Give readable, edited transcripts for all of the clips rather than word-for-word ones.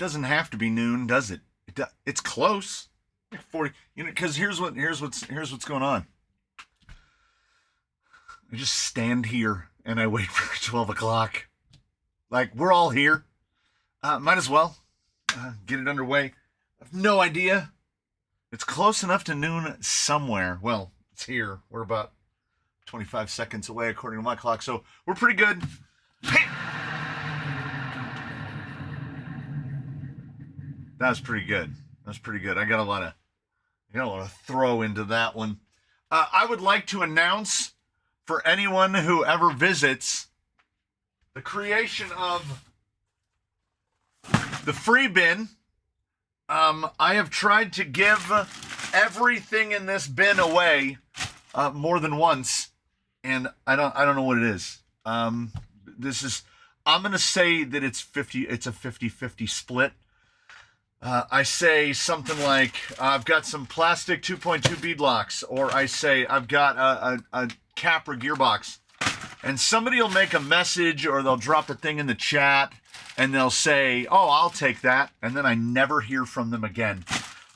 doesn't have to be noon, does it? It's close. 40, because here's what's going on. I just stand here and I wait for 12 o'clock. Like, we're all here. Might as well get it underway. I have no idea. It's close enough to noon somewhere. Well, it's here. We're about 25 seconds away according to my clock, so we're pretty good. That was pretty good. I got a lot of throw into that one. I would like to announce for anyone who ever visits the creation of the free bin. I have tried to give everything in this bin away more than once, and I don't know what it is. I'm going to say that it's a 50-50 split. I say something like, I've got some plastic 2.2 bead locks, or I say I've got a Capra gearbox, and somebody will make a message or they'll drop a thing in the chat and they'll say, oh, I'll take that, and then I never hear from them again.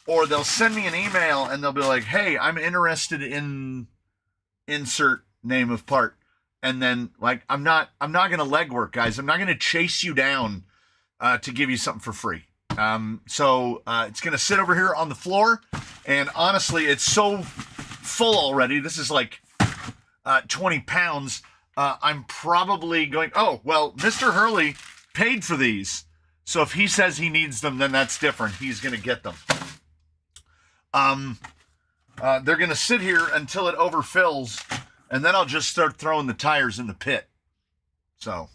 Or they'll send me an email and they'll be like, hey, I'm interested in insert name of part. And then, like, I'm not going to legwork, guys. I'm not going to chase you down to give you something for free. So it's going to sit over here on the floor. And honestly, it's so full already. This is like 20 pounds. I'm probably going, oh, well, Mr. Hurley paid for these. So if he says he needs them, then that's different. He's going to get them. They're going to sit here until it overfills, and then I'll just start throwing the tires in the pit. So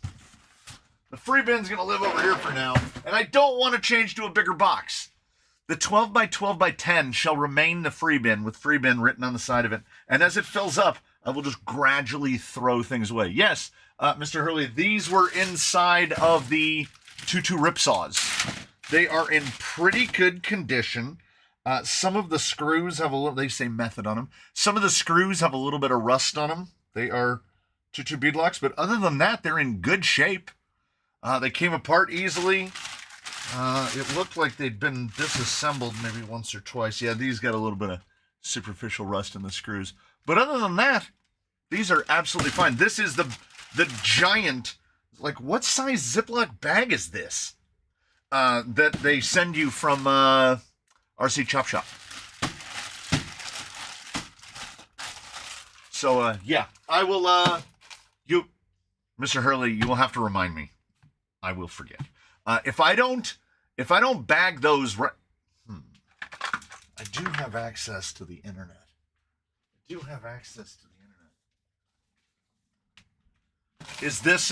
the free bin's going to live over here for now, and I don't want to change to a bigger box. The 12 by 12 by 10 shall remain the free bin with free bin written on the side of it, and as it fills up, I will just gradually throw things away. Yes, Mr. Hurley, these were inside of the 2.2 ripsaws. They are in pretty good condition. Some of the screws have a little, they say method on them. Some of the screws have a little bit of rust on them. They are 2.2 beadlocks, but other than that, they're in good shape. They came apart easily. It looked like they'd been disassembled maybe once or twice. Yeah, these got a little bit of superficial rust in the screws. But other than that, these are absolutely fine. This is the giant, like, what size Ziploc bag is this? That they send you from RC Chop Shop. So, yeah, I will, Mr. Hurley, you will have to remind me. I will forget. If I don't bag those, I do have access to the internet. Is this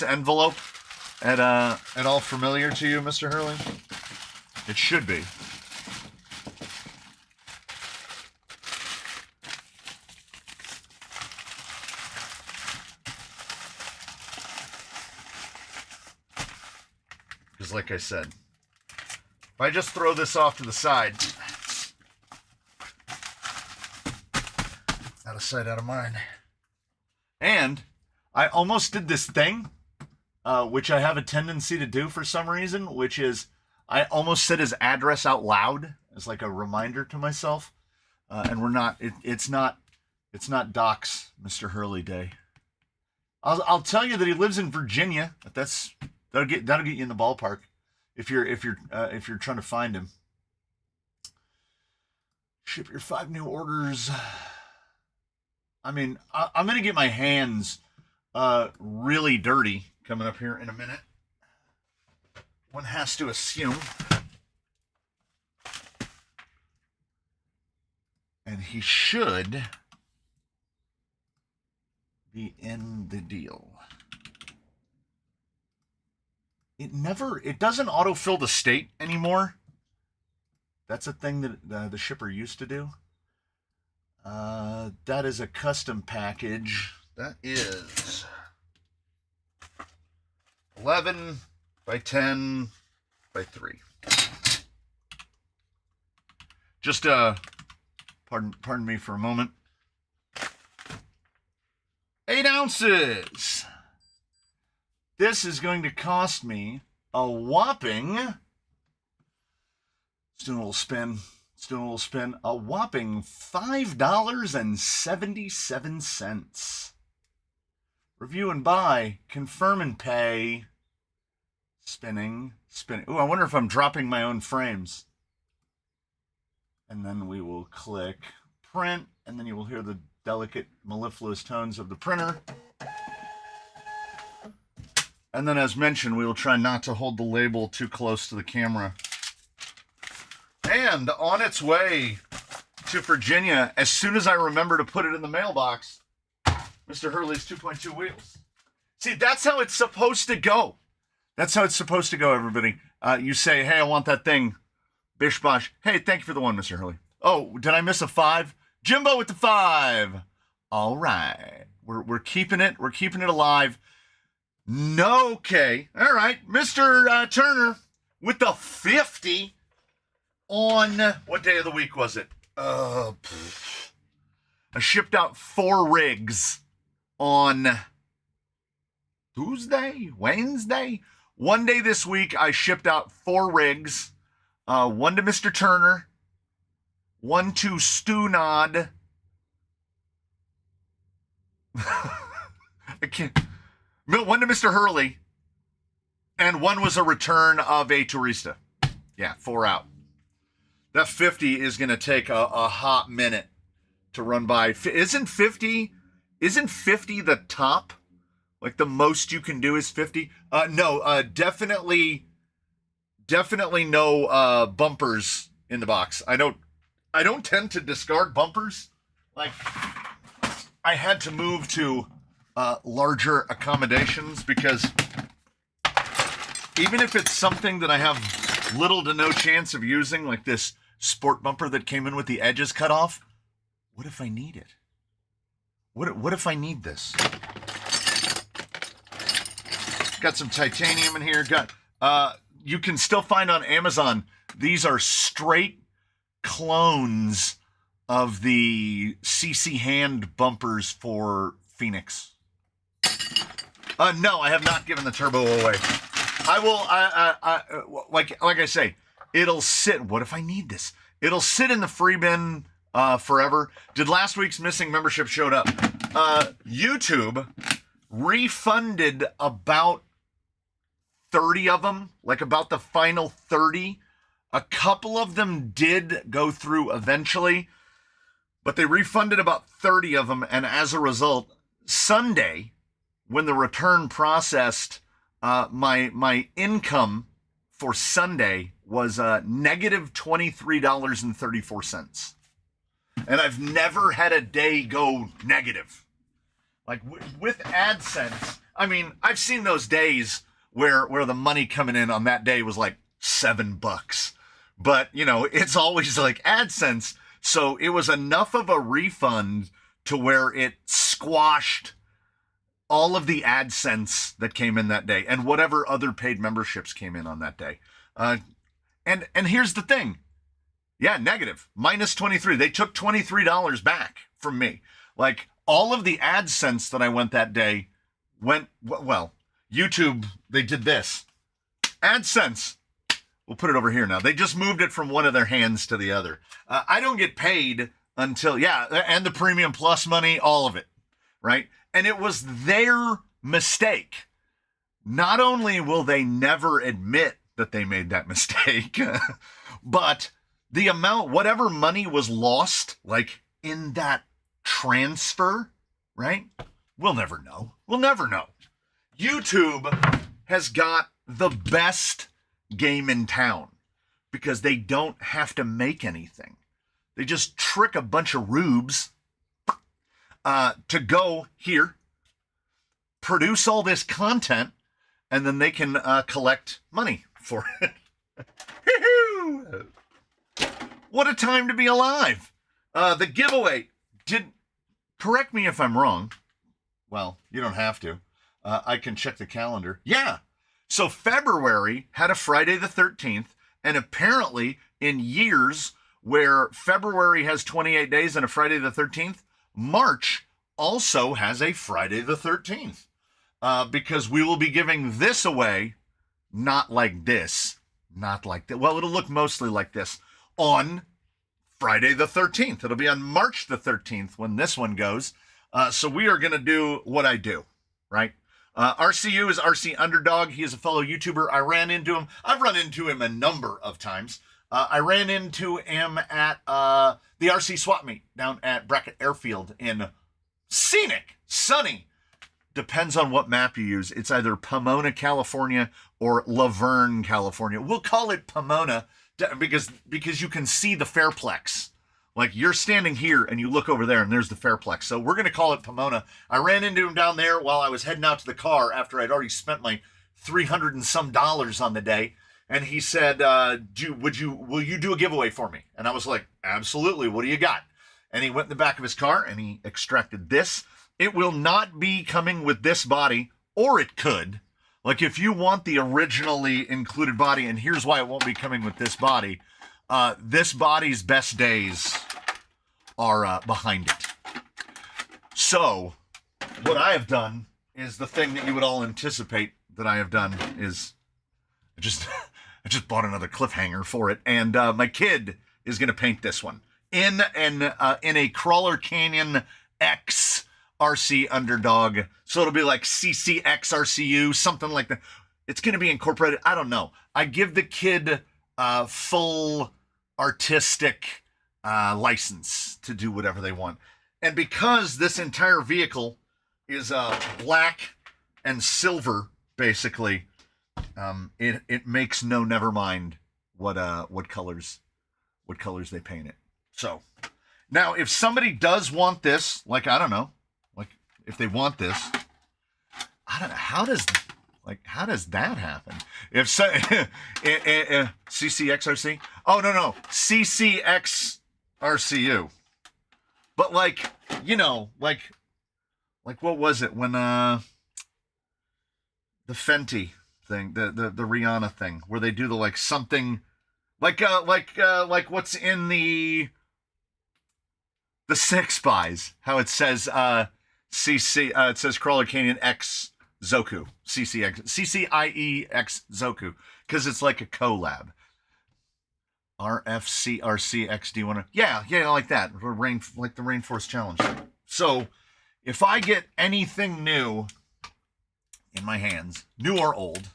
envelope at all familiar to you, Mr. Hurley? It should be. Because like I said, if I just throw this off to the side, out of sight, out of mind. And I almost did this thing, which I have a tendency to do for some reason, which is I almost said his address out loud as like a reminder to myself. And we're not, it's not Doc's Mr. Hurley Day. I'll tell you that he lives in Virginia. But that'll get you in the ballpark if you're trying to find him. Ship your 5 new orders. I mean, I'm going to get my hands really dirty coming up here in a minute. One has to assume. And he should be in the deal. It doesn't autofill the state anymore. That's a thing that the shipper used to do. That is a custom package. That is 11 by 10 by 3. Just pardon me for a moment. 8 ounces. This is going to cost me a whopping Let's do a little spin. Let's do a little spin. A whopping $5.77. Review and buy. Confirm and pay. Spinning. Spinning. Ooh, I wonder if I'm dropping my own frames. And then we will click print, and then you will hear the delicate mellifluous tones of the printer. And then, as mentioned, we will try not to hold the label too close to the camera. And on its way to Virginia, as soon as I remember to put it in the mailbox, Mr. Hurley's 2.2 wheels. See, that's how it's supposed to go. That's how it's supposed to go, everybody. You say, hey, I want that thing. Bish bosh. Hey, thank you for the 1, Mr. Hurley. Oh, did I miss a 5? Jimbo with the 5. All right. We're keeping it. We're keeping it alive. No, okay. All right. Mr. Turner with the 50 on, what day of the week was it? I shipped out 4 rigs on Tuesday, Wednesday. One day this week, I shipped out 4 rigs. 1 to Mr. Turner, 1 to Stu Nod. I can't. 1 to Mr. Hurley, and 1 was a return of a Turista. Yeah, 4 out. That 50 is going to take a hot minute to run by. Isn't 50 the top? Like the most you can do is 50? No, definitely no bumpers in the box. I don't tend to discard bumpers. Like, I had to move to larger accommodations because even if it's something that I have little to no chance of using, like this sport bumper that came in with the edges cut off, what if I need it? What if I need this? Got some titanium in here. You can still find on Amazon, these are straight clones of the CC hand bumpers for Phoenix. No, I have not given the turbo away. I will, like I say, it'll sit. What if I need this? It'll sit in the free bin forever. Did last week's missing membership showed up? YouTube refunded about 30 of them, like about the final 30. A couple of them did go through eventually, but they refunded about 30 of them, and as a result, Sunday, when the return processed, my income for Sunday was negative $23.34. And I've never had a day go negative. Like with AdSense, I mean, I've seen those days where the money coming in on that day was like $7. But, you know, it's always like AdSense. So it was enough of a refund to where it squashed all of the AdSense that came in that day and whatever other paid memberships came in on that day. And here's the thing. Yeah, negative. Minus 23. They took $23 back from me. Like, all of the AdSense that I went that day went, well, YouTube, they did this. AdSense. We'll put it over here now. They just moved it from one of their hands to the other. I don't get paid until, yeah, and the Premium Plus money, all of it, right? And it was their mistake. Not only will they never admit that they made that mistake, but the amount, whatever money was lost, like in that transfer, right? We'll never know. We'll never know. YouTube has got the best game in town because they don't have to make anything. They just trick a bunch of rubes to go here, produce all this content, and then they can collect money for it. What a time to be alive. The giveaway correct me if I'm wrong. Well, you don't have to. I can check the calendar. Yeah. So February had a Friday the 13th, and apparently in years where February has 28 days and a Friday the 13th, March also has a Friday the 13th. Because we will be giving this away, not like this, not like that. Well, it'll look mostly like this. on Friday the 13th. It'll be on March the 13th when this one goes. So we are going to do what I do, right? RCU is RC Underdog. He is a fellow YouTuber. I ran into him. I've run into him a number of times. I ran into him at the RC Swap Meet down at Brackett Airfield in scenic, sunny, depends on what map you use. It's either Pomona, California or Laverne, California. We'll call it Pomona because you can see the Fairplex. Like you're standing here and you look over there and there's the Fairplex. So we're going to call it Pomona. I ran into him down there while I was heading out to the car after I'd already spent my $300 and some on the day. And he said, will you do a giveaway for me? And I was like, absolutely. What do you got? And he went in the back of his car and he extracted this. It will not be coming with this body, or it could. Like if you want the originally included body, and here's why it won't be coming with this body. This body's best days are behind it. So what I have done is the thing that you would all anticipate that I have done is I just bought another cliffhanger for it. And my kid is going to paint this one in a Crawler Canyon X RC Underdog. So it'll be like CCX RCU, something like that. It's going to be incorporated. I don't know. I give the kid full artistic license to do whatever they want. And because this entire vehicle is black and silver, basically, it makes never mind what colors they paint it. So now if somebody does want this, like I don't know, like if they want this, I don't know, how does that happen? If so, CCXRC? Oh no, CCX RCU. But like, you know, like what was it when the Fenty thing, the Rihanna thing, where they do the like something like what's in the Six Spies, how it says it says Crawler Canyon X Zoku, CCIE Zoku, because it's like a collab. RFCRCX, do you want to? Yeah, like that. Like the Rainforest Challenge. So if I get anything new in my hands, new or old,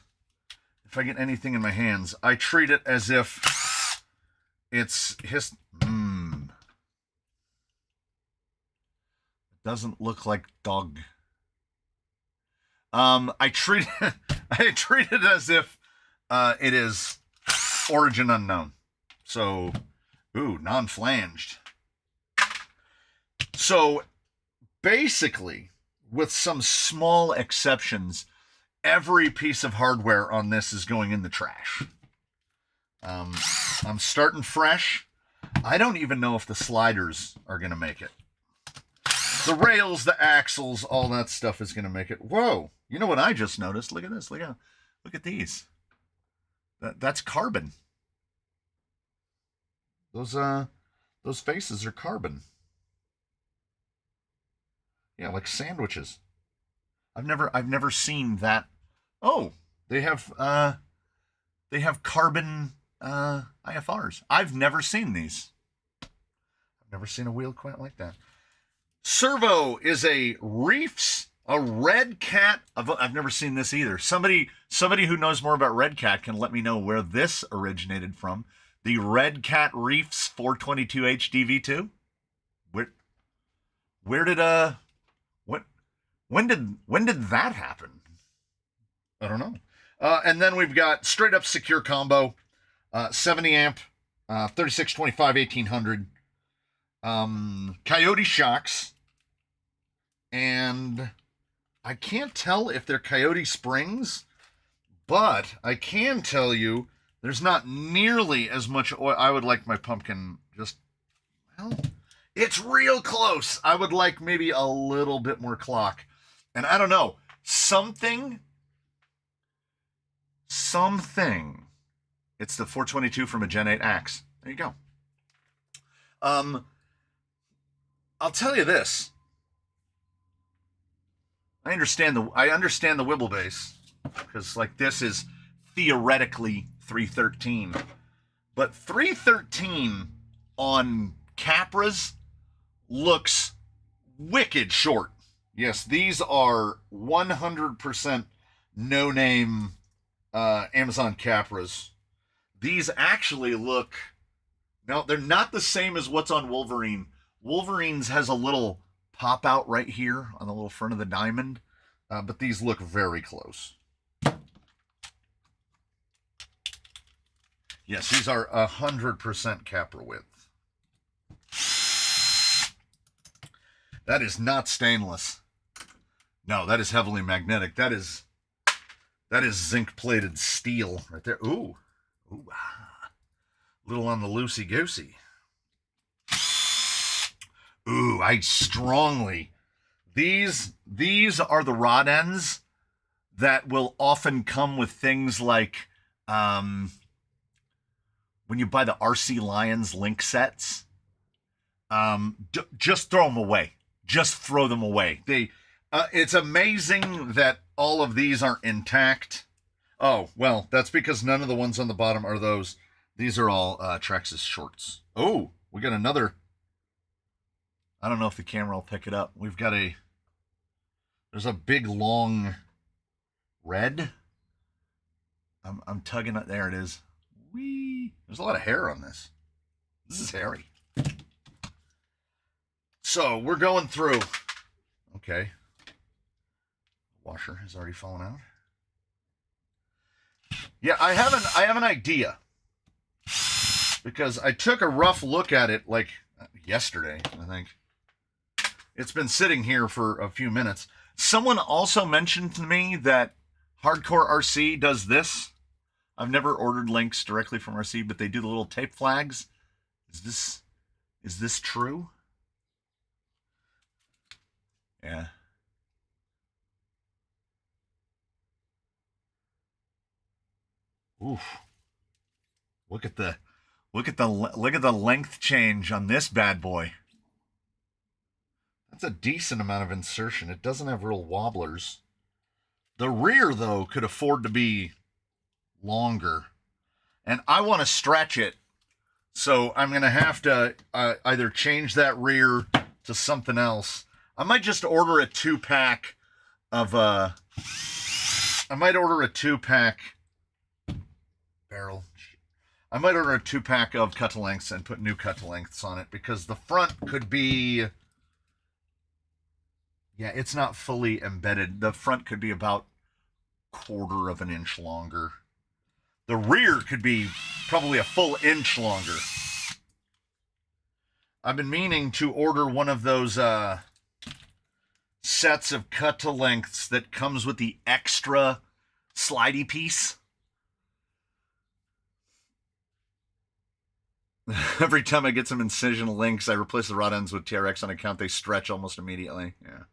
if I get anything in my hands, I treat it as if it's his. It doesn't look like dog. I treat it as if it is origin unknown. So, non-flanged. So, basically, with some small exceptions, every piece of hardware on this is going in the trash. I'm starting fresh. I don't even know if the sliders are going to make it. The rails, the axles, all that stuff is going to make it. Whoa. You know what I just noticed? Look at this. Look at these. That's carbon. Those faces are carbon. Yeah, like sandwiches. I've never seen that. Oh, they have carbon IFRs. I've never seen these. I've never seen a wheel quite like that. Servo is a Redcat. I've never seen this either. Somebody who knows more about Redcat can let me know where this originated from. The Redcat Reefs 422 HDV2. Where did when did that happen? I don't know. And then we've got straight up secure combo, 70 amp, 3625 1800. Coyote shocks, and I can't tell if they're Coyote springs, but I can tell you there's not nearly as much oil. I would like my pumpkin it's real close. I would like maybe a little bit more clock, and I don't know, something. It's the 422 from a Gen 8 Axe. There you go. I'll tell you this. I understand the Wibble base, because like this is theoretically 313, But 313 on Capras looks wicked short. Yes, these are 100% no-name Amazon Capras. These actually look... Now, they're not the same as what's on Wolverine. Wolverine's has a little pop-out right here on the little front of the diamond, but these look very close. Yes, these are 100% Capra width. That is not stainless. No, that is heavily magnetic. That is zinc-plated steel right there. Ooh. Ooh. Little on the loosey-goosey. Ooh, I strongly... These are the rod ends that will often come with things like... when you buy the RC Lions link sets, just throw them away. Just throw them away. It's amazing that all of these aren't intact. Oh, well, that's because none of the ones on the bottom are those. These are all Traxxas shorts. Oh, we got another. I don't know if the camera will pick it up. We've got there's a big, long red. I'm tugging it. There it is. Whee! There's a lot of hair on this. This is hairy. So we're going through. Okay. Washer has already fallen out. Yeah, I have an idea. Because I took a rough look at it like yesterday, I think. It's been sitting here for a few minutes. Someone also mentioned to me that Hardcore RC does this. I've never ordered links directly from RC, but they do the little tape flags. Is this true? Yeah. Oof. Look at the length change on this bad boy. That's a decent amount of insertion. It doesn't have real wobblers. The rear, though, could afford to be longer. And I want to stretch it. So I'm going to have to either change that rear to something else. I might just order a 2-pack of... I might order a 2-pack barrel. I might order a 2-pack of cut-to-lengths and put new cut-to-lengths on it, because the front could be... Yeah, it's not fully embedded. The front could be about 1/4 of an inch longer. The rear could be probably a full inch longer. I've been meaning to order one of those sets of cut-to-lengths that comes with the extra slidey piece. Every time I get some incision links, I replace the rod ends with TRX on account. They stretch almost immediately. Yeah.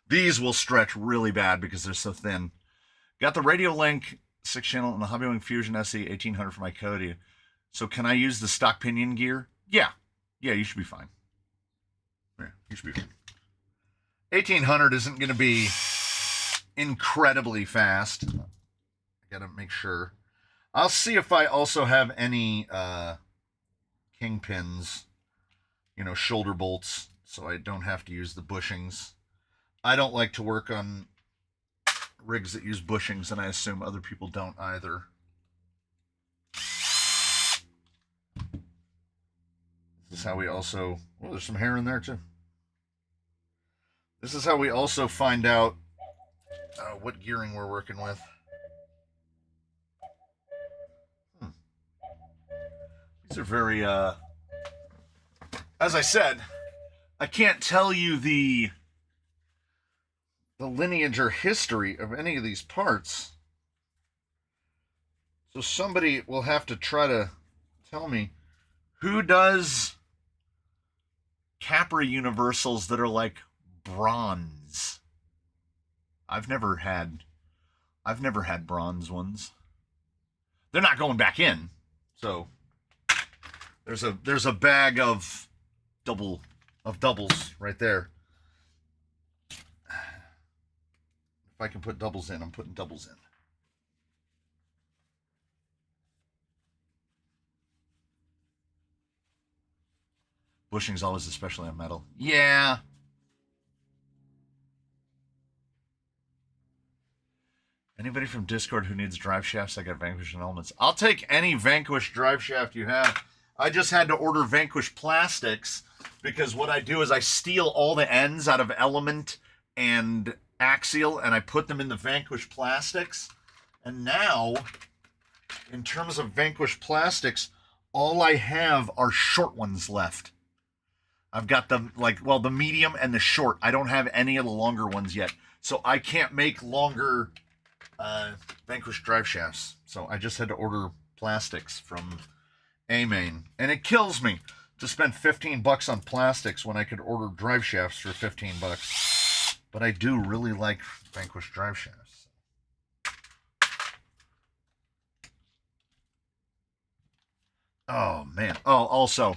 These will stretch really bad because they're so thin. Got the Radio Link 6-channel and the Hobbywing Fusion SE 1800 for my Coyote. So can I use the stock pinion gear? Yeah. Yeah, you should be fine. Yeah, you should be fine. 1800 isn't going to be incredibly fast. I got to make sure. I'll see if I also have any... kingpins, shoulder bolts, so I don't have to use the bushings. I don't like to work on rigs that use bushings, and I assume other people don't either. This is how we also... Oh, there's some hair in there, too. This is how we also find out what gearing we're working with. These are very, as I said, I can't tell you the lineage or history of any of these parts. So somebody will have to try to tell me who does Capra universals that are like bronze. I've never had bronze ones. They're not going back in, so... There's a bag of doubles right there. If I can put doubles in, I'm putting doubles in. Bushing's always especially on metal. Yeah. Anybody from Discord who needs drive shafts? I got Vanquish and elements. I'll take any Vanquish drive shaft you have. I just had to order Vanquish plastics because what I do is I steal all the ends out of Element and Axial and I put them in the Vanquish plastics. And now, in terms of Vanquish plastics, all I have are short ones left. I've got the, the medium and the short. I don't have any of the longer ones yet. So I can't make longer Vanquish drive shafts. So I just had to order plastics from A-Main. And it kills me to spend $15 on plastics when I could order drive shafts for $15. But I do really like Vanquish drive shafts. Oh, man. Oh, also,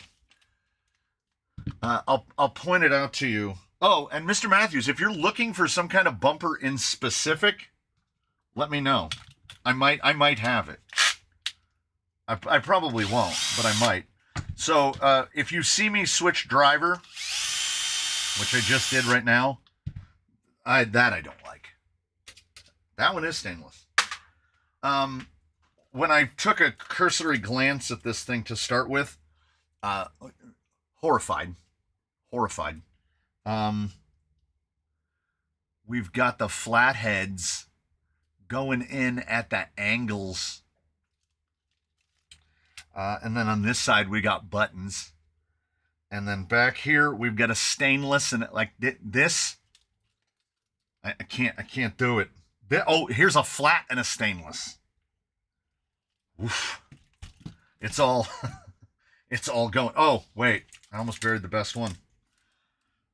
I'll point it out to you. Oh, and Mr. Matthews, if you're looking for some kind of bumper in specific, let me know. I might have it. I probably won't, but I might. So if you see me switch driver, which I just did right now, I don't like. That one is stainless. When I took a cursory glance at this thing to start with, horrified. We've got the flatheads going in at the angles. And then on this side, we got buttons. And then back here, we've got a stainless, and like this, I can't do it. Oh, here's a flat and a stainless. Oof. It's all, it's all going. Oh, wait, I almost buried the best one.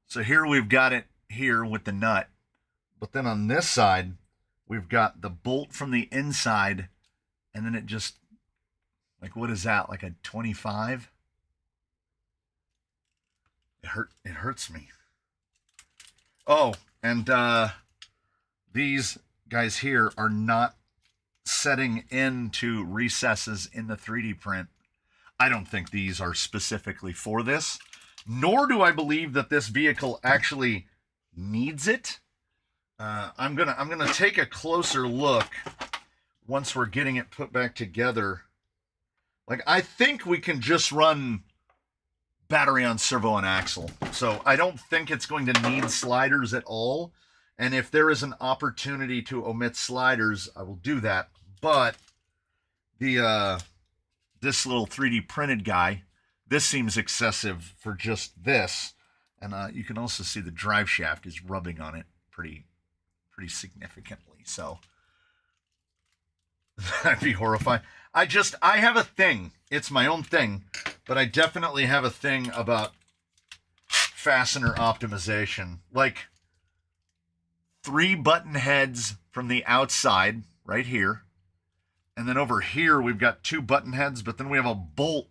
So here we've got it here with the nut. But then on this side, we've got the bolt from the inside, and then it just, like, what is that? Like a 25? It hurts me. Oh, and these guys here are not setting into recesses in the 3D print. I don't think these are specifically for this, nor do I believe that this vehicle actually needs it. I'm gonna take a closer look once we're getting it put back together. Like, I think we can just run battery on servo and axle. So I don't think it's going to need sliders at all. And if there is an opportunity to omit sliders, I will do that. But the this little 3D printed guy, this seems excessive for just this. And you can also see the drive shaft is rubbing on it pretty significantly. So that'd be horrifying. I have a thing. It's my own thing, but I definitely have a thing about fastener optimization. Like 3 button heads from the outside right here. And then over here, we've got 2 button heads, but then we have a bolt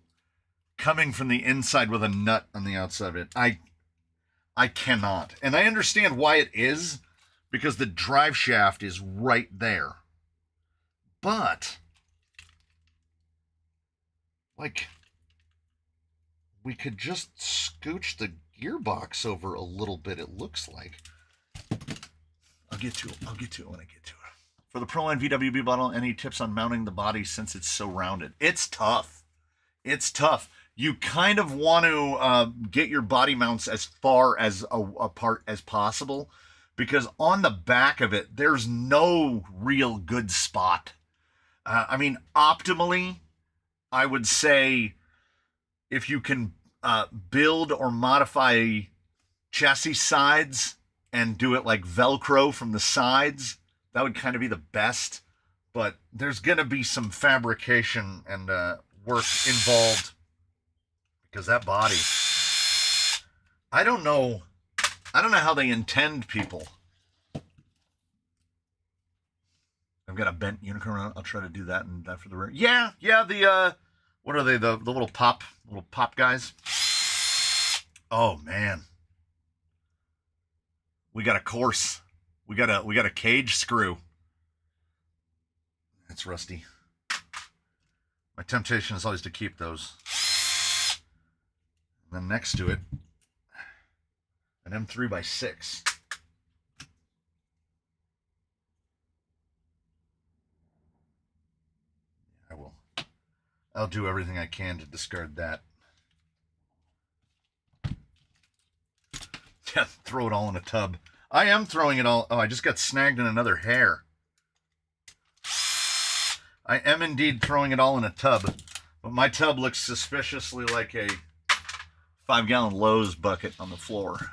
coming from the inside with a nut on the outside of it. I cannot. And I understand why it is, because the drive shaft is right there. But, like, we could just scooch the gearbox over a little bit, it looks like. I'll get to it when I get to it. For the Proline VWB bottle, any tips on mounting the body since it's so rounded? It's tough. It's tough. You kind of want to get your body mounts as far as apart as possible, because on the back of it, there's no real good spot. I mean, optimally, I would say if you can build or modify chassis sides and do it like Velcro from the sides, that would kind of be the best. But there's going to be some fabrication and work involved, because that body, I don't know how they intend people. I've got a bent unicorn. I'll try to do that and that for the rear. Yeah, the what are they? The little pop guys. Oh man. We got a course. We got a cage screw. It's rusty. My temptation is always to keep those. And then next to it, an M3x6. I'll do everything I can to discard that. Yeah, throw it all in a tub. I am throwing it all. Oh, I just got snagged in another hair. I am indeed throwing it all in a tub, but my tub looks suspiciously like a 5-gallon Lowe's bucket on the floor.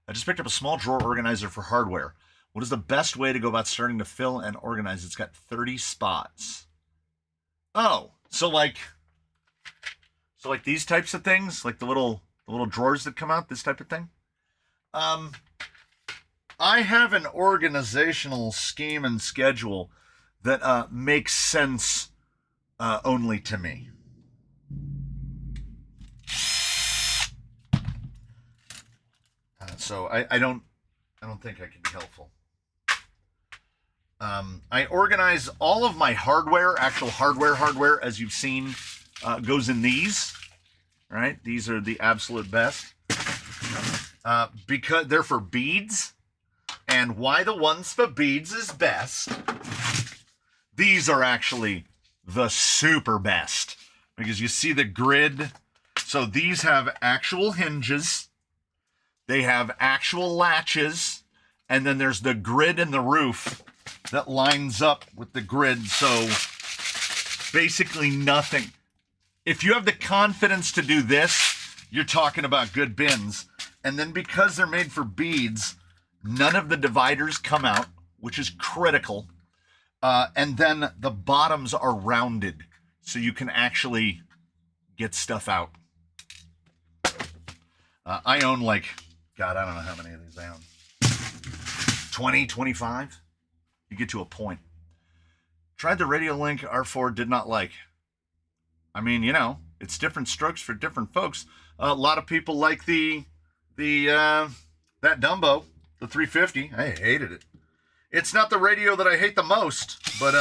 I just picked up a small drawer organizer for hardware. What is the best way to go about starting to fill and organize? It's got 30 spots. Oh, so like these types of things, like the little drawers that come out, this type of thing. I have an organizational scheme and schedule that makes sense only to me. So I don't think I can be helpful. I organize all of my hardware, actual hardware, as you've seen, goes in these, right? These are the absolute best. Because they're for beads. And why the ones for beads is best. These are actually the super best. Because you see the grid. So these have actual hinges. They have actual latches. And then there's the grid in the roof that lines up with the grid. So basically nothing. If you have the confidence to do this, you're talking about good bins. And then because they're made for beads, none of the dividers come out, which is critical. And then the bottoms are rounded, so you can actually get stuff out. I own like, God, I don't know how many of these I own. 20, 25? You get to a point. Tried the Radiolink R4, did not like. I mean, you know, it's different strokes for different folks. A lot of people like that Dumbo, the 350. I hated it. It's not the radio that I hate the most, but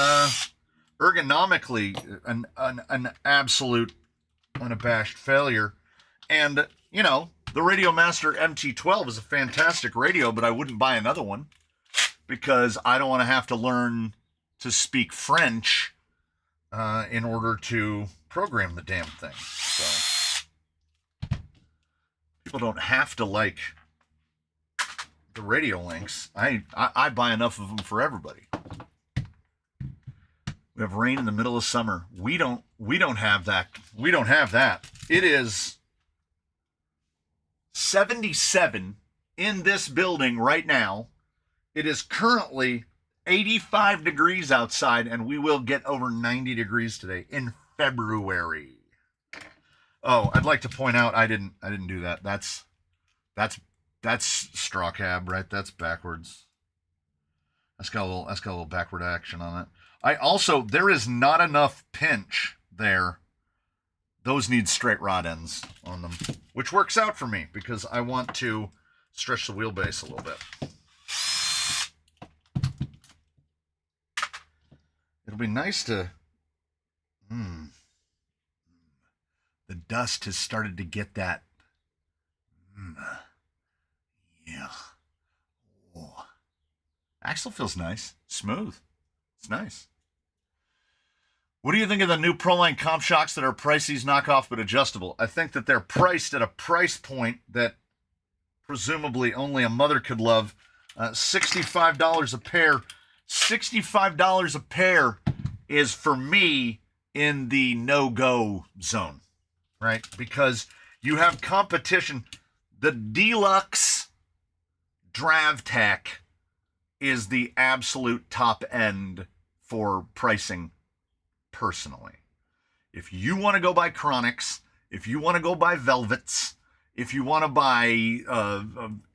ergonomically, an absolute unabashed failure. And, you know, the Radiomaster MT12 is a fantastic radio, but I wouldn't buy another one because I don't want to have to learn to speak French in order to program the damn thing. So people don't have to like the radio links. I buy enough of them for everybody. We have rain in the middle of summer. We don't have that. We don't have that. It is 77 in this building right now. It is currently 85 degrees outside, and we will get over 90 degrees today in February. Oh, I'd like to point out I didn't do that. That's straw cab, right? That's backwards. That's got a little backward action on it. There is not enough pinch there. Those need straight rod ends on them, which works out for me because I want to stretch the wheelbase a little bit. It'll be nice to... The dust has started to get that... Yeah. Oh. Axle feels nice. Smooth. It's nice. What do you think of the new Proline comp shocks that are pricey knockoff but adjustable? I think that they're priced at a price point that presumably only a mother could love. $65 a pair. $65 a pair is, for me, in the no-go zone, right? Because you have competition. The Deluxe DravTech is the absolute top end for pricing personally. If you want to go buy Chronics, if you want to go buy Velvets, if you want to buy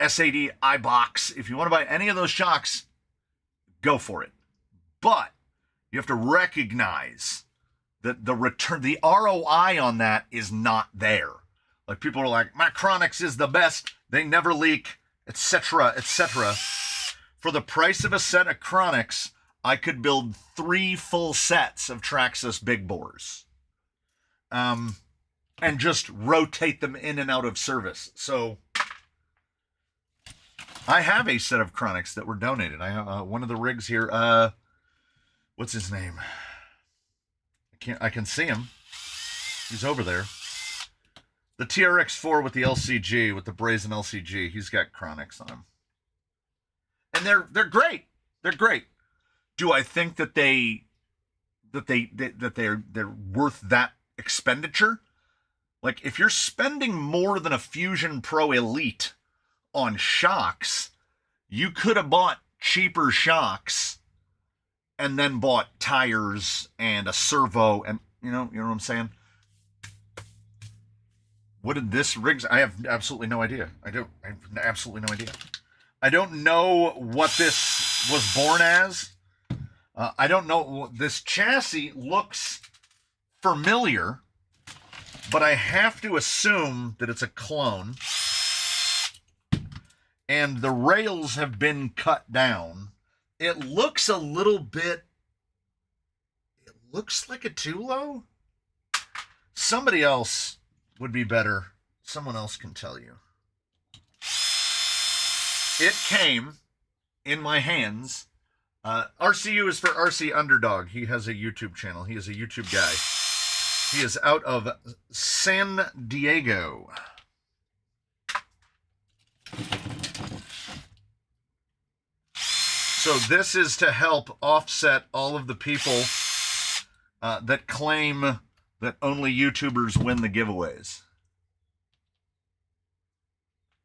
SAD iBox, if you want to buy any of those shocks, go for it. But you have to recognize that the return, the ROI on that is not there. Like, people are like, my Chronics is the best, they never leak, etc., etc. For the price of a set of Chronics, I could build 3 full sets of Traxxas big bores. and just rotate them in and out of service. So I have a set of Chronics that were donated. I have one of the rigs here. What's his name? I can see him. He's over there. The TRX4 with the LCG, with the brazen LCG. He's got Chronics on him, and they're great. They're great. Do I think that they're worth that expenditure? Like, if you're spending more than a Fusion Pro Elite on shocks, you could have bought cheaper shocks and then bought tires and a servo, and you know what I'm saying? What did this rig? I have absolutely no idea. I have absolutely no idea. I don't know what this was born as. I don't know. This chassis looks familiar, but I have to assume that it's a clone. And the rails have been cut down. It looks a little bit... It looks like a Tulo? Somebody else would be better. Someone else can tell you. It came in my hands. RCU is for RC Underdog. He has a YouTube channel. He is a YouTube guy. He is out of San Diego. So this is to help offset all of the people that claim that only YouTubers win the giveaways.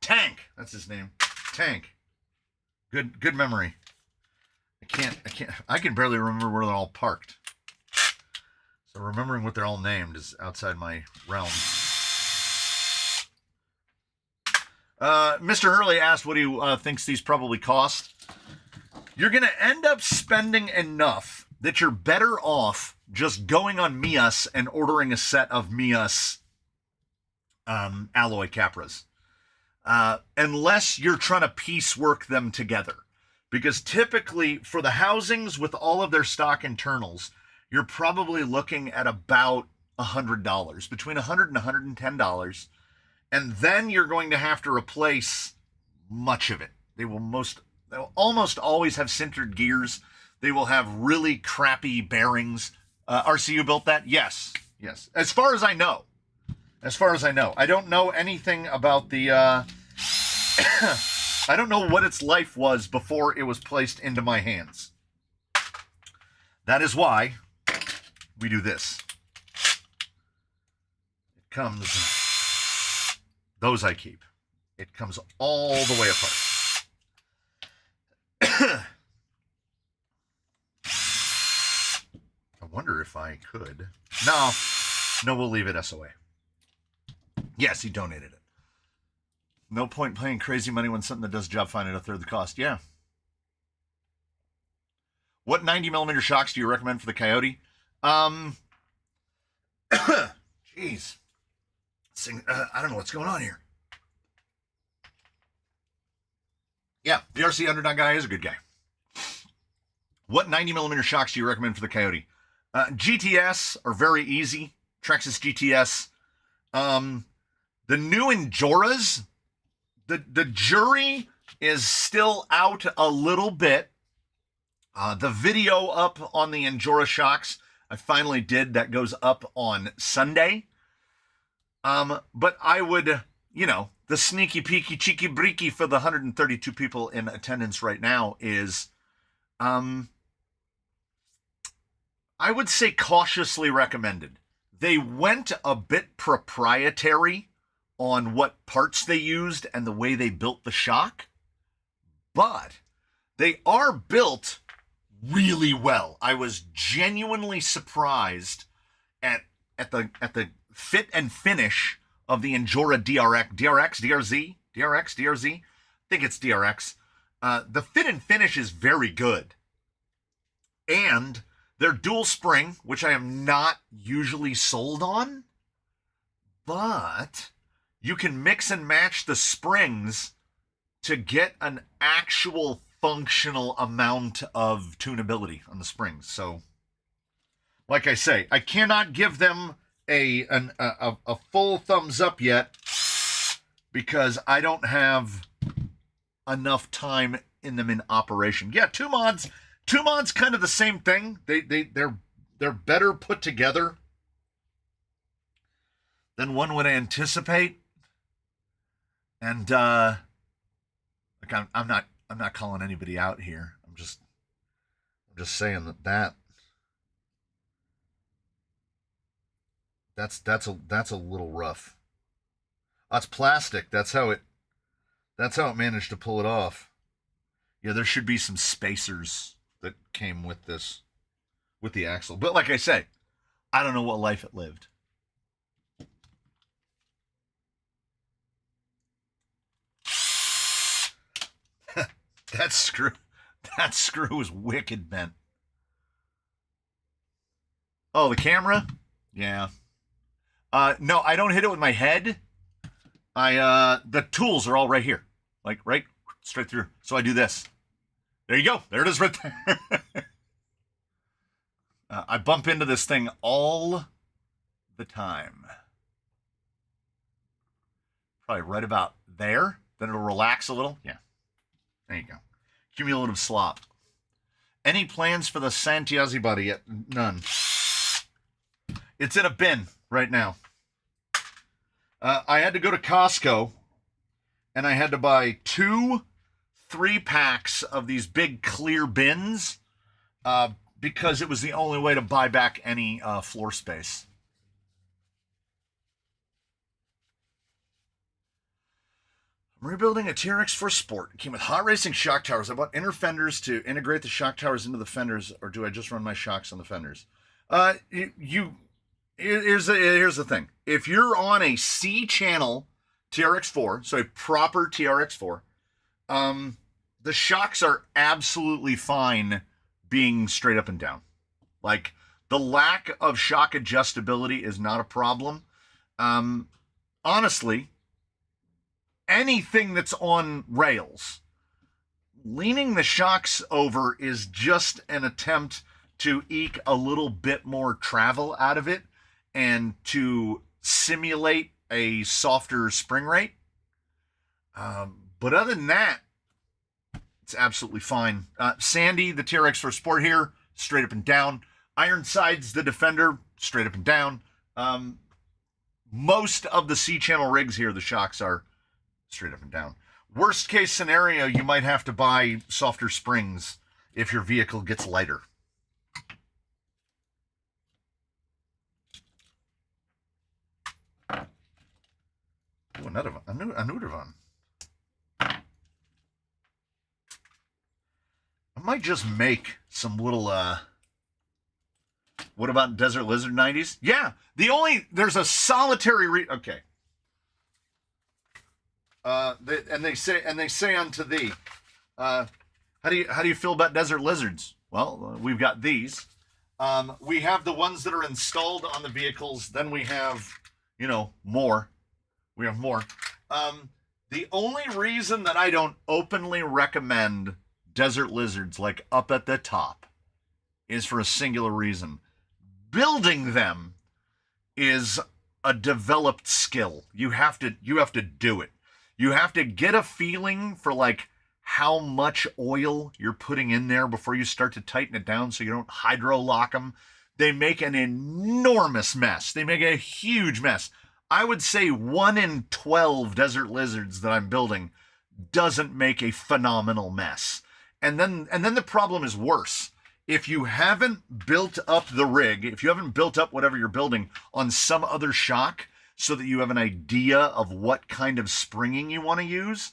Tank, that's his name. Tank. Good memory. I can barely remember where they're all parked. So remembering what they're all named is outside my realm. Mr. Hurley asked what he thinks these probably cost. You're going to end up spending enough that you're better off just going on Mias and ordering a set of Mias alloy Capras. Unless you're trying to piecework them together. Because typically, for the housings with all of their stock internals, you're probably looking at about $100, between $100 and $110. And then you're going to have to replace much of it. They'll almost always have sintered gears. They will have really crappy bearings. RCU built that? Yes. As far as I know. I don't know anything about the... I don't know what its life was before it was placed into my hands. That is why we do this. It comes... Those I keep. It comes all the way apart. I wonder if I could. No, we'll leave it SOA. Yes, he donated it. No point paying crazy money when something that does job fine at a third the cost. Yeah. What 90mm shocks do you recommend for the Coyote? Jeez. I don't know what's going on here. Yeah, the RC Underdog guy is a good guy. What 90mm shocks do you recommend for the Coyote? GTS are very easy. Traxxas GTS. The new Enjoras, the jury is still out a little bit. The video up on the Enjora shocks, I finally did. That goes up on Sunday. But I would, the sneaky peeky cheeky breeky for the 132 people in attendance right now is, I would say cautiously recommended. They went a bit proprietary on what parts they used and the way they built the shock, but they are built really well. I was genuinely surprised at the fit and finish of the Enjora DRZ. I think it's DRX. The fit and finish is very good. And they're dual spring, which I am not usually sold on, but you can mix and match the springs to get an actual functional amount of tunability on the springs. So, like I say, I cannot give them a full thumbs up yet because I don't have enough time in them in operation. Yeah, two mods kind of the same thing. They're better put together than one would anticipate. And like I'm not calling anybody out here. I'm just saying that's a little rough. That's plastic. That's how it managed to pull it off. Yeah, there should be some spacers that came with this, with the axle. But like I say, I don't know what life it lived. That screw is wicked bent. Oh, the camera? Yeah. No, I don't hit it with my head. The tools are all right here. Like, right straight through. So I do this. There you go. There it is right there. I bump into this thing all the time. Probably right about there. Then it'll relax a little. Yeah. There you go. Cumulative slop. Any plans for the Santiazi body yet? None. It's in a bin right now. I had to go to Costco and I had to buy 2 3-packs of these big clear bins because it was the only way to buy back any floor space. I'm rebuilding a TRX for sport. It came with hot racing shock towers. I bought inner fenders to integrate the shock towers into the fenders, or do I just run my shocks on the fenders? Here's the thing. If you're on a C-channel TRX4, so a proper TRX4, the shocks are absolutely fine being straight up and down. Like, the lack of shock adjustability is not a problem. Honestly, anything that's on rails, leaning the shocks over is just an attempt to eke a little bit more travel out of it and to simulate a softer spring rate. But other than that, it's absolutely fine. Sandy, the TRX for Sport here, straight up and down. Ironsides, the Defender, straight up and down. Most of the C-channel rigs here, the shocks are straight up and down. Worst case scenario, you might have to buy softer springs if your vehicle gets lighter. Oh, another one. I might just make some little, what about Desert Lizard 90s? Yeah, there's a solitary okay. And they say unto thee, how do you feel about Desert Lizards? Well, we've got these. We have the ones that are installed on the vehicles. Then we have, more. We have more. The only reason that I don't openly recommend Desert Lizards, like up at the top, is for a singular reason. Building them is a developed skill. You have to do it. You have to get a feeling for like how much oil you're putting in there before you start to tighten it down so you don't hydro lock them. They make an enormous mess. They make a huge mess. I would say 1 in 12 Desert Lizards that I'm building doesn't make a phenomenal mess. And then the problem is worse. If you haven't built up the rig, if you haven't built up whatever you're building on some other shock so that you have an idea of what kind of springing you want to use,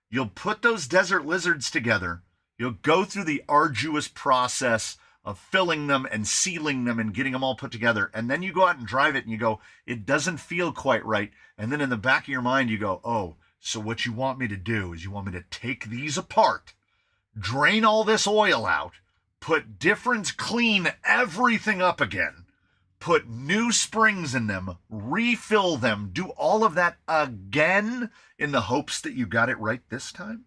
you'll put those Desert Lizards together. You'll go through the arduous process of filling them and sealing them and getting them all put together. And then you go out and drive it and you go, it doesn't feel quite right. And then in the back of your mind, you go, oh, so what you want me to do is you want me to take these apart, drain all this oil out, clean everything up again, put new springs in them, refill them, do all of that again in the hopes that you got it right this time.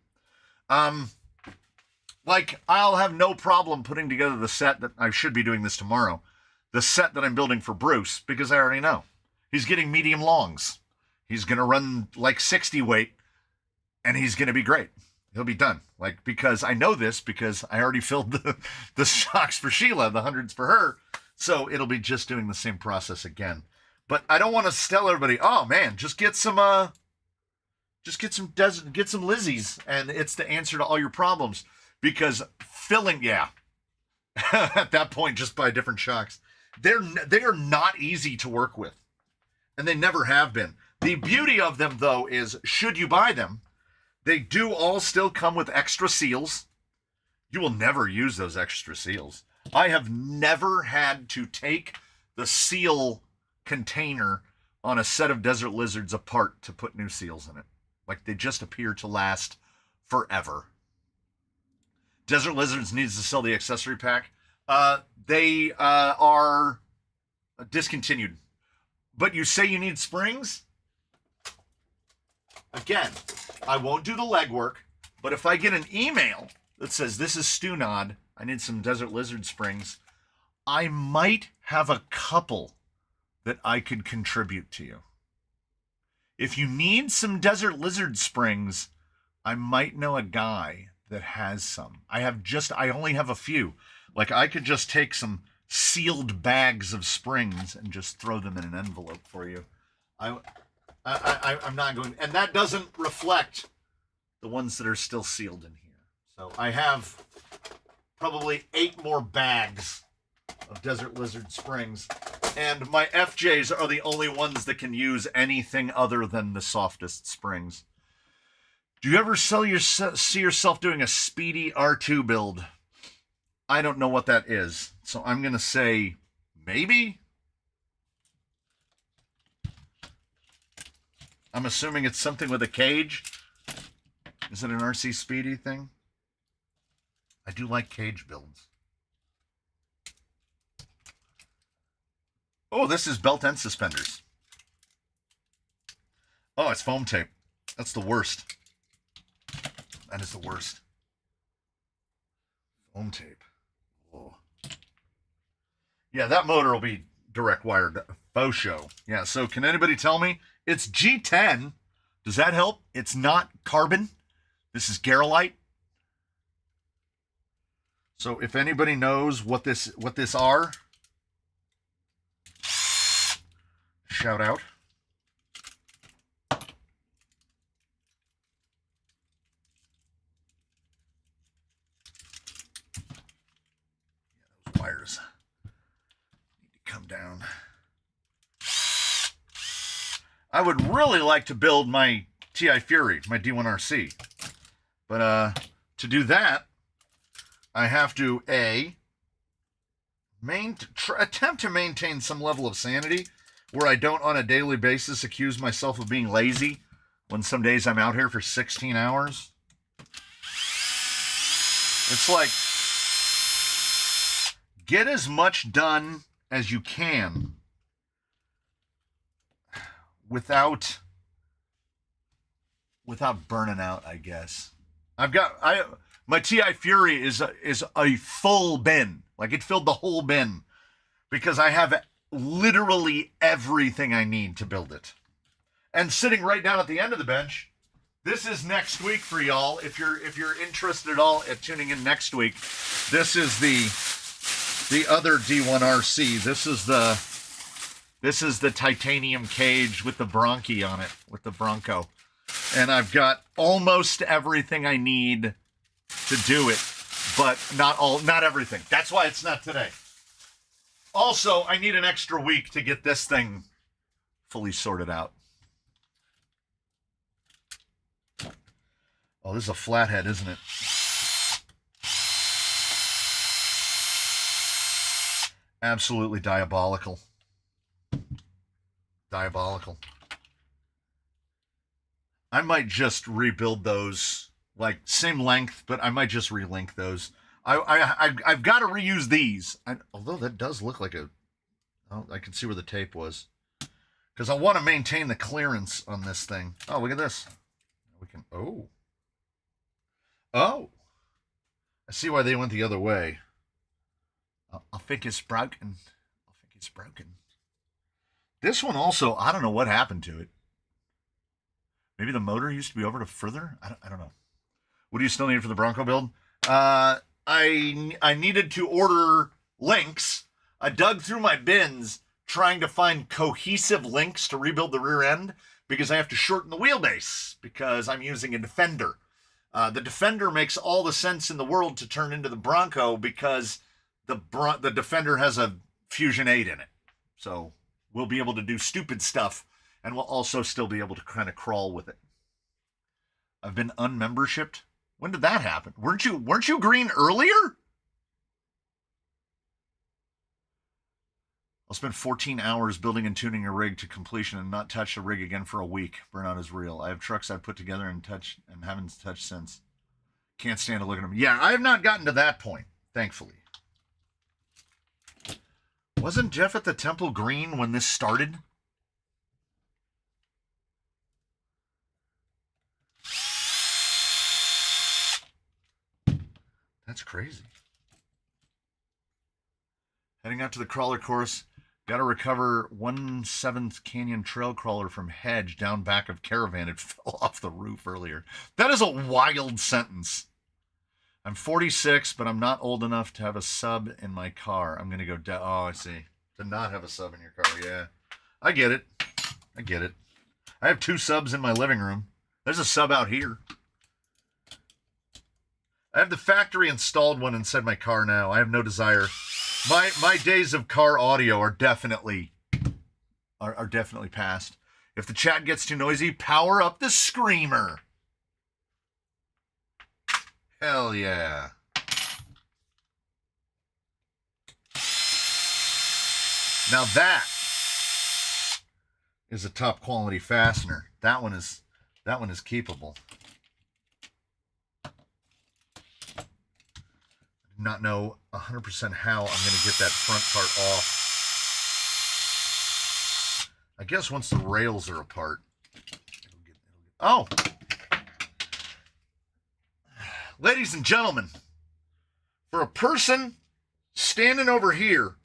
Like, I'll have no problem putting together the set that I should be doing this tomorrow, the set that I'm building for Bruce, because I already know He's getting medium longs. He's going to run like 60 weight, and he's going to be great. He'll be done. Like, because I know this because I already filled the shocks for Sheila, the hundreds for her. So it'll be just doing the same process again. But I don't want to tell everybody, oh man, just get some Lizzies, and it's the answer to all your problems. Because filling, yeah, at that point, just buy different shocks. They are not easy to work with, and they never have been. The beauty of them, though, is should you buy them, they do all still come with extra seals. You will never use those extra seals. I have never had to take the seal container on a set of Desert Lizards apart to put new seals in it. Like, they just appear to last forever. Desert Lizards needs to sell the accessory pack. They are discontinued. But you say you need springs? Again, I won't do the legwork, but if I get an email that says, this is Stunod, I need some Desert Lizard springs, I might have a couple that I could contribute to you. If you need some Desert Lizard springs, I might know a guy that has some. I only have a few. Like, I could just take some sealed bags of springs and just throw them in an envelope for you. I'm not going, and that doesn't reflect the ones that are still sealed in here. So I have probably 8 more bags of Desert Lizard springs, and my FJs are the only ones that can use anything other than the softest springs. Do you ever see yourself doing a speedy R2 build? I don't know what that is, so I'm going to say maybe. I'm assuming it's something with a cage. Is it an RC Speedy thing? I do like cage builds. Oh, this is belt and suspenders. Oh, it's foam tape. That's the worst. That is the worst. Foam tape. Oh. Yeah, that motor will be direct wired. Faux show. Yeah, so can anybody tell me? It's G10. Does that help? It's not carbon. This is Garolite. So if anybody knows what this are, shout out. Yeah, those wires need to come down. I would really like to build my TI Fury, my D1RC. But to do that, I have to, attempt to maintain some level of sanity where I don't on a daily basis accuse myself of being lazy when some days I'm out here for 16 hours. It's like, get as much done as you can without burning out, I guess. My TI Fury is a full bin. Like, it filled the whole bin because I have literally everything I need to build it. And sitting right down at the end of the bench, this is next week for y'all. If you're interested at all at tuning in next week, this is the other D1RC. This is the titanium cage with the Bronchi on it, with the Bronco. And I've got almost everything I need to do it, but not everything. That's why it's not today. Also, I need an extra week to get this thing fully sorted out. Oh, this is a flathead, isn't it? Absolutely diabolical. Diabolical. I might just rebuild those, like, same length, but I might just relink those. I've got to reuse these. Although that does look like a... Oh, I can see where the tape was. Because I want to maintain the clearance on this thing. Oh, look at this. We can... Oh. Oh. I see why they went the other way. I think it's broken. I think it's broken. This one also, I don't know what happened to it. Maybe the motor used to be over to further? I don't know. What do you still need for the Bronco build? I needed to order links. I dug through my bins trying to find cohesive links to rebuild the rear end because I have to shorten the wheelbase because I'm using a Defender. The Defender makes all the sense in the world to turn into the Bronco because the Defender has a Fusion 8 in it. So we'll be able to do stupid stuff, and we'll also still be able to kind of crawl with it. I've been unmembershipped. When did that happen? Weren't you green earlier? I'll spend 14 hours building and tuning a rig to completion and not touch the rig again for a week. Burnout is real. I have trucks I've put together and haven't touched since. Can't stand to look at them. Yeah, I have not gotten to that point, thankfully. Wasn't Jeff at the Temple Green when this started? That's crazy. Heading out to the crawler course. Got to recover 1/7 Canyon trail crawler from hedge down back of caravan. It fell off the roof earlier. That is a wild sentence. I'm 46, but I'm not old enough to have a sub in my car. I'm going to go oh, I see. To not have a sub in your car. Yeah. I get it. I get it. I have 2 subs in my living room. There's a sub out here. I have the factory installed one inside my car now. I have no desire. My days of car audio are definitely past. If the chat gets too noisy, power up the screamer. Hell yeah. Now that is a top quality fastener. That one is keepable. Not know 100% how I'm going to get that front part off. I guess once the rails are apart. Oh! Ladies and gentlemen, for a person standing over here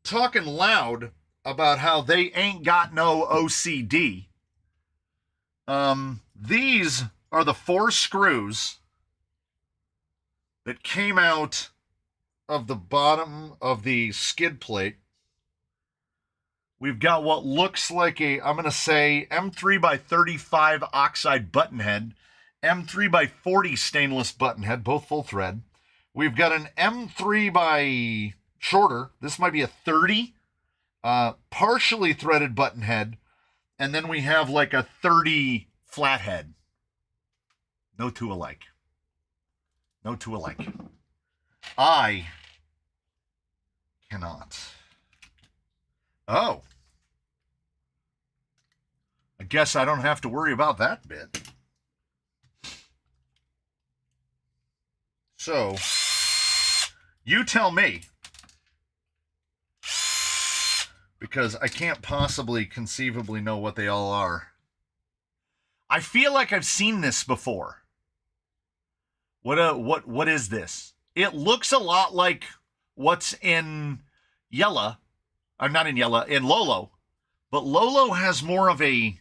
talking loud about how they ain't got no OCD, these are the 4 screws that came out of the bottom of the skid plate. We've got what looks like I'm going to say M3 by 35 oxide button head, M3 by 40 stainless button head, both full thread. We've got an M3 by shorter. This might be a 30, partially threaded button head. And then we have like a 30 flathead. No two alike. No two alike. I cannot. Oh. I guess I don't have to worry about that bit. So, you tell me. Because I can't possibly conceivably know what they all are. I feel like I've seen this before. What is this? It looks a lot like what's in Yella. I'm not in Yella, in Lolo. But Lolo has more of a,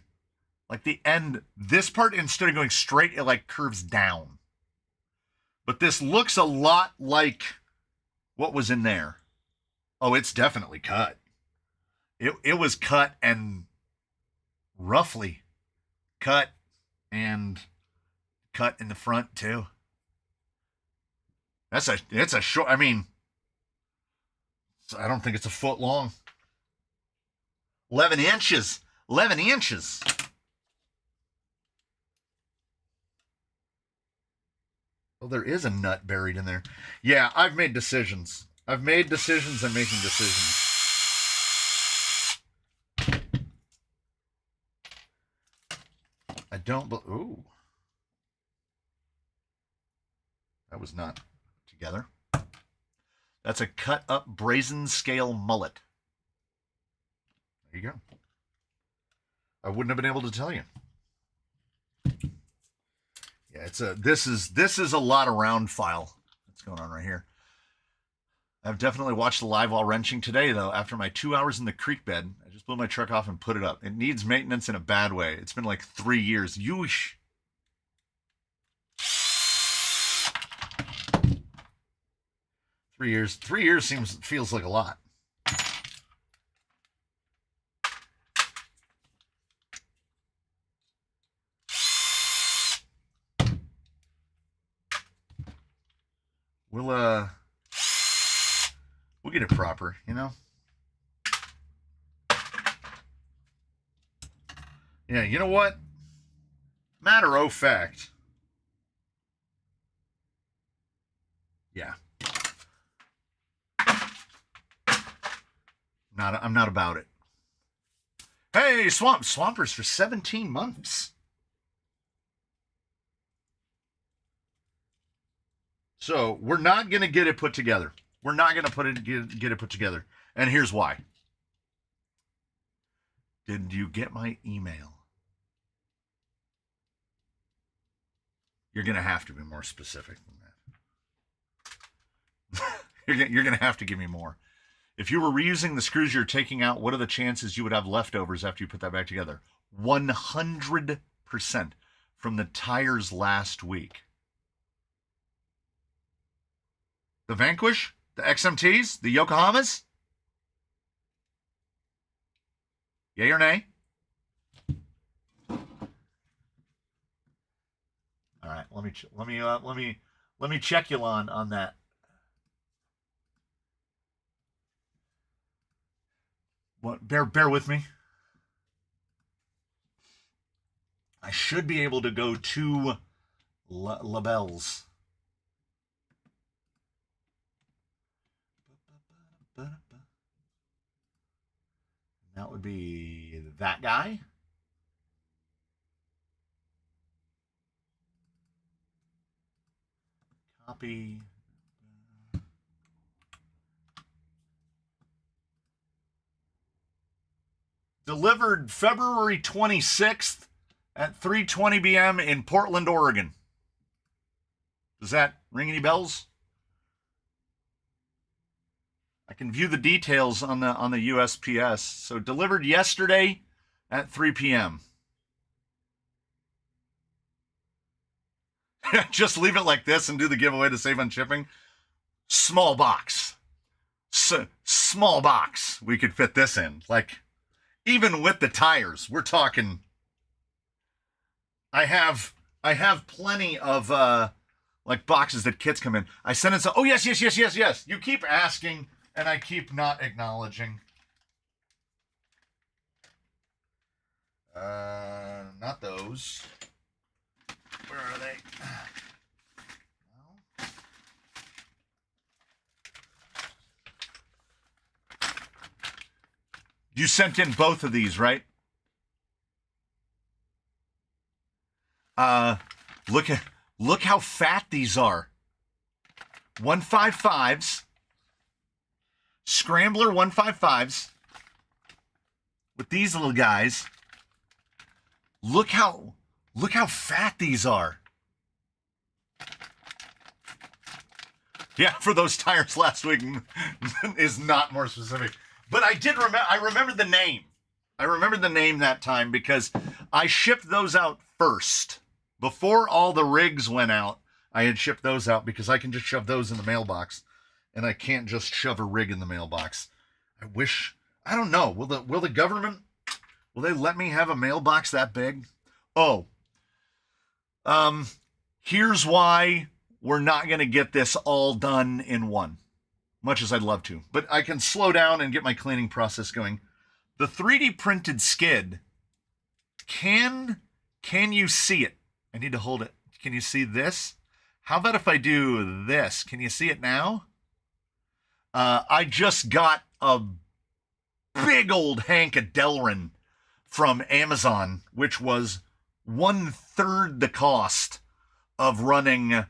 like the end, this part instead of going straight, it like curves down. But this looks a lot like what was in there. Oh, it's definitely cut. It was cut and roughly cut and cut in the front too. It's a short, I mean, I don't think it's a foot long. 11 inches. 11 inches. Well, there is a nut buried in there. Yeah, I've made decisions. I've made decisions and making decisions. I don't, ooh. That was not together. That's a cut up brazen scale mullet. There you go. I wouldn't have been able to tell you. Yeah, this is a lot of round file that's going on right here. I've definitely watched the live while wrenching today though. After my 2 hours in the creek bed, I just blew my truck off and put it up. It needs maintenance in a bad way. It's been like 3 years. Yeesh. 3 years. 3 years feels like a lot. We'll get it proper, you know? Yeah, you know what? Matter of fact. Yeah. I'm not about it. Hey, Swampers for 17 months. So we're not going to get it put together. We're not going to get it put together. And here's why. Did you get my email? You're going to have to be more specific than that. You're going to have to give me more. If you were reusing the screws you're taking out, what are the chances you would have leftovers after you put that back together? 100% from the tires last week. The Vanquish? The XMTs? The Yokohamas? Yay or nay? All right, let me check you on that. What? Bear with me. I should be able to go to labels. That would be that guy. Copy. Delivered February 26th at 3:20 p.m. in Portland, Oregon. Does that ring any bells? I can view the details on the USPS. So delivered yesterday at 3 p.m. Just leave it like this and do the giveaway to save on shipping. Small box. Small box. We could fit this in. Like, even with the tires, we're talking. I have plenty of like boxes that kits come in. I send it so. Oh yes. You keep asking. And I keep not acknowledging. Not those. Where are they? No. You sent in both of these, right? Look how fat these are. 155s. Scrambler 155s with these little guys. Look how fat these are. Yeah, for those tires last week is not more specific. But I remember the name. I remember the name that time because I shipped those out first. Before all the rigs went out, I had shipped those out because I can just shove those in the mailbox. And I can't just shove a rig in the mailbox. I don't know. Will the government, will they let me have a mailbox that big? Oh, here's why we're not going to get this all done in one, much as I'd love to. But I can slow down and get my cleaning process going. The 3D printed skid, can you see it? I need to hold it. Can you see this? How about if I do this? Can you see it now? I just got a big old hank of Delrin from Amazon, which was 1/3 the cost of running,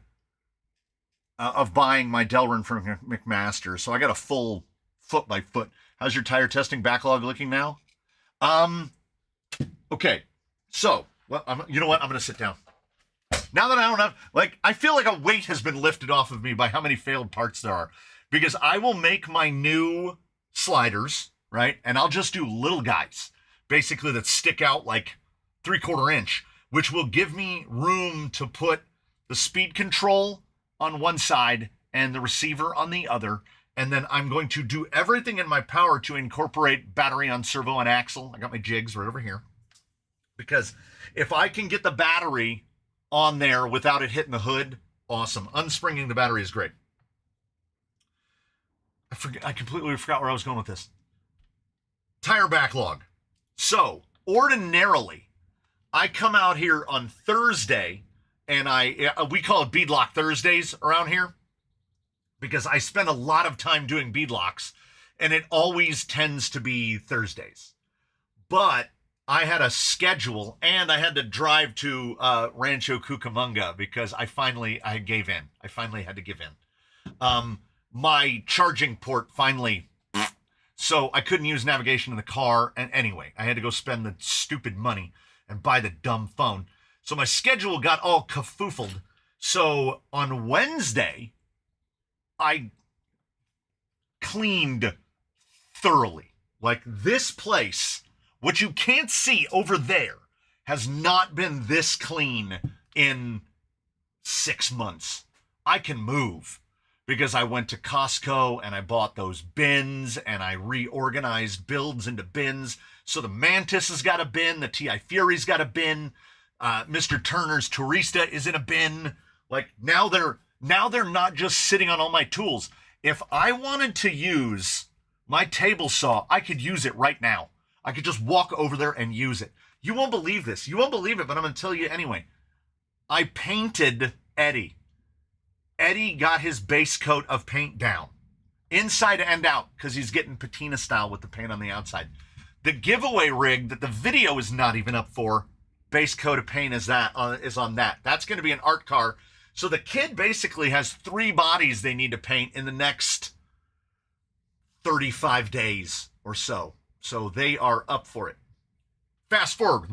of buying my Delrin from McMaster. So I got a full foot by foot. How's your tire testing backlog looking now? Okay. So, well, you know what? I'm going to sit down. Now that I don't have, I feel like a weight has been lifted off of me by how many failed parts there are. Because I will make my new sliders. right? And I'll just do little guys, basically, that stick out like 3/4 inch, which will give me room to put the speed control on one side and the receiver on the other. And then I'm going to do everything in my power to incorporate battery on servo and axle. I got my jigs right over here. Because if I can get the battery on there without it hitting the hood, awesome. Unspringing the battery is great. I completely forgot where I was going with this. Tire backlog. So, ordinarily, I come out here on Thursday, and we call it beadlock Thursdays around here, because I spend a lot of time doing beadlocks, and it always tends to be Thursdays. But I had a schedule, and I had to drive to Rancho Cucamonga because I gave in. I finally had to give in. My charging port finally, so I couldn't use navigation in the car. And anyway, I had to go spend the stupid money and buy the dumb phone. So my schedule got all kafoofled. So on Wednesday, I cleaned thoroughly. Like, this place, what you can't see over there, has not been this clean in 6 months. I can move because I went to Costco and I bought those bins and I reorganized builds into bins. So the Mantis has got a bin, the TI Fury's got a bin, Mr. Turner's Turista is in a bin. Like, now they're not just sitting on all my tools. If I wanted to use my table saw, I could use it right now. I could just walk over there and use it. You won't believe this. You won't believe it, but I'm going to tell you anyway. I painted Eddie. Eddie got his base coat of paint down, inside and out, because he's getting patina style with the paint on the outside. The giveaway rig that the video is not even up for, base coat of paint is on that. That's going to be an art car. So the kid basically has 3 bodies they need to paint in the next 35 days or so. So they are up for it. Fast forward.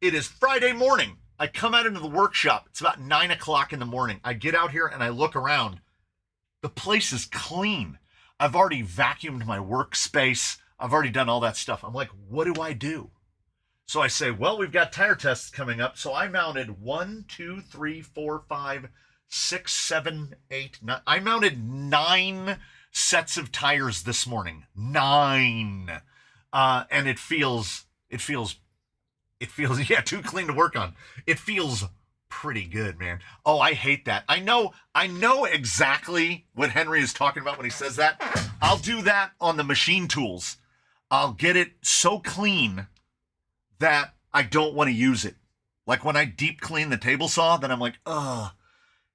It is Friday morning. I come out into the workshop. It's about 9 o'clock in the morning. I get out here and I look around. The place is clean. I've already vacuumed my workspace. I've already done all that stuff. I'm like, what do I do? So I say, well, we've got tire tests coming up. So I mounted 1, 2, 3, 4, 5, 6, 7, 8, 9. I mounted 9 sets of tires this morning. 9. And it feels, yeah, too clean to work on. It feels pretty good, man. Oh, I hate that. I know exactly what Henry is talking about when he says that. I'll do that on the machine tools. I'll get it so clean that I don't want to use it. Like when I deep clean the table saw, then I'm like,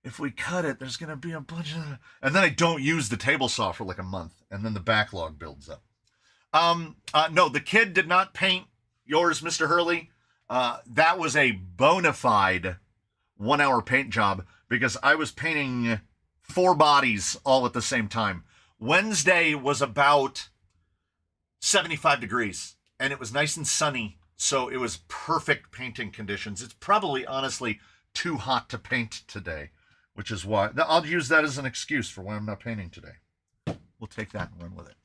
if we cut it, there's going to be a bunch of... And then I don't use the table saw for like a month, and then the backlog builds up. No, the kid did not paint yours, Mr. Hurley. That was a bona fide 1-hour paint job because I was painting 4 bodies all at the same time. Wednesday was about 75 degrees and it was nice and sunny. So it was perfect painting conditions. It's probably honestly too hot to paint today, which is why I'll use that as an excuse for why I'm not painting today. We'll take that and run with it.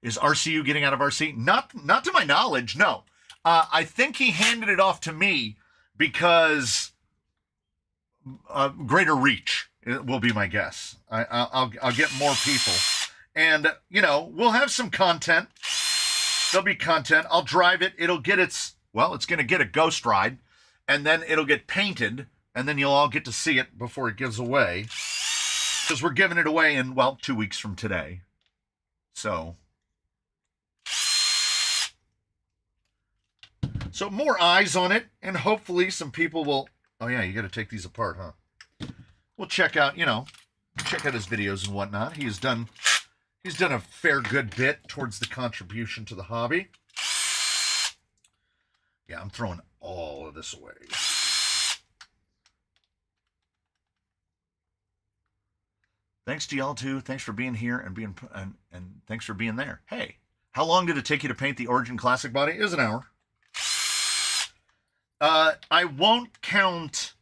Is RCU getting out of RC? Not to my knowledge, no. I think he handed it off to me because greater reach will be my guess. I'll get more people. And, we'll have some content. There'll be content. I'll drive it. It'll get it's going to get a ghost ride. And then it'll get painted. And then you'll all get to see it before it gives away. Because we're giving it away in, 2 weeks from today. So more eyes on it, and hopefully some people will... Oh, yeah, you got to take these apart, huh? We'll check out, check out his videos and whatnot. He's done a fair good bit towards the contribution to the hobby. Yeah, I'm throwing all of this away. Thanks to y'all, too. Thanks for being here and thanks for being there. Hey, how long did it take you to paint the Origin Classic body? It was an hour. I won't count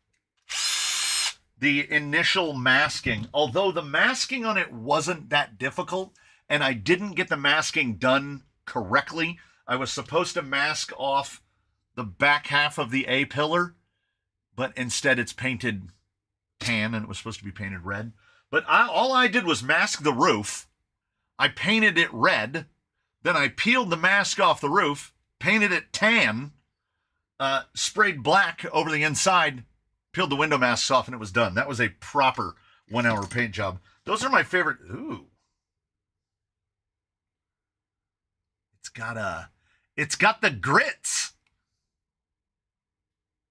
the initial masking, although the masking on it wasn't that difficult. and I didn't get the masking done correctly. I was supposed to mask off the back half of the A-pillar, but instead it's painted tan, and it was supposed to be painted red. But all I did was mask the roof. I painted it red. Then I peeled the mask off the roof, painted it tan, sprayed black over the inside, peeled the window masks off, and it was done. That was a proper 1 hour paint job. Those are my favorite. Ooh. It's got the grits.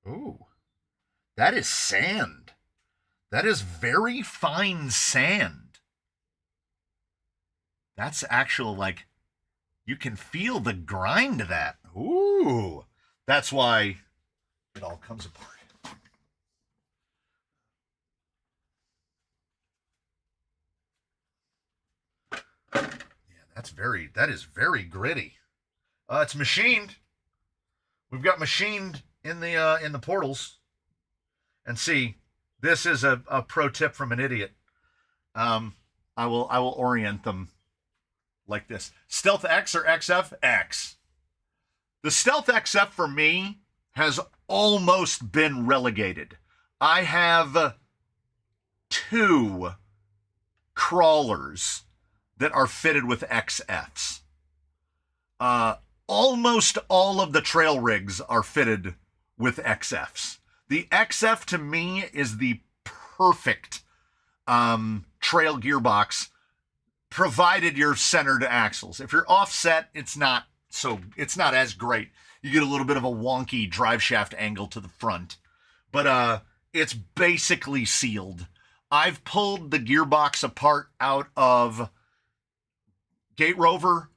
Ooh. That is sand. That is very fine sand. That's actual, like, you can feel the grind of that. Ooh. That's why it all comes apart. Yeah, that is very gritty. It's machined. We've got machined in the portals. And see, this is a pro tip from an idiot. I will orient them like this. Stealth X or XF? X. The Stealth XF for me has almost been relegated. I have 2 crawlers that are fitted with XFs. Almost all of the trail rigs are fitted with XFs. The XF to me is the perfect trail gearbox, provided you're centered axles. If you're offset, it's not as great. You get a little bit of a wonky drive shaft angle to the front, but it's basically sealed. I've pulled the gearbox apart out of Gate Rover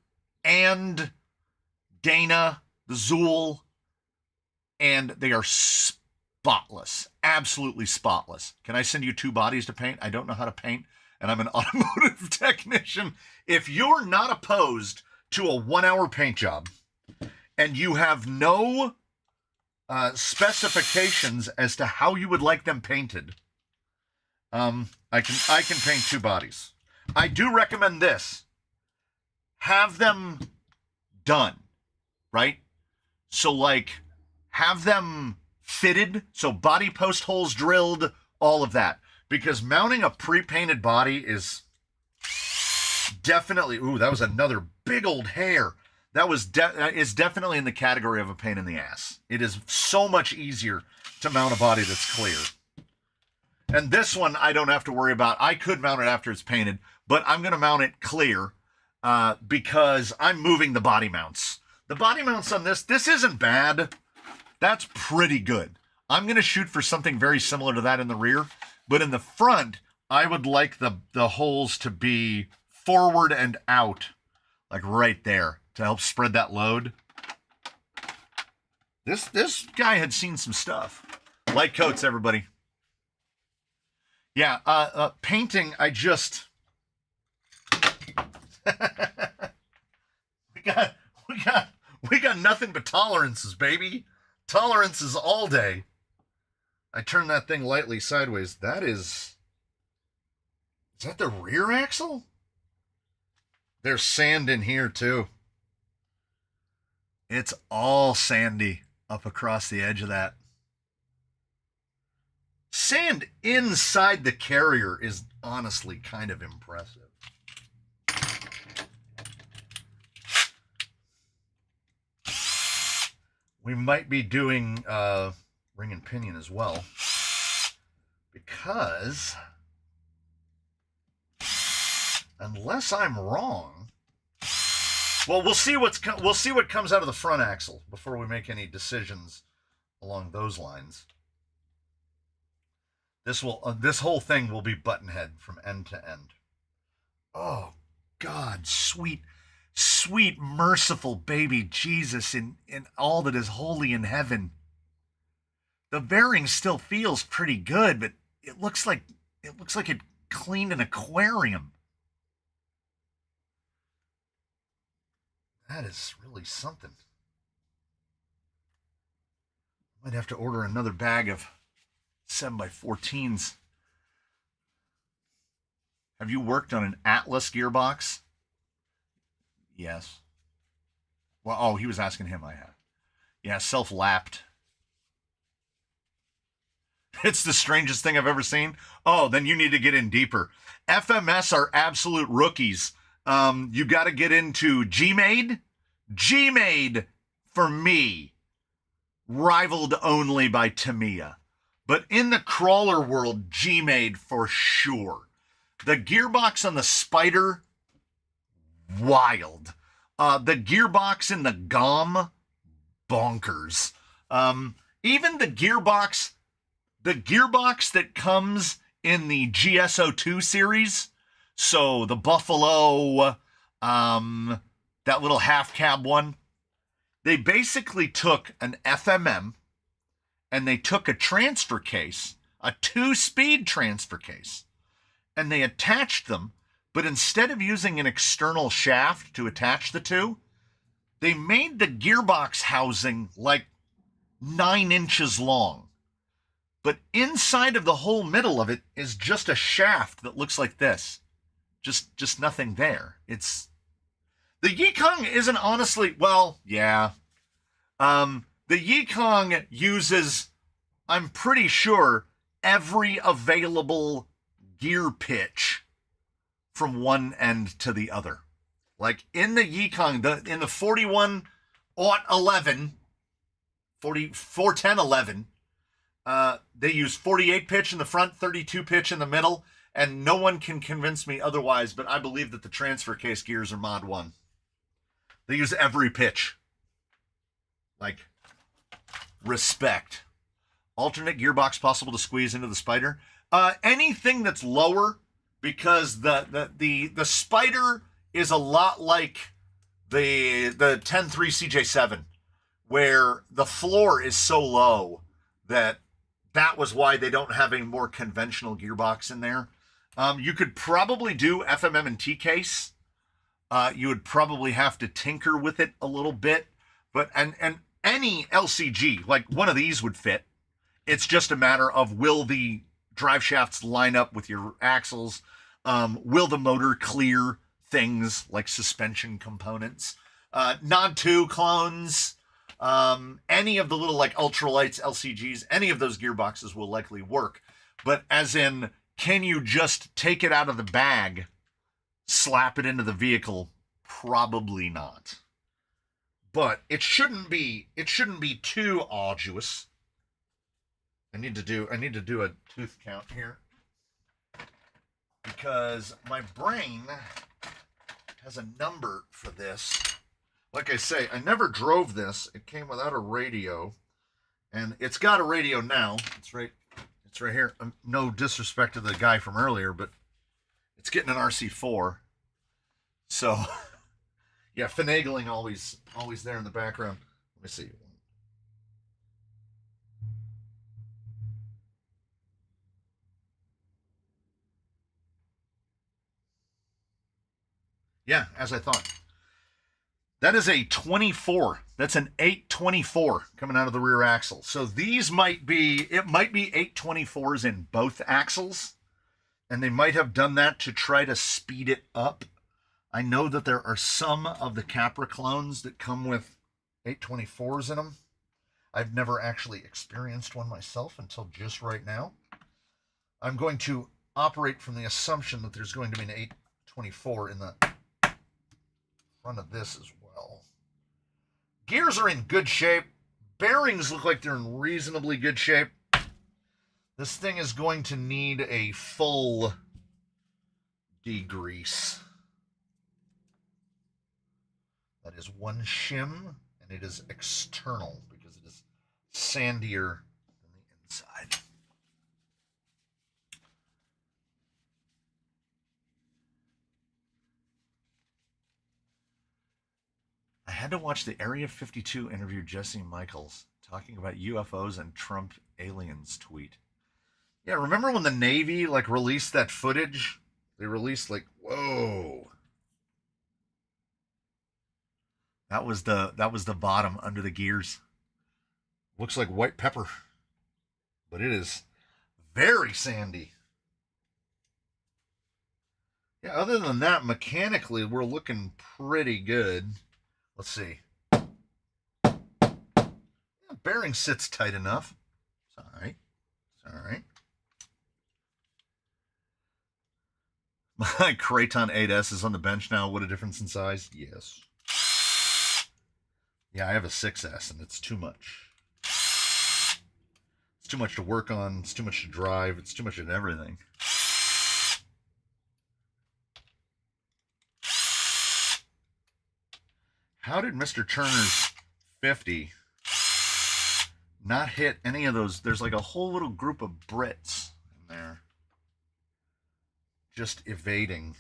and Dana, the Zool, and they are spotless, absolutely spotless. Can I send you 2 bodies to paint? I don't know how to paint, and I'm an automotive technician. If you're not opposed to a 1 hour paint job and you have no specifications as to how you would like them painted, I can paint 2 bodies. I do recommend this. Have them done, right? So, like, have them fitted, so body post holes drilled, all of that. Because mounting a pre-painted body is definitely, ooh, that was another big old hair. That is definitely in the category of a pain in the ass. It is so much easier to mount a body that's clear. And this one, I don't have to worry about. I could mount it after it's painted, but I'm going to mount it clear because I'm moving the body mounts. The body mounts on this isn't bad. That's pretty good. I'm going to shoot for something very similar to that in the rear, but in the front, I would like the holes to be forward and out, like right there, to help spread that load. This guy had seen some stuff. Light coats, everybody. Yeah, painting, I just... we got nothing but tolerances, baby. Tolerances all day. I turn that thing lightly sideways. Is that the rear axle? There's sand in here too. It's all sandy up across the edge of that. Sand inside the carrier is honestly kind of impressive. We might be doing ring and pinion as well, because unless I'm wrong, well, we'll see what comes out of the front axle before we make any decisions along those lines. This whole thing will be button head from end to end. Oh God, sweet merciful baby Jesus in all that is holy in heaven. The bearing still feels pretty good, but it looks like it cleaned an aquarium. That is really something. Might have to order another bag of 7x14s. Have you worked on an Atlas gearbox? Yes. Well, oh, he was asking him. I have. Yeah, self-lapped. It's the strangest thing I've ever seen. Oh, then you need to get in deeper. FMS are absolute rookies. You got to get into Gmade. Gmade, for me, rivaled only by Tamiya. But in the crawler world, Gmade for sure. The gearbox on the Spider, wild. The gearbox in the GOM, bonkers. Even the gearbox that comes in the GSO2 series, so the Buffalo, that little half cab one, they basically took an FMM and they took a transfer case, a 2-speed transfer case, and they attached them, but instead of using an external shaft to attach the two, they made the gearbox housing like 9 inches long. But inside of the whole middle of it is just a shaft that looks like this. Just nothing there. It's... The Yikong isn't honestly... Well, yeah. The Yikong uses, I'm pretty sure, every available gear pitch from one end to the other. Like in the Yikong, in the 41-11, 410-11, they use 48 pitch in the front, 32 pitch in the middle, and no one can convince me otherwise, but I believe that the transfer case gears are Mod 1. They use every pitch. Like, respect. Alternate gearbox possible to squeeze into the Spider. Anything that's lower, because the Spider is a lot like the 10.3 CJ7, where the floor is so low that was why they don't have a more conventional gearbox in there. You could probably do FMM and T-case. You would probably have to tinker with it a little bit, but and any LCG, like one of these would fit. It's just a matter of, will the drive shafts line up with your axles? Will the motor clear things like suspension components? Nod 2 clones, any of the little like ultralights, LCGs, any of those gearboxes will likely work. But as in, can you just take it out of the bag, slap it into the vehicle? Probably not. But it shouldn't be too arduous. I need to do a tooth count here, because my brain has a number for this. Like I say, I never drove this. It came without a radio, and it's got a radio now. It's right here. No disrespect to the guy from earlier, but it's getting an RC4. So, yeah, finagling always there in the background. Let me see. Yeah, as I thought. That is a 24. That's an 824 coming out of the rear axle. So these might be 824s in both axles, and they might have done that to try to speed it up. I know that there are some of the Capra clones that come with 824s in them. I've never actually experienced one myself until just right now. I'm going to operate from the assumption that there's going to be an 824 in the front of this as well. Gears are in good shape. Bearings look like they're in reasonably good shape. This thing is going to need a full degrease. That is one shim, and it is external because it is sandier than the inside. I had to watch the Area 52 interview Jesse Michaels talking about UFOs and Trump aliens tweet. Yeah, remember when the Navy released that footage? They released whoa. That was the bottom under the gears. Looks like white pepper, but it is very sandy. Yeah, other than that, mechanically, we're looking pretty good. Let's see. Yeah, bearing sits tight enough. It's all right. It's all right. My Kraton 8S is on the bench now. What a difference in size. Yes. Yeah, I have a 6S, and it's too much. It's too much to work on. It's too much to drive. It's too much of everything. How did Mr. Turner's 50 not hit any of those? There's like a whole little group of Brits in there just evading.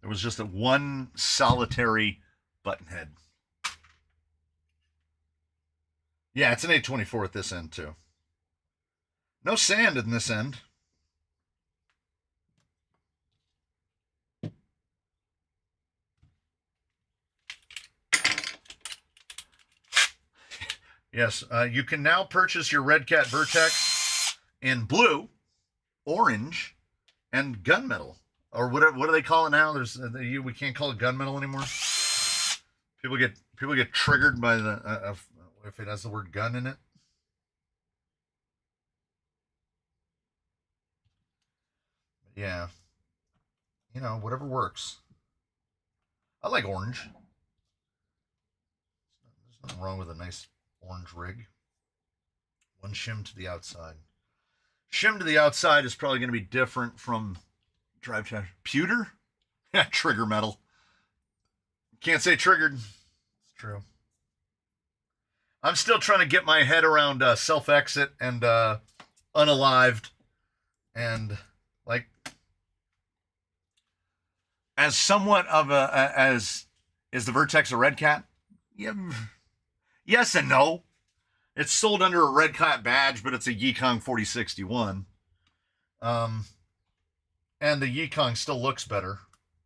There was just a one solitary button head. Yeah, it's an 824 at this end too. No sand in this end. Yes, you can now purchase your Redcat Vertex in blue, orange, and gunmetal. Or what do they call it now? We can't call it gunmetal anymore. People get triggered by the if it has the word gun in it. Yeah, you know, whatever works. I like orange. There's nothing wrong with a nice orange rig. One shim to the outside. Shim to the outside is probably going to be different from drive shaft. Pewter? Yeah, trigger metal. Can't say triggered. It's true. I'm still trying to get my head around self-exit and unalived. And, like, as somewhat of as is the Vertex a Redcat? Yeah, yes and no. It's sold under a Redcat badge, but it's a Yikong 4061. And the Yikong still looks better.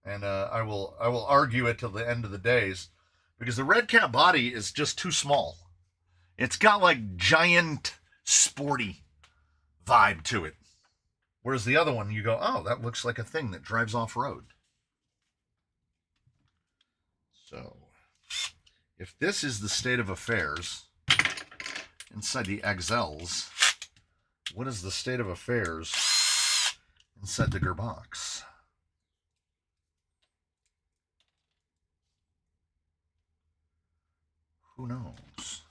And I will argue it till the end of the days, because the Redcat body is just too small. It's got like giant sporty vibe to it. Whereas the other one, you go, oh, that looks like a thing that drives off-road. So, if this is the state of affairs inside the Axials, what is the state of affairs inside the Gearbox? Who knows?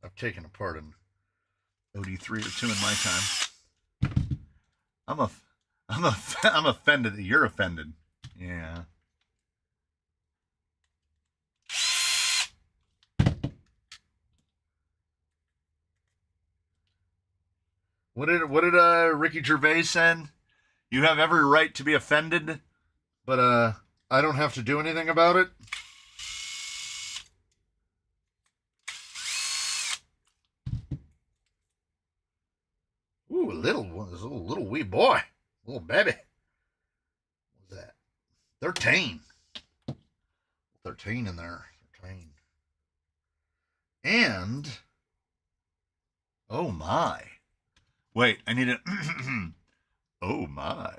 I've taken apart an OD3 or 2 in my time. I'm offended that you're offended. Yeah. What did Ricky Gervais say? You have every right to be offended, but I don't have to do anything about it. Ooh, little wee boy, little baby. What's that? 13. 13 in there. 13. And oh my. Wait, I need it. Oh my.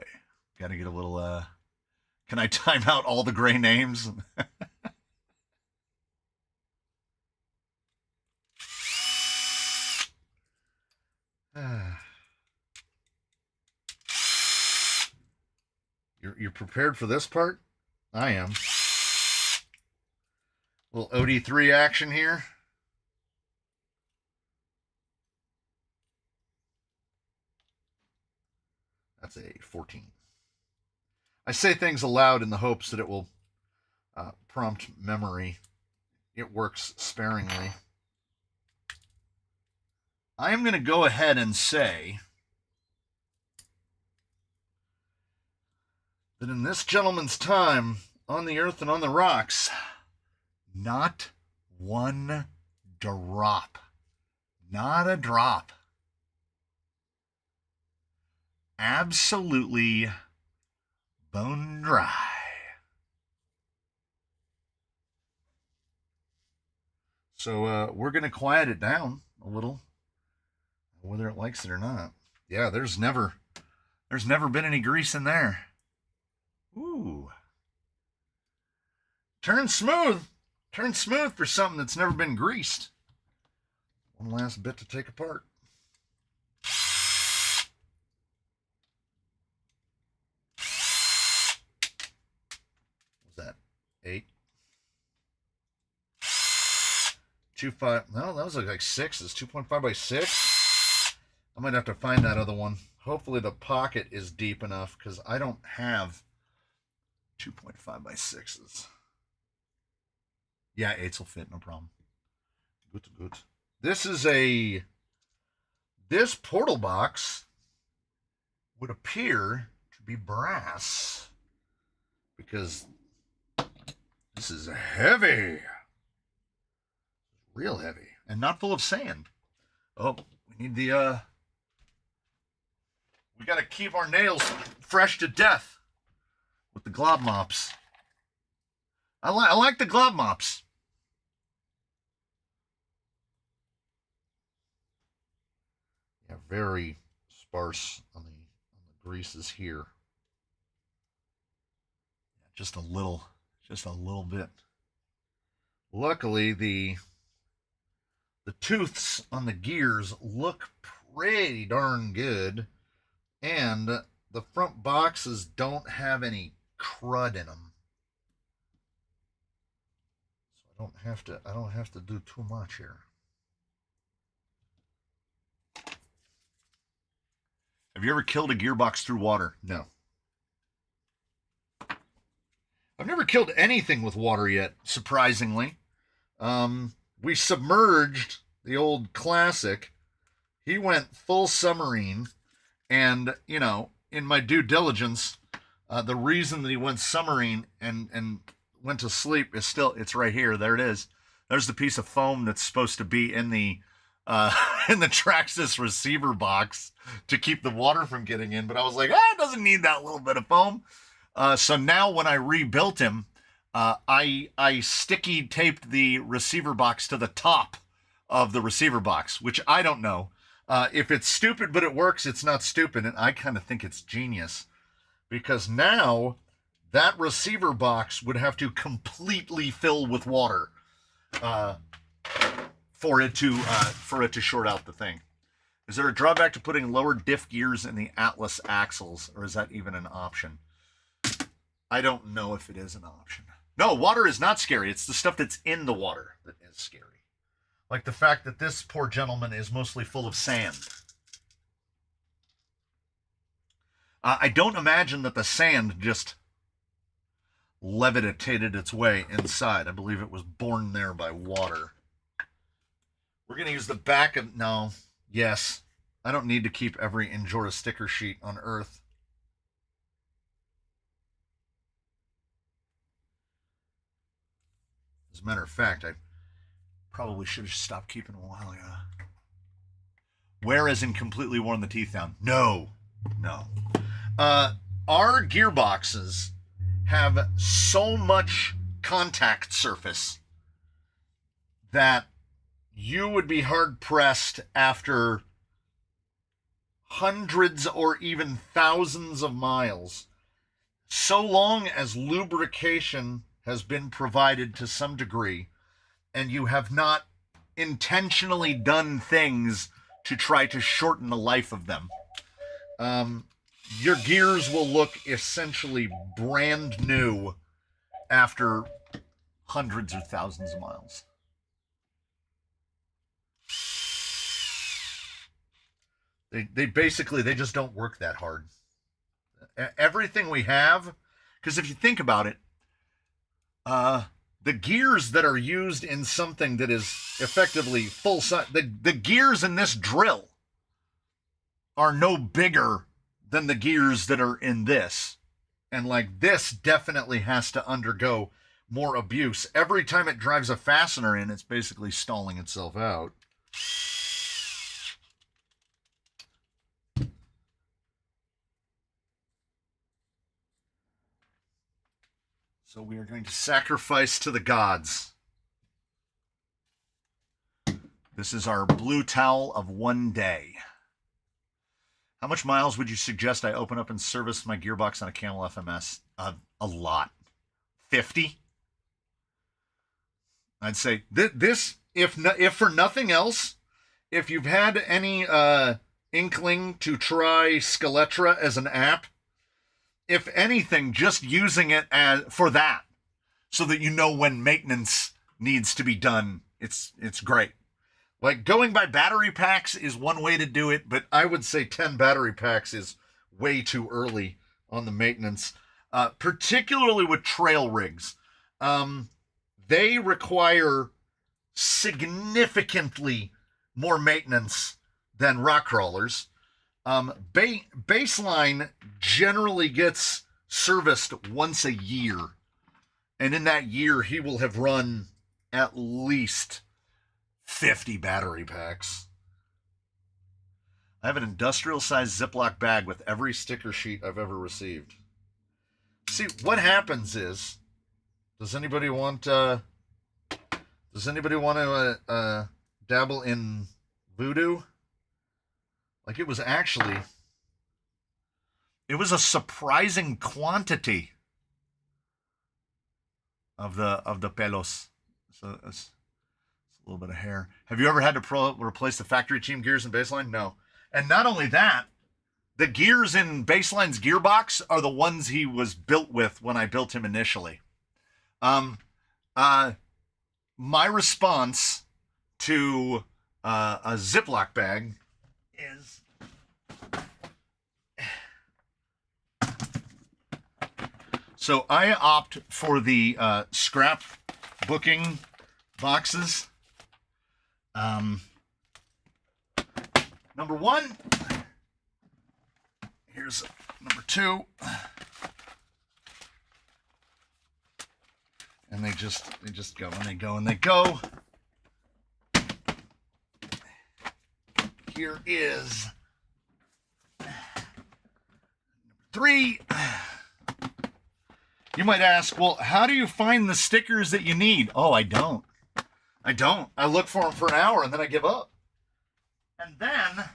Gotta get a little can I time out all the gray names? You're prepared for this part? I am. Little OD3 action here. That's a 14. I say things aloud in the hopes that it will prompt memory. It works sparingly. I am going to go ahead and say that in this gentleman's time on the earth and on the rocks, not one drop. Not a drop absolutely bone dry. So we're going to quiet it down a little, whether it likes it or not. Yeah, there's never been any grease in there. Ooh. Turn smooth. Turn smooth for something that's never been greased. One last bit to take apart. What's that? 8. 2.5. No, that was like 6. It's 2.5 by 6. I might have to find that other one. Hopefully the pocket is deep enough because I don't have 2.5 by 6s. Yeah, 8s will fit, no problem. Good, good. This portal box would appear to be brass because this is heavy. Real heavy and not full of sand. Oh, we need the, we got to keep our nails fresh to death with the glob mops. I like the glob mops. Yeah, very sparse on the greases here. Just a little bit. Luckily, the tooths on the gears look pretty darn good, and the front boxes don't have any crud in them. So I don't have to do too much here. Have you ever killed a gearbox through water? No. I've never killed anything with water yet, surprisingly. We submerged the old classic. He went full submarine, and, you know, in my due diligence, the reason that he went submarine and went to sleep is still, it's right here. There it is. There's the piece of foam that's supposed to be in the Traxxas receiver box to keep the water from getting in. But I was like, it doesn't need that little bit of foam. So now when I rebuilt him, I sticky taped the receiver box to the top of the receiver box, which I don't know. If it's stupid but it works, it's not stupid, and I kind of think it's genius. Because now that receiver box would have to completely fill with water for it to short out the thing. Is there a drawback to putting lower diff gears in the Atlas axles, or is that even an option? I don't know if it is an option. No, water is not scary. It's the stuff that's in the water that is scary. Like the fact that this poor gentleman is mostly full of sand. I don't imagine that the sand just levitated its way inside. I believe it was born there by water. We're going to use the back of... No. Yes. I don't need to keep every Injora sticker sheet on Earth. As a matter of fact, I probably should have stopped keeping them a while ago. Where as in completely worn the teeth down? No. No. Our gearboxes have so much contact surface that you would be hard-pressed after hundreds or even thousands of miles, so long as lubrication has been provided to some degree, and you have not intentionally done things to try to shorten the life of them. Your gears will look essentially brand new after hundreds or thousands of miles. They basically, they just don't work that hard. Everything we have, because if you think about it, the gears that are used in something that is effectively full size, the gears in this drill are no bigger than the gears that are in this. And like this definitely has to undergo more abuse. Every time it drives a fastener in, it's basically stalling itself out. So we are going to sacrifice to the gods. This is our blue towel of one day. How much miles would you suggest I open up and service my gearbox on a Camel FMS? A lot. 50? I'd say this, if for nothing else, if you've had any inkling to try Skeletra as an app, if anything, just using it for that, so that you know when maintenance needs to be done, it's great. Like, going by battery packs is one way to do it, but I would say 10 battery packs is way too early on the maintenance, particularly with trail rigs. They require significantly more maintenance than rock crawlers. Baseline generally gets serviced once a year, and in that year he will have run at least 50 battery packs. I have an industrial-sized Ziploc bag with every sticker sheet I've ever received. See, what happens is, does anybody want to dabble in voodoo? Like, it was a surprising quantity of the pelos. So it's a little bit of hair. Have you ever had to replace the factory team gears in Baseline? No. And not only that, the gears in Baseline's gearbox are the ones he was built with when I built him initially. My response to a Ziploc bag is so I opt for the scrap booking boxes. Number one, here's number two, and they just go and they go and they go. Here is number three. You might ask, well, how do you find the stickers that you need? Oh, I don't. I look for them for an hour and then I give up. And then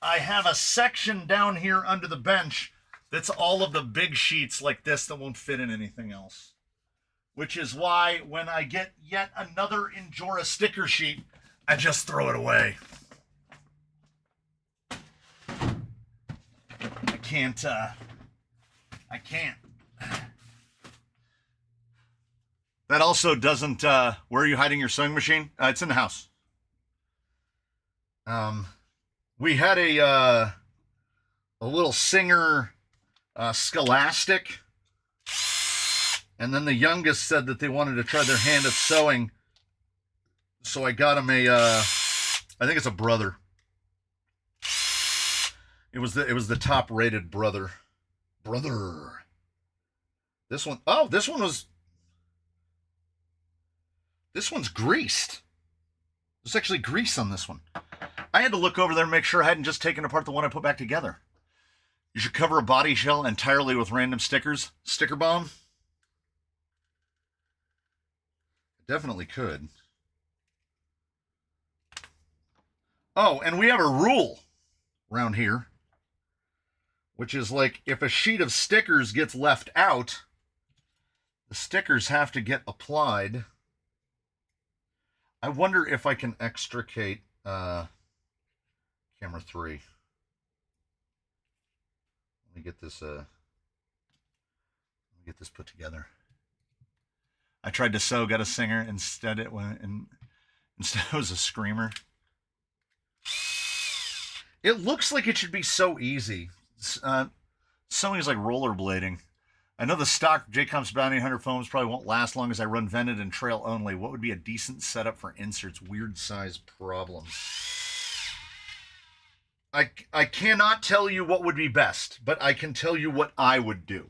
I have a section down here under the bench that's all of the big sheets like this that won't fit in anything else. Which is why when I get yet another Injora sticker sheet, I just throw it away. I can't. That also doesn't, where are you hiding your sewing machine? It's in the house. We had a little Singer Scholastic, and then the youngest said that they wanted to try their hand at sewing, so I got him I think it's a Brother. It was the top rated Brother. This one's greased. There's actually grease on this one. I had to look over there and make sure I hadn't just taken apart the one I put back together. You should cover a body shell entirely with random stickers. Sticker bomb? Definitely could. Oh, and we have a rule around here, which is like, if a sheet of stickers gets left out, the stickers have to get applied. I wonder if I can extricate camera 3. Let me get this put together. I tried to sew, got a Singer, instead it was a Screamer. It looks like it should be so easy. Sewing is like rollerblading. I know the stock J-Comp's Bounty 100 foams probably won't last long as I run vented and trail only. What would be a decent setup for inserts? Weird size problems. I cannot tell you what would be best, but I can tell you what I would do.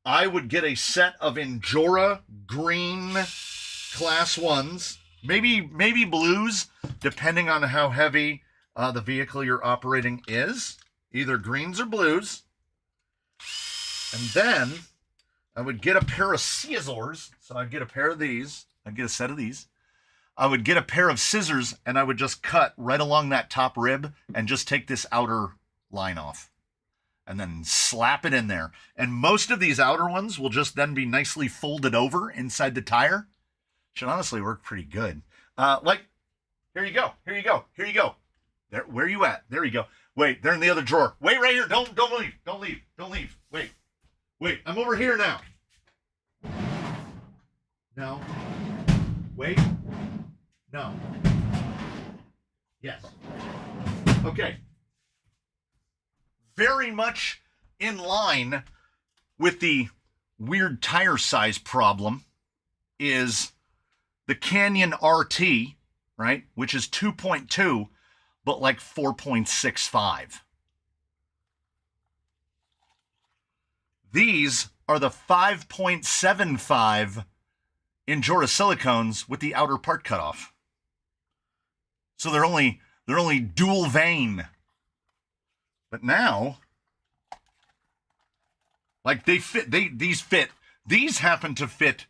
I would get a set of Injora green class 1s, maybe blues, depending on how heavy the vehicle you're operating is. Either greens or blues. And then I would get a pair of scissors. So I'd get a pair of these. I'd get a set of these. I would get a pair of scissors and I would just cut right along that top rib and just take this outer line off and then slap it in there. And most of these outer ones will just then be nicely folded over inside the tire. Should honestly work pretty good. Like, here you go. Here you go. Here you go. There, where are you at? There you go. Wait, they're in the other drawer. Wait right here. Don't leave. Don't leave. Don't leave. Wait, I'm over here now. No. Wait. No. Yes. Okay. Very much in line with the weird tire size problem is the Canyon RT, right? Which is 2.2, but like 4.65. These are the 5.75 Injora silicones with the outer part cut off. So they're only dual vein. But now, like these happen to fit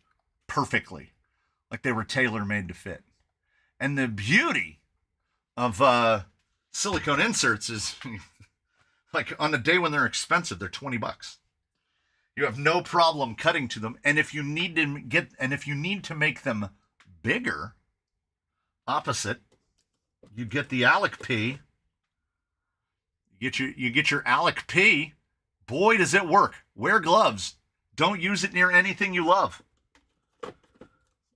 perfectly. Like they were tailor-made to fit. And the beauty of silicone inserts is like on the day when they're expensive, they're $20. You have no problem cutting to them. And if you need to make them bigger, opposite, you get the Alec P. You get your Alec P. Boy, does it work. Wear gloves. Don't use it near anything you love.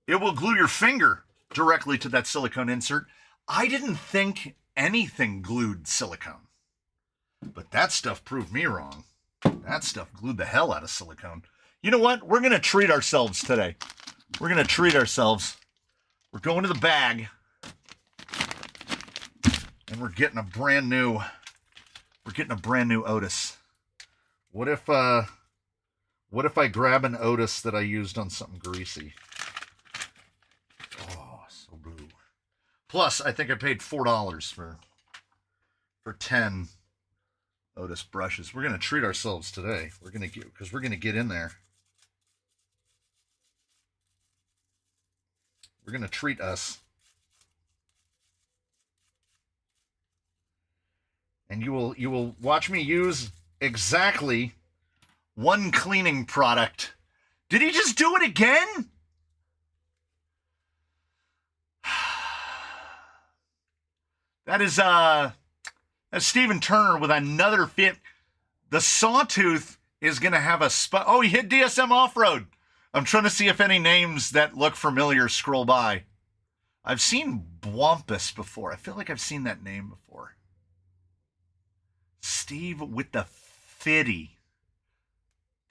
It will glue your finger directly to that silicone insert. I didn't think anything glued silicone, but that stuff proved me wrong. That stuff glued the hell out of silicone. You know what? We're going to treat ourselves today. We're going to treat ourselves. We're going to the bag. And we're getting a brand new Otis. What if I grab an Otis that I used on something greasy? Oh, so blue. Plus, I think I paid $4 for 10 Otis brushes. We're going to treat ourselves today. We're going to get in there. We're going to treat us. And you will watch me use exactly one cleaning product. Did he just do it again? That's Stephen Turner with another fit. The Sawtooth is going to have a spot. Oh, he hit DSM Off-Road. I'm trying to see if any names that look familiar scroll by. I've seen Bwampus before. I feel like I've seen that name before. Steve with the Fitty.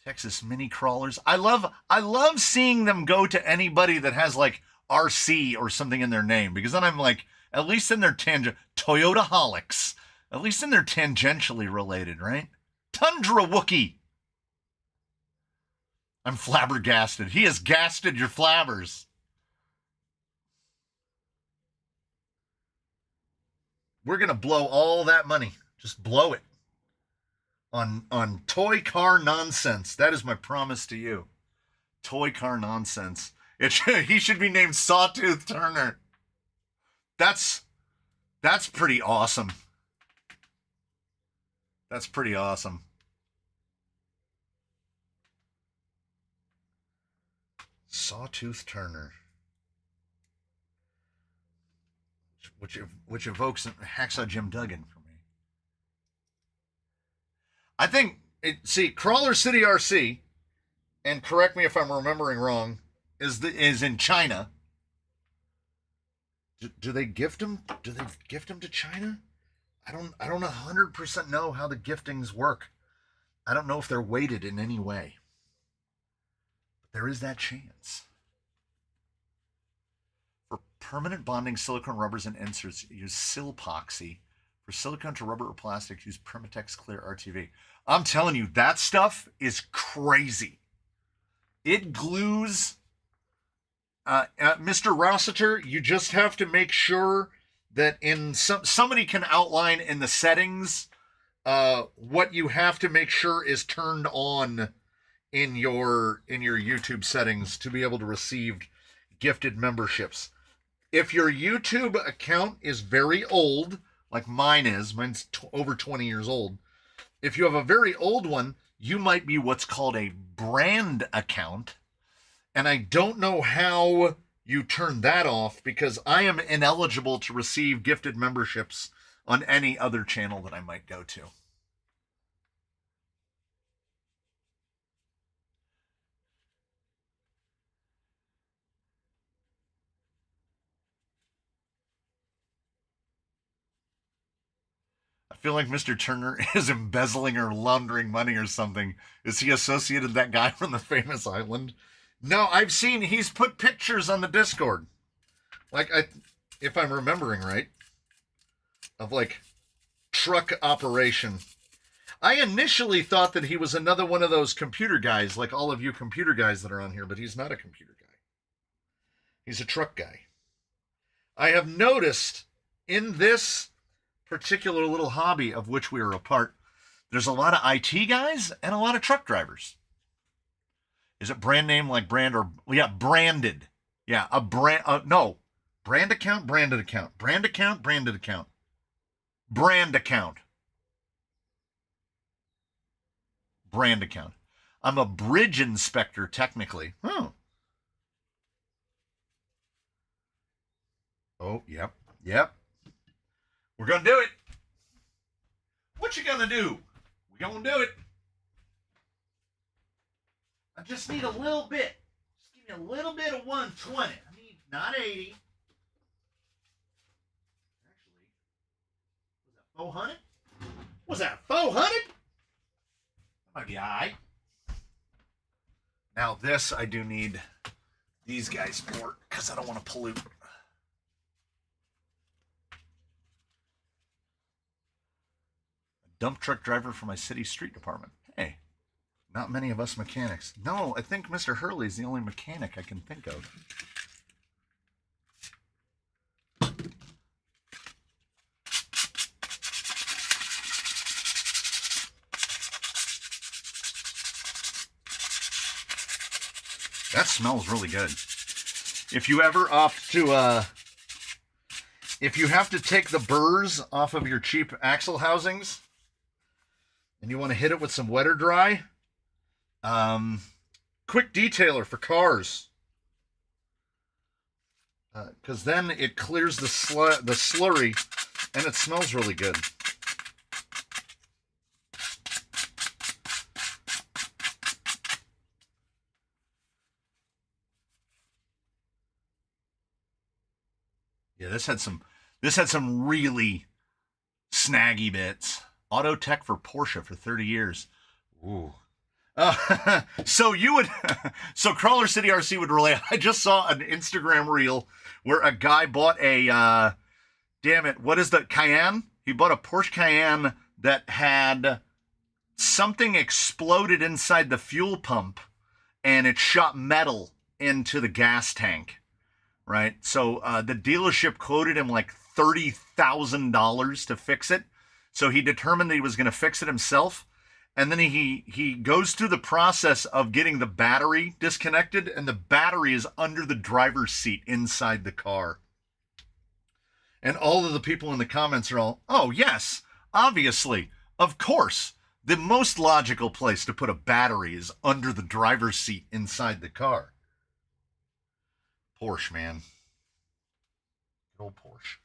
Texas mini crawlers. I love seeing them go to anybody that has like RC or something in their name, because then I'm like, at least in their Toyota Holics. At least then they're tangentially related, right? Tundra Wookie. I'm flabbergasted. He has gasted your flabbers. We're going to blow all that money. Just blow it. On toy car nonsense. That is my promise to you. Toy car nonsense. He should be named Sawtooth Turner. That's pretty awesome. That's pretty awesome. Sawtooth Turner. Which evokes Hacksaw Jim Duggan for me. I think, Crawler City RC, and correct me if I'm remembering wrong, is in China. Do they gift them? Do they gift them to China? I don't 100% know how the giftings work. I don't know if they're weighted in any way. But there is that chance. For permanent bonding silicone rubbers and inserts, use Silpoxy. For silicone to rubber or plastic, use Permatex Clear RTV. I'm telling you, that stuff is crazy. It glues. Mr. Rossiter, you just have to make sure that somebody can outline in the settings what you have to make sure is turned on in your YouTube settings to be able to receive gifted memberships. If your YouTube account is very old, like mine's over 20 years old. If you have a very old one, you might be what's called a brand account. And I don't know how you turn that off because I am ineligible to receive gifted memberships on any other channel that I might go to. I feel like Mr. Turner is embezzling or laundering money or something. Is he associated with that guy from the famous island? No, I've seen he's put pictures on the Discord. Like, if I'm remembering right, of like truck operation. I initially thought that he was another one of those computer guys, like all of you computer guys that are on here, but he's not a computer guy. He's a truck guy. I have noticed in this particular little hobby of which we are a part, there's a lot of IT guys and a lot of truck drivers. Is it brand name like brand or, yeah, branded. Yeah, a brand, no. Brand account, branded account. Brand account, branded account. Brand account. Brand account. I'm a bridge inspector, technically. Oh. Oh, yep. Yep. We're going to do it. What you going to do? We're going to do it. I just need a little bit. Just give me a little bit of 120. I need not 80. Actually, was that 400? Was that 400? That might be all right. Now this, I do need these guys for because I don't want to pollute. Dump truck driver for my city street department. Hey, not many of us mechanics. No, I think Mr. Hurley's the only mechanic I can think of. That smells really good. If you ever opt to, if you have to take the burrs off of your cheap axle housings, and you want to hit it with some wet or dry, quick detailer for cars, because then it clears the slurry, and it smells really good. Yeah, this had some really snaggy bits. Auto tech for Porsche for 30 years. Ooh. So Crawler City RC would relay. I just saw an Instagram reel where a guy bought a, damn it, what is the Cayenne? He bought a Porsche Cayenne that had something exploded inside the fuel pump and it shot metal into the gas tank, right? So the dealership quoted him like $30,000 to fix it. So he determined that he was going to fix it himself. And then he goes through the process of getting the battery disconnected, and the battery is under the driver's seat inside the car. And all of the people in the comments are all, oh, yes, obviously, of course. The most logical place to put a battery is under the driver's seat inside the car. Porsche, man. Good old Porsche.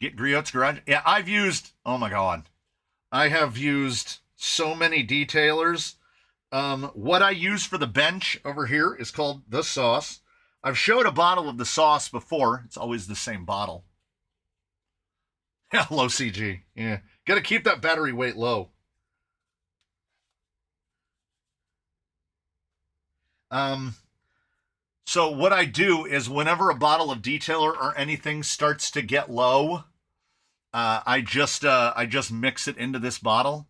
Get Griot's Garage. Yeah, I've used, oh my God. I have used so many detailers. What I use for the bench over here is called the sauce. I've showed a bottle of the sauce before. It's always the same bottle. Yeah, low CG. Yeah. Got to keep that battery weight low. So what I do is whenever a bottle of detailer or anything starts to get low, I just mix it into this bottle.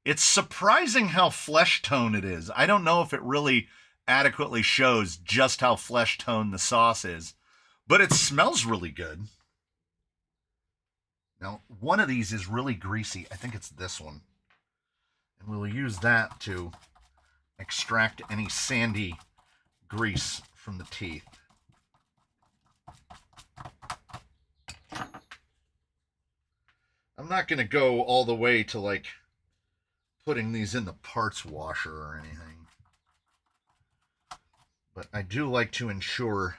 It's surprising how flesh tone it is. I don't know if it really adequately shows just how flesh tone the sauce is, but it smells really good. Now, one of these is really greasy. I think it's this one. And we'll use that to extract any sandy grease from the teeth. I'm not going to go all the way to like putting these in the parts washer or anything. But I do like to ensure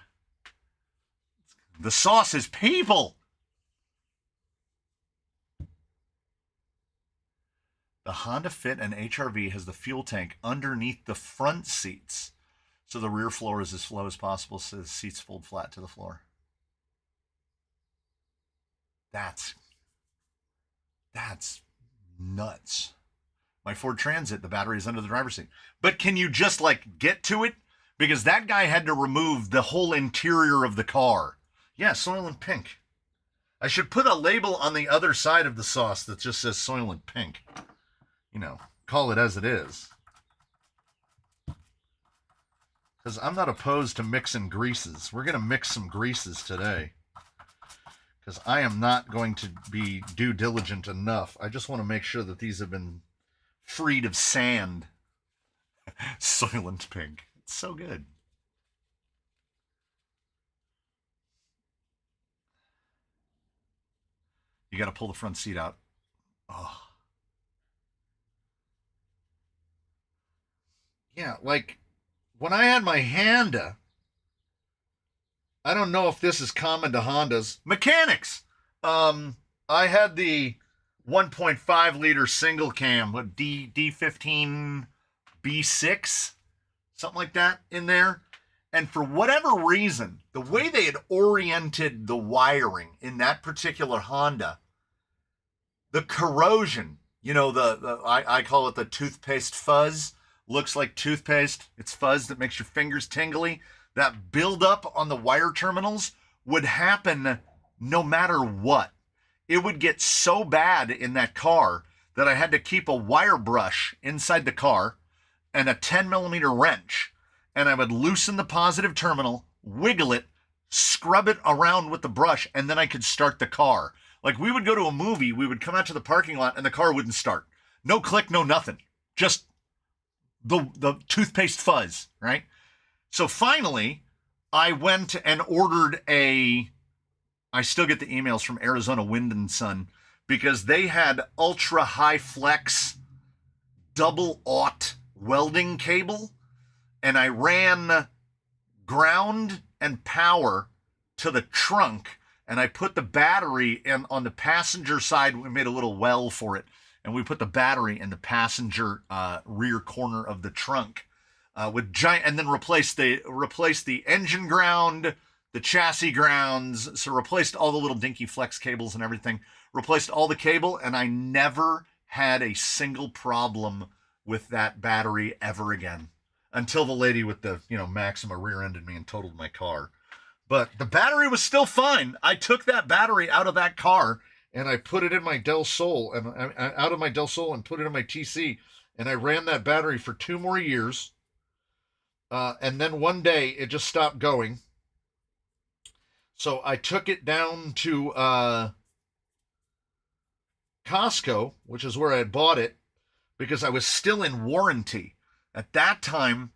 the sauce is people. The Honda Fit and HR-V has the fuel tank underneath the front seats, so the rear floor is as low as possible so the seats fold flat to the floor. That's nuts. My Ford Transit, the battery is under the driver's seat. But can you just like get to it? Because that guy had to remove the whole interior of the car. Yeah, Soylent Pink. I should put a label on the other side of the sauce that just says Soylent Pink. You know, call it as it is. Because I'm not opposed to mixing greases. We're going to mix some greases today. Because I am not going to be due diligent enough. I just want to make sure that these have been freed of sand. Soylent Pink. It's so good. You got to pull the front seat out. Oh. Yeah, like when I had my Honda, I don't know if this is common to Hondas. Mechanics! I had the 1.5 liter single cam, what, D15 B6? Something like that in there. And for whatever reason, the way they had oriented the wiring in that particular Honda, the corrosion, you know, I call it the toothpaste fuzz. Looks like toothpaste. It's fuzz that makes your fingers tingly. That buildup on the wire terminals would happen no matter what. It would get so bad in that car that I had to keep a wire brush inside the car and a 10 millimeter wrench. And I would loosen the positive terminal, wiggle it, scrub it around with the brush, and then I could start the car. Like we would go to a movie, we would come out to the parking lot and the car wouldn't start. No click, no nothing. Just the toothpaste fuzz, right? So finally, I went and ordered I still get the emails from Arizona Wind and Sun because they had ultra high flex double aught welding cable, and I ran ground and power to the trunk, and I put the battery in on the passenger side. We made a little well for it, and we put the battery in the passenger rear corner of the trunk with giant, and then replaced the engine ground, the chassis grounds. So replaced all the little dinky flex cables and everything. Replaced all the cable, and I never had a single problem with that battery ever again until the lady with the Maxima rear-ended me and totaled my car. But the battery was still fine. I took that battery out of that car and I put it in my Del Sol and out of my Del Sol and put it in my TC, and I ran that battery for 2 more years. And then one day it just stopped going. So I took it down to Costco, which is where I had bought it, because I was still in warranty. At that time,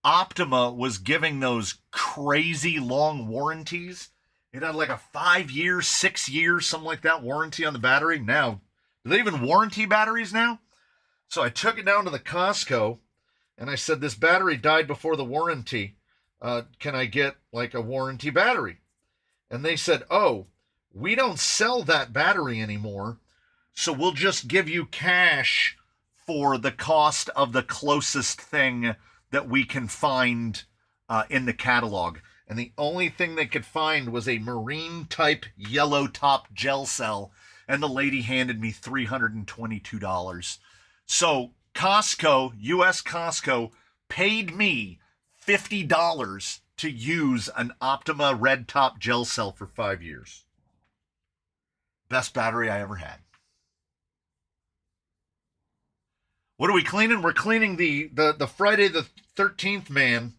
Optima was giving those crazy long warranties. It had like a 5 years, 6 years, something like that warranty on the battery. Now, do they even warranty batteries now? So I took it down to the Costco and I said, this battery died before the warranty. Can I get like a warranty battery? And they said, oh, we don't sell that battery anymore, so we'll just give you cash for the cost of the closest thing that we can find in the catalog. And the only thing they could find was a marine type yellow top gel cell, and the lady handed me $322. So Costco, US Costco, paid me $50 to use an Optima red top gel cell for 5 years. Best battery I ever had. What are we cleaning? We're cleaning the Friday the 13th, man.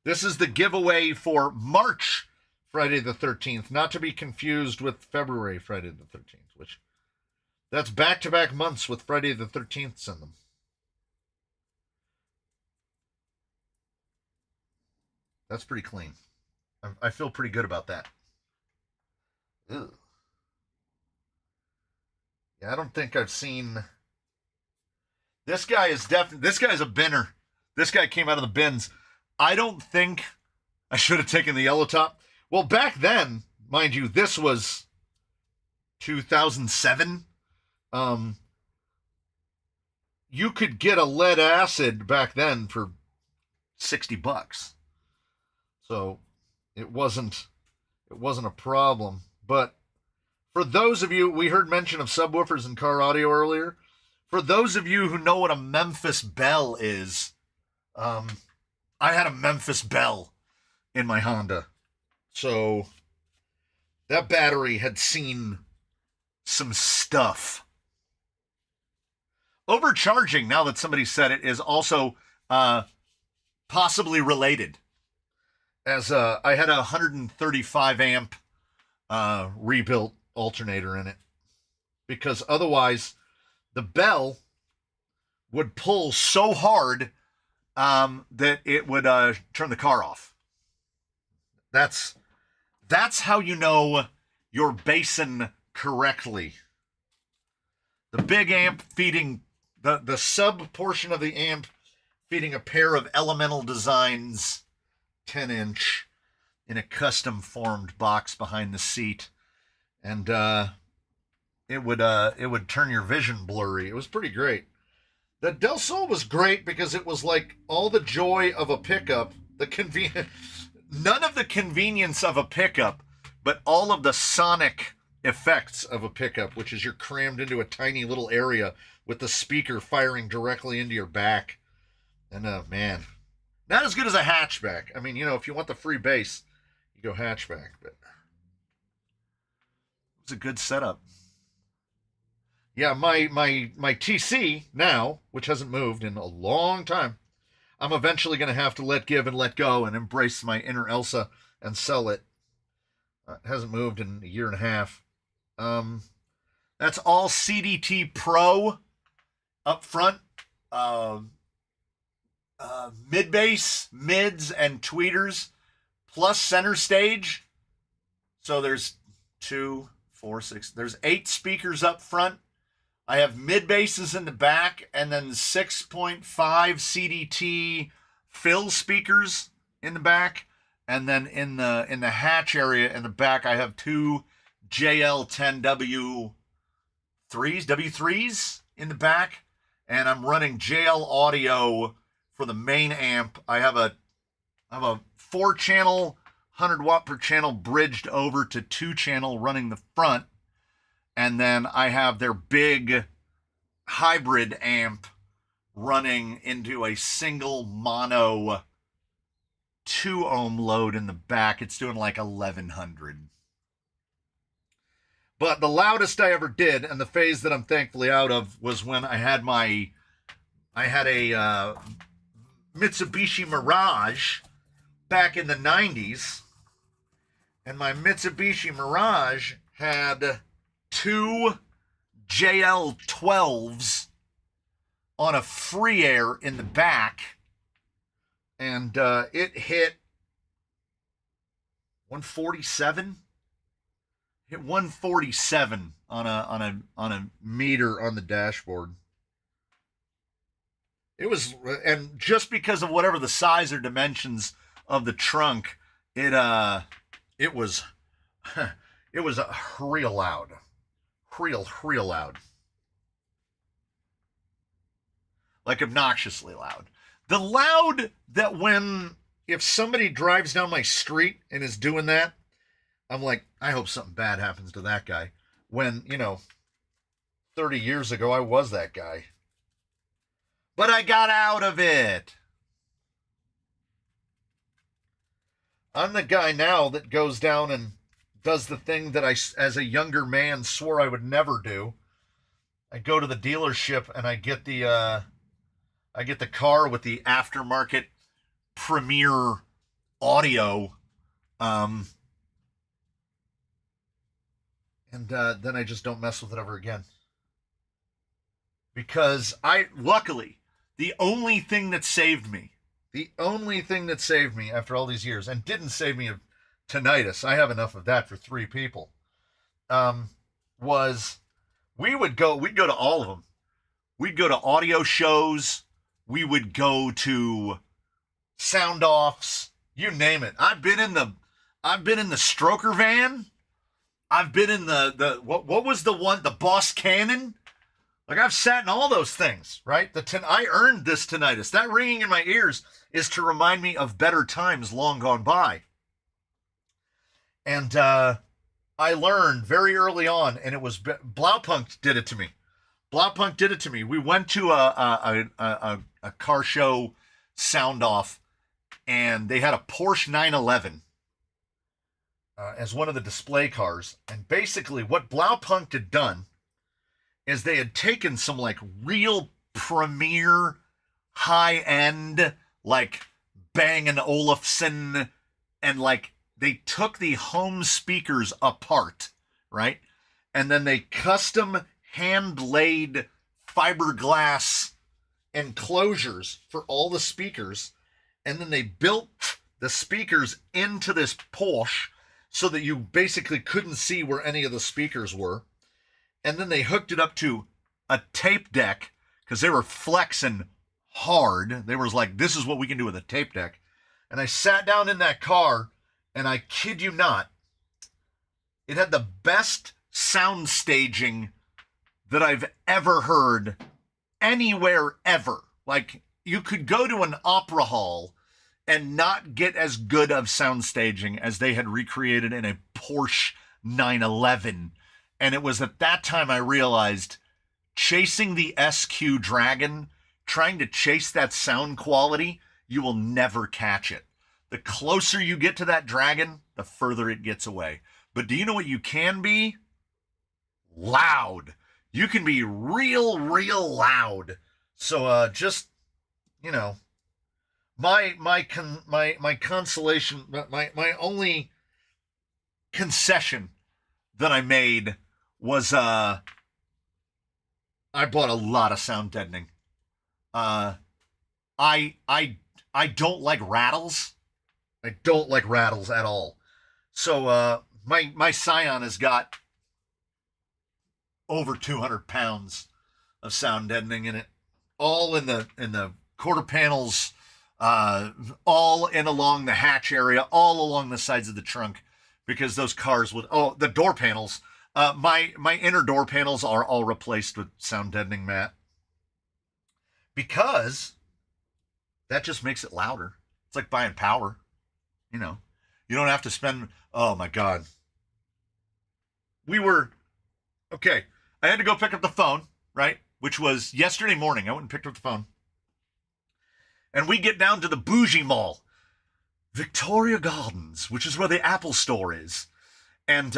This is the giveaway for March Friday the 13th, not to be confused with February Friday the 13th, which that's back-to-back months with Friday the 13th in them. That's pretty clean. I feel pretty good about that. Ew. Yeah, I don't think I've seen... This guy is definitely... This guy's a binner. This guy came out of the bins. I don't think I should have taken the yellow top. Well, back then, mind you, this was 2007. You could get a lead acid back then for $60. So it wasn't a problem. But for those of you, we heard mention of subwoofers and car audio earlier. For those of you who know what a Memphis Bell is, I had a Memphis Bell in my Honda. So that battery had seen some stuff. Overcharging, now that somebody said it, is also possibly related. As I had a 135 amp rebuilt alternator in it. Because otherwise, the Bell would pull so hard that it would turn the car off. That's how you know you're basing correctly. The big amp feeding the sub portion of the amp feeding a pair of Elemental Designs 10-inch in a custom formed box behind the seat, and it would turn your vision blurry. It was pretty great. The Del Sol was great because it was like all the joy of a pickup, none of the convenience of a pickup, but all of the sonic effects of a pickup, which is you're crammed into a tiny little area with the speaker firing directly into your back. And man, not as good as a hatchback. I mean, if you want the free bass, you go hatchback, but it was a good setup. Yeah, my TC now, which hasn't moved in a long time, I'm eventually going to have to let give and let go and embrace my inner Elsa and sell it. It hasn't moved in a year and a half. That's all CDT Pro up front. Mid bass, mids, and tweeters, plus center stage. So there's 2, 4, 6. There's 8 speakers up front. I have mid basses in the back, and then 6.5 CDT fill speakers in the back, and then in the hatch area in the back, I have 2 JL10 W3s in the back, and I'm running JL audio for the main amp. I have a 4-channel 100 watt per channel bridged over to 2-channel running the front. And then I have their big hybrid amp running into a single mono 2 ohm load in the back. It's doing like 1100. But the loudest I ever did, and the phase that I'm thankfully out of, was when I had a Mitsubishi Mirage back in the 90s. And my Mitsubishi Mirage had 2 JL12s on a free air in the back, and it hit 147. Hit 147 on a meter on the dashboard. It was, and just because of whatever the size or dimensions of the trunk, it was real loud. Real loud. Like obnoxiously loud. The loud that if somebody drives down my street and is doing that, I'm like, I hope something bad happens to that guy. When, 30 years ago, I was that guy. But I got out of it. I'm the guy now that goes down and does the thing that I, as a younger man, swore I would never do. I go to the dealership and I get the car with the aftermarket Premier audio, and then I just don't mess with it ever again. Because luckily, the only thing that saved me The only thing that saved me after all these years, and didn't save me of tinnitus, I have enough of that for 3 people, was we'd go to all of them. We'd go to audio shows. We would go to sound offs. You name it. I've been in the stroker van. I've been in what was the one, the Boss Cannon? Like, I've sat in all those things, right? I earned this tinnitus. That ringing in my ears is to remind me of better times long gone by. And I learned very early on, and it was Blaupunk did it to me. Blaupunk did it to me. We went to a car show sound off, and they had a Porsche 911 as one of the display cars. And basically what Blaupunk had done is they had taken some like real premier high-end, like Bang & Olufsen, and like they took the home speakers apart, right? And then they custom hand-laid fiberglass enclosures for all the speakers, and then they built the speakers into this Porsche so that you basically couldn't see where any of the speakers were. And then they hooked it up to a tape deck because they were flexing hard. They were like, this is what we can do with a tape deck. And I sat down in that car, and I kid you not, it had the best sound staging that I've ever heard anywhere ever. Like, you could go to an opera hall and not get as good of sound staging as they had recreated in a Porsche 911. And it was at that time I realized chasing the SQ Dragon, trying to chase that sound quality, you will never catch it. The closer you get to that Dragon, the further it gets away. But do you know what you can be? Loud. You can be real loud. So just, you know, my consolation, my only concession that I made was I bought a lot of sound deadening. I don't like rattles. I don't like rattles at all. So my Scion has got over 200 pounds of sound deadening in it, all in the quarter panels, all in along the hatch area, all along the sides of the trunk, because those cars would, the door panels, my inner door panels are all replaced with sound deadening mat, because that just makes it louder. It's like buying power, you know. You don't have to spend, oh my God. Okay, I had to go pick up the phone, right? Which was yesterday morning. I went and picked up the phone. And we get down to the bougie mall, Victoria Gardens, which is where the Apple store is. And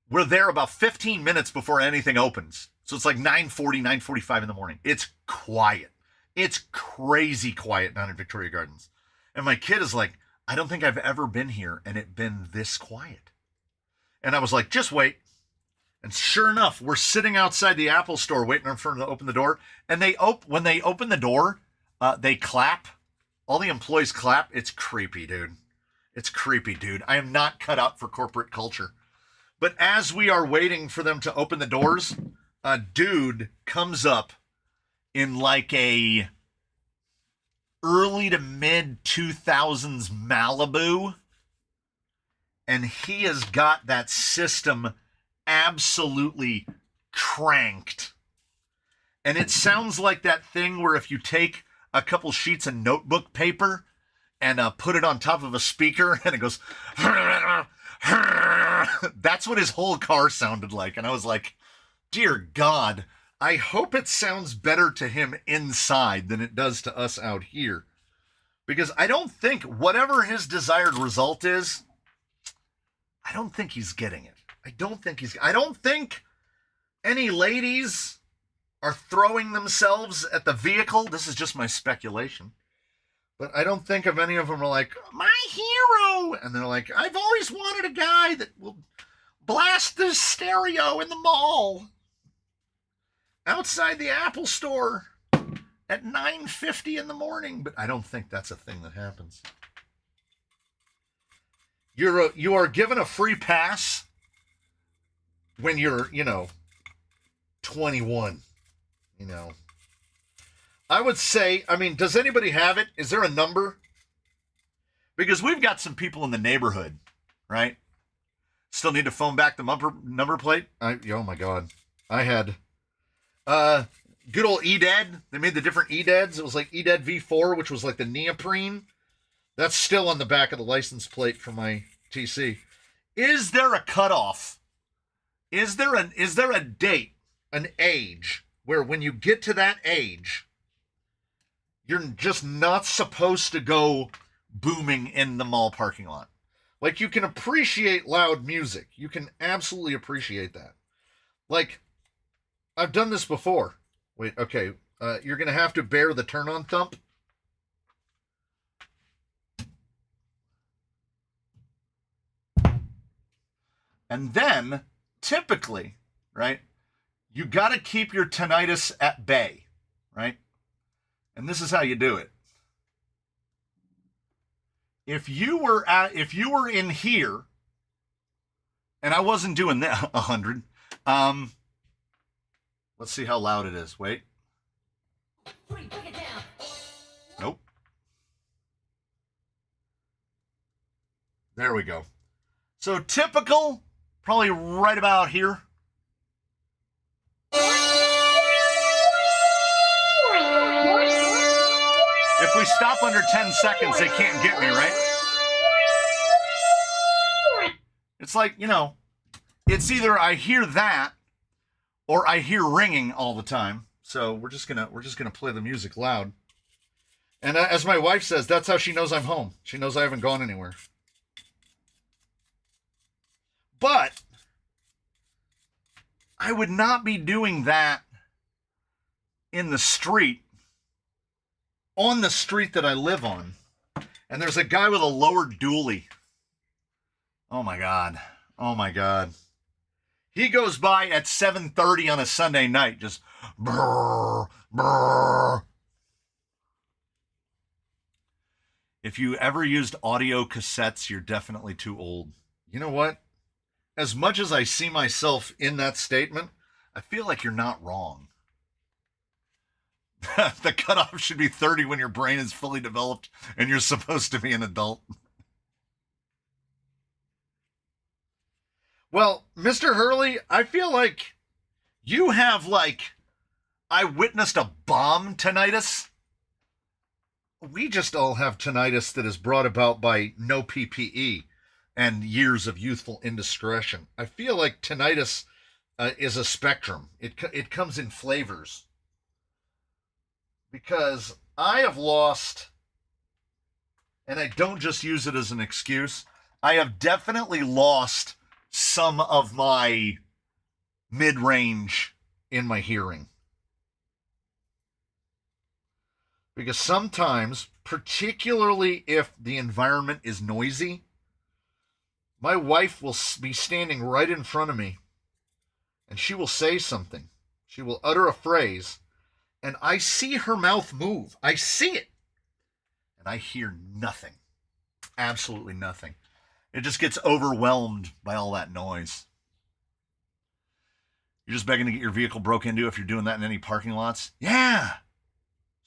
we're there about 15 minutes before anything opens. So it's like 9:40, 9:45 in the morning. It's quiet. It's crazy quiet down in Victoria Gardens. And my kid is like, I don't think I've ever been here and it been this quiet. And I was like, just wait. And sure enough, we're sitting outside the Apple store waiting for them to open the door. And when they open the door, they clap. All the employees clap. It's creepy, dude. It's creepy, dude. I am not cut out for corporate culture. But as we are waiting for them to open the doors, a dude comes up in like a early to mid 2000s Malibu. And he has got that system absolutely cranked. And it sounds like that thing where if you take a couple sheets of notebook paper and put it on top of a speaker and it goes, that's what his whole car sounded like. And I was like, dear God, I hope it sounds better to him inside than it does to us out here. Because I don't think whatever his desired result is, I don't think he's getting it. I don't think any ladies are throwing themselves at the vehicle. This is just my speculation. But I don't think of any of them are like, my hero. And they're like, I've always wanted a guy that will blast the stereo in the mall outside the Apple store. at 9:50 in the morning, but I don't think that's a thing that happens. You are given a free pass when you're, 21, I would say, does anybody have it? Is there a number? Because we've got some people in the neighborhood, right? Still need to phone back the number plate. Oh my God. I had good old EDAD. They made the different EDADs. It was like EDAD V4, which was like the neoprene. That's still on the back of the license plate for my TC. Is there a cutoff? Is there a date, an age, where when you get to that age, you're just not supposed to go booming in the mall parking lot? Like, you can appreciate loud music. You can absolutely appreciate that. Like, I've done this before. Wait, okay. You're going to have to bear the turn-on thump. And then, typically, right, you got to keep your tinnitus at bay, right? And this is how you do it. If you were in here, and I wasn't doing that 100, let's see how loud it is. Wait. Nope. There we go. So typical, probably right about here. If we stop under 10 seconds, they can't get me, right? It's like, it's either I hear that or I hear ringing all the time. So we're just gonna play the music loud. And as my wife says, that's how she knows I'm home. She knows I haven't gone anywhere. But I would not be doing that in the street, on the street that I live on. And there's a guy with a lowered dually. Oh my God. Oh my God. He goes by at 7:30 on a Sunday night, just brrr, brrr. If you ever used audio cassettes, you're definitely too old. You know what? As much as I see myself in that statement, I feel like you're not wrong. The cutoff should be 30 when your brain is fully developed and you're supposed to be an adult. Well, Mr. Hurley, I feel like you have, I witnessed a bomb tinnitus. We just all have tinnitus that is brought about by no PPE and years of youthful indiscretion. I feel like tinnitus is a spectrum. It comes in flavors. Because I have lost, and I don't just use it as an excuse, I have definitely lost some of my mid-range in my hearing. Because sometimes, particularly if the environment is noisy, my wife will be standing right in front of me, and she will say something. She will utter a phrase, and I see her mouth move. I see it. And I hear nothing. Absolutely nothing. It just gets overwhelmed by all that noise. You're just begging to get your vehicle broke into if you're doing that in any parking lots? Yeah.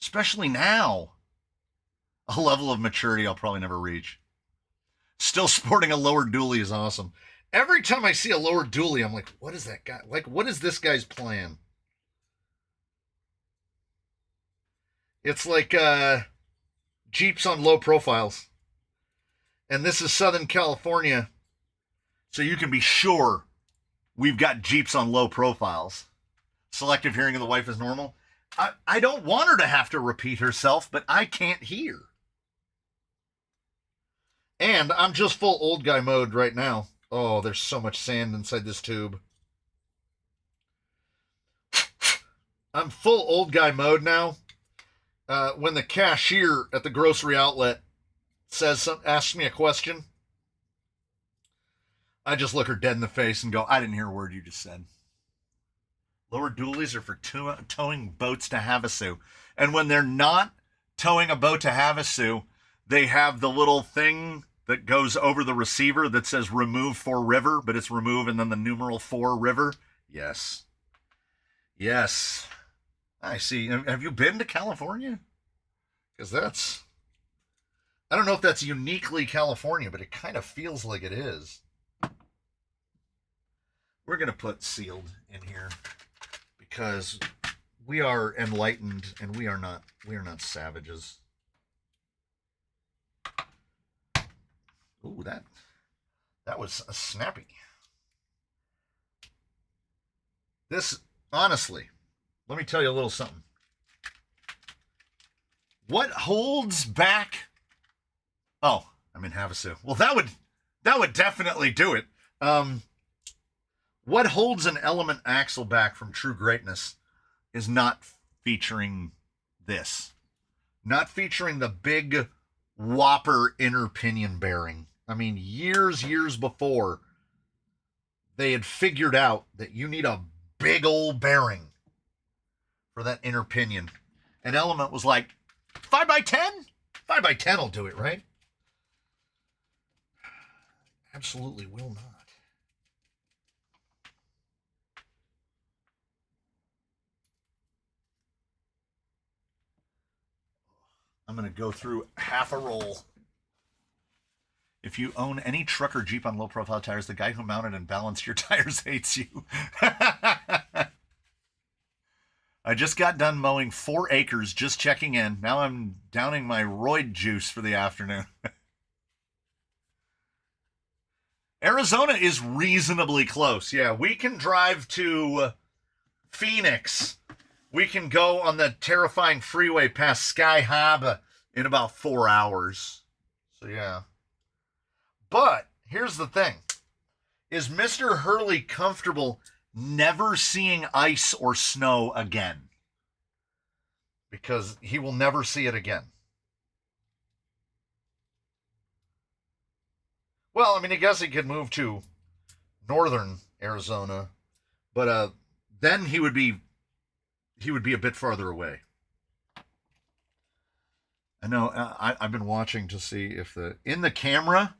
Especially now. A level of maturity I'll probably never reach. Still sporting a lower dually is awesome. Every time I see a lower dually, I'm like, what is that guy? What is this guy's plan? It's like Jeeps on low profiles. And this is Southern California, so you can be sure we've got Jeeps on low profiles. Selective hearing of the wife is normal. I don't want her to have to repeat herself, but I can't hear. And I'm just full old guy mode right now. Oh, there's so much sand inside this tube. I'm full old guy mode now. When the cashier at the grocery outlet asks me a question, I just look her dead in the face and go, I didn't hear a word you just said. Lower dualies are for towing boats to Havasu. And when they're not towing a boat to Havasu, they have the little thing that goes over the receiver that says remove for river, but it's remove and then the numeral for river. Yes. Yes. I see. Have you been to California? Because that's... I don't know if that's uniquely California, but it kind of feels like it is. We're going to put sealed in here because we are enlightened and we are not savages. Ooh, that was a snappy. This, honestly, let me tell you a little something. What holds back... Oh, I'm in Havasu. Well, that would definitely do it. What holds an element axle back from true greatness is not featuring this. Not featuring the big whopper inner pinion bearing. I mean, years before, they had figured out that you need a big old bearing for that inner pinion. And Element was like, 5x10? 5x10 will do it, right? Absolutely will not. I'm going to go through half a roll. If you own any truck or Jeep on low-profile tires, the guy who mounted and balanced your tires hates you. I just got done mowing 4 acres, just checking in. Now I'm downing my roid juice for the afternoon. Arizona is reasonably close. Yeah, we can drive to Phoenix. We can go on the terrifying freeway past Sky Harbor in about 4 hours. So, yeah. But here's the thing. Is Mr. Hurley comfortable never seeing ice or snow again? Because he will never see it again. Well, I mean, I guess he could move to northern Arizona, but then he would be a bit farther away. I know. I've been watching to see if in the camera,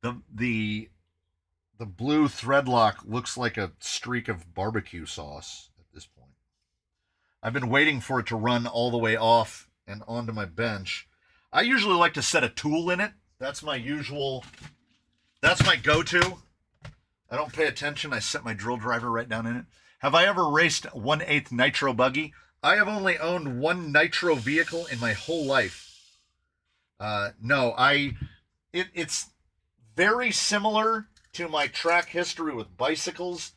the blue threadlock looks like a streak of barbecue sauce at this point. I've been waiting for it to run all the way off and onto my bench. I usually like to set a tool in it. That's my go-to. I don't pay attention. I set my drill driver right down in it. Have I ever raced 1/8 nitro buggy? I have only owned one nitro vehicle in my whole life. No, it's very similar to my track history with bicycles,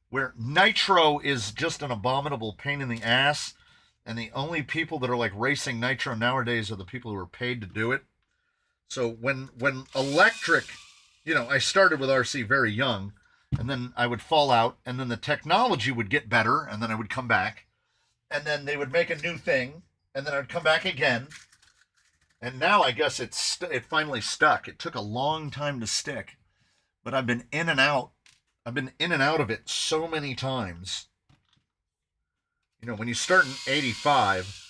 where nitro is just an abominable pain in the ass, and the only people that are like racing nitro nowadays are the people who are paid to do it. So when electric, I started with RC very young, and then I would fall out, and then the technology would get better, and then I would come back, and then they would make a new thing, and then I'd come back again, and now I guess it finally stuck. It took a long time to stick, but I've been in and out. I've been in and out of it so many times. When you start in 85,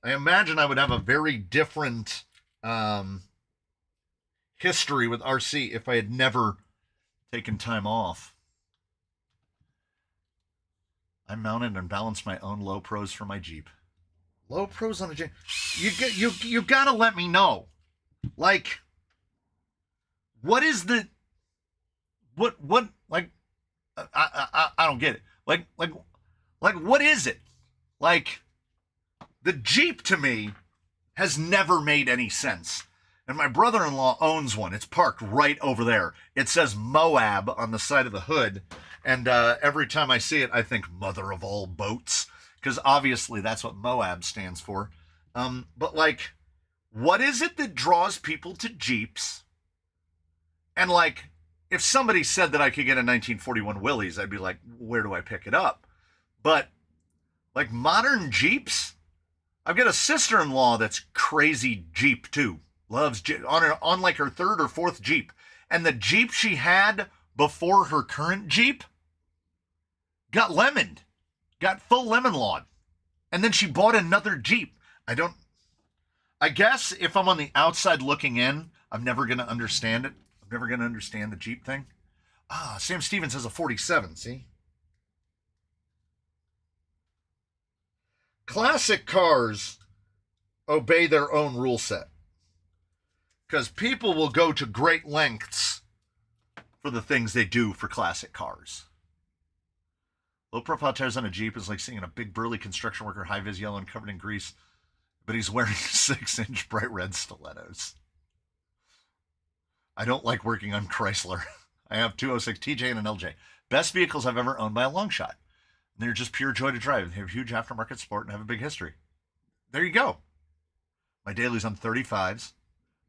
I imagine I would have a very different history with RC if I had never taken time off. I mounted and balanced my own low pros for my Jeep. Low pros on a Jeep. You gotta let me know. Like, what is the what like I don't get it. Like what is it? Like, the Jeep to me has never made any sense. And my brother-in-law owns one. It's parked right over there. It says Moab on the side of the hood. And every time I see it, I think mother of all boats. Because obviously that's what Moab stands for. But like, what is it that draws people to Jeeps? And like, if somebody said that I could get a 1941 Willys, I'd be like, where do I pick it up? But like modern Jeeps, I've got a sister-in-law that's crazy Jeep too. Loves Jeep, on like her 3rd or 4th Jeep. And the Jeep she had before her current Jeep got lemoned. got full lemon lawn. And then she bought another Jeep. I guess if I'm on the outside looking in, I'm never going to understand it. I'm never going to understand the Jeep thing. Ah, Sam Stevens has a 47, see? Classic cars obey their own rule set. Because people will go to great lengths for the things they do for classic cars. Low profile tires on a Jeep is like seeing a big burly construction worker, high-vis yellow and covered in grease, but he's wearing 6-inch bright red stilettos. I don't like working on Chrysler. I have 206 TJ and an LJ. Best vehicles I've ever owned by a long shot. And they're just pure joy to drive. They have huge aftermarket support and have a big history. There you go. My dailies on 35s.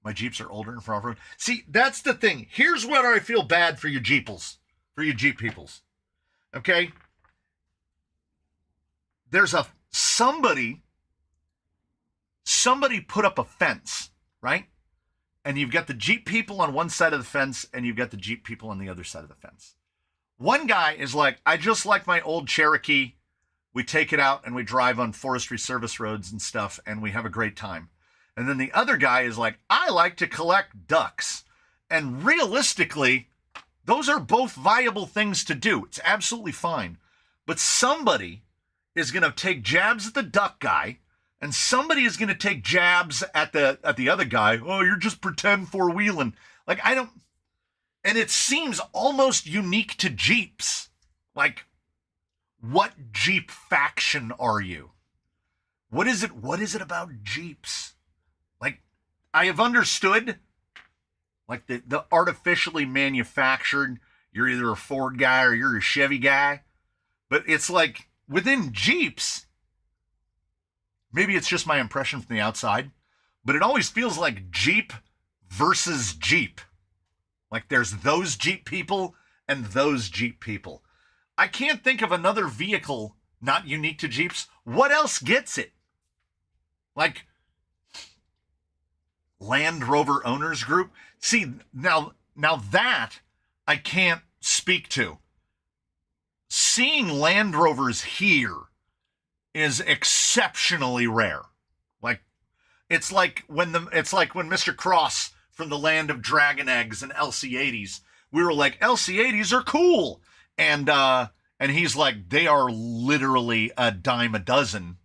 My Jeeps are older and for off-road. See, that's the thing. Here's where I feel bad for you Jeeples. For you Jeep peoples. Okay? There's somebody put up a fence, right? And you've got the Jeep people on one side of the fence and you've got the Jeep people on the other side of the fence. One guy is like, I just like my old Cherokee. We take it out and we drive on forestry service roads and stuff and we have a great time. And then the other guy is like, I like to collect ducks. And realistically, those are both viable things to do. It's absolutely fine. But somebody is going to take jabs at the duck guy, and somebody is going to take jabs at the other guy. Oh, you're just pretend four-wheeling. Like, I don't... And it seems almost unique to Jeeps. Like, what Jeep faction are you? What is it about Jeeps? Like, I have understood, like, the artificially manufactured, you're either a Ford guy or you're a Chevy guy. But it's like, within Jeeps, maybe it's just my impression from the outside, but it always feels like Jeep versus Jeep. Like there's those Jeep people and those Jeep people. I can't think of another vehicle not unique to Jeeps. What else gets it? Like Land Rover Owners Group? See, now that I can't speak to. Seeing Land Rovers here is exceptionally rare. Like it's like when Mr. Cross from the land of Dragon Eggs and LC80s, we were like, LC80s are cool. And he's like, they are literally a dime a dozen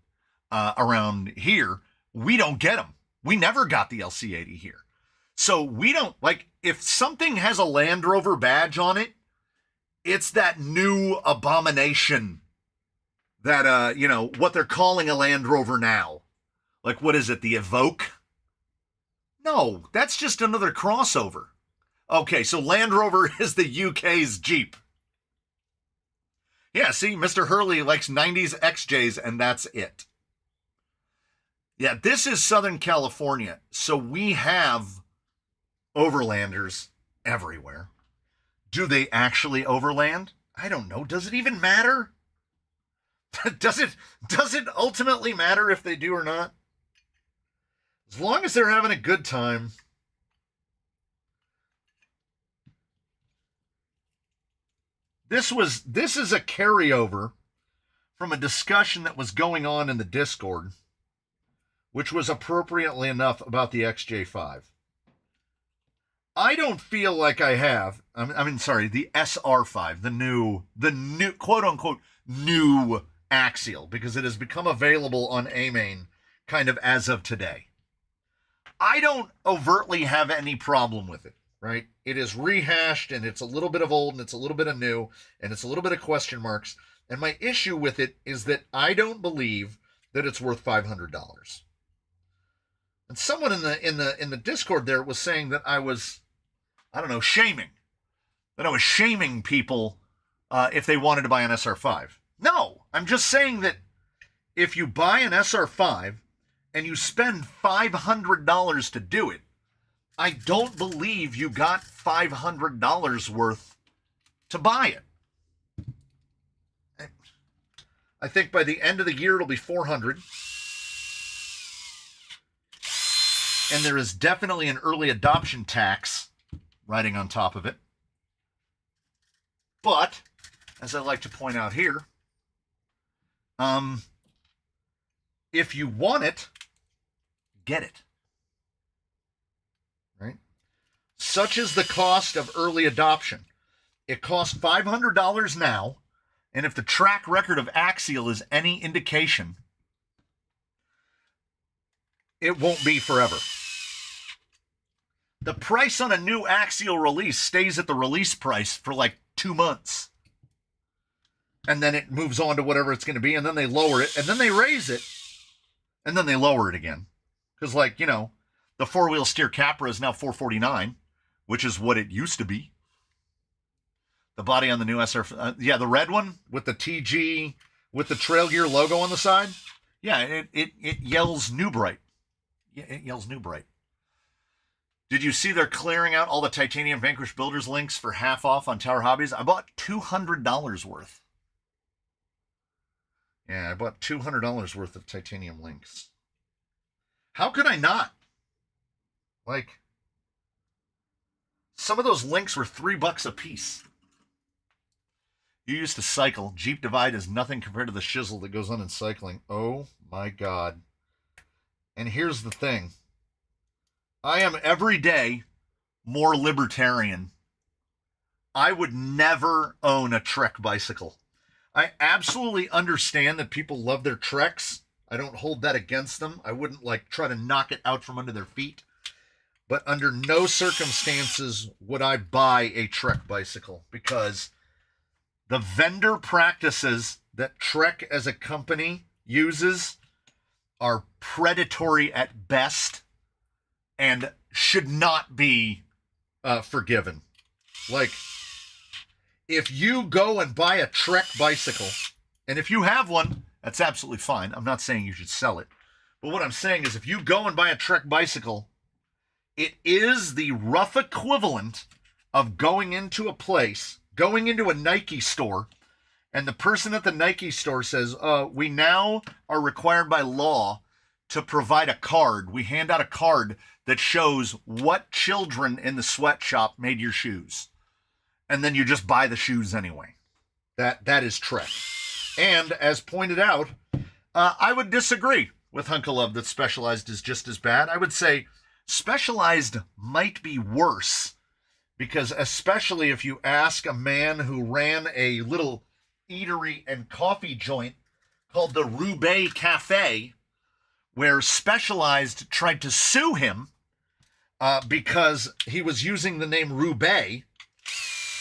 around here. We don't get them. We never got the LC80 here. So we don't, like, if something has a Land Rover badge on it, it's that new abomination that, what they're calling a Land Rover now. Like, what is it, the Evoque? No, that's just another crossover. Okay, so Land Rover is the UK's Jeep. Yeah, see, Mr. Hurley likes 90s XJs, and that's it. Yeah, this is Southern California, so we have overlanders everywhere. Do they actually overland? I don't know. Does it even matter? Does it ultimately matter if they do or not? As long as they're having a good time. This is a carryover from a discussion that was going on in the Discord, which was appropriately enough about the XJ5. I don't feel like I have, the SR5, the new quote-unquote new Axial, because it has become available on AMain kind of as of today. I don't overtly have any problem with it, right? It is rehashed, and it's a little bit of old, and it's a little bit of new, and it's a little bit of question marks, and my issue with it is that I don't believe that it's worth $500. And someone in the Discord there was saying that I was, shaming. That I was shaming people if they wanted to buy an SR5. No, I'm just saying that if you buy an SR5 and you spend $500 to do it, I don't believe you got $500 worth to buy it. I think by the end of the year it'll be $400. And there is definitely an early adoption tax riding on top of it. But, as I like to point out here, If you want it, get it. Right? Such is the cost of early adoption. It costs $500 now, and if the track record of Axial is any indication, it won't be forever. The price on a new Axial release stays at the release price for like 2 months. And then it moves on to whatever it's going to be, and then they lower it, and then they raise it, and then they lower it again. Because, like, you know, the four-wheel steer Capra is now $449, which is what it used to be. The body on the new SR, yeah, the red one with the TG, with the Trail Gear logo on the side. Yeah, it yells New Bright. Yeah, it yells New Bright. Did you see they're clearing out all the titanium Vanquish Builders links for half off on Tower Hobbies? I bought $200 worth. Yeah, I bought $200 worth of titanium links. How could I not? Like, some of those links were $3 a piece. You used to cycle. Jeep Divide is nothing compared to the shizzle that goes on in cycling. Oh my God. And here's the thing. I am every day more libertarian. I would never own a Trek bicycle. I absolutely understand that people love their Treks. I don't hold that against them. I wouldn't like try to knock it out from under their feet. But under no circumstances would I buy a Trek bicycle, because the vendor practices that Trek as a company uses are predatory at best and should not be forgiven. Like, if you go and buy a Trek bicycle, and if you have one, that's absolutely fine. I'm not saying you should sell it. But what I'm saying is, if you go and buy a Trek bicycle, it is the rough equivalent of going into a place, going into a Nike store, and the person at the Nike store says, we now are required by law to provide a card. We hand out a card that shows what children in the sweatshop made your shoes. And then you just buy the shoes anyway. That is Trek. And as pointed out, I would disagree with Hunka Love that Specialized is just as bad. I would say Specialized might be worse, because especially if you ask a man who ran a little eatery and coffee joint called the Roubaix Cafe, where Specialized tried to sue him because he was using the name Roubaix,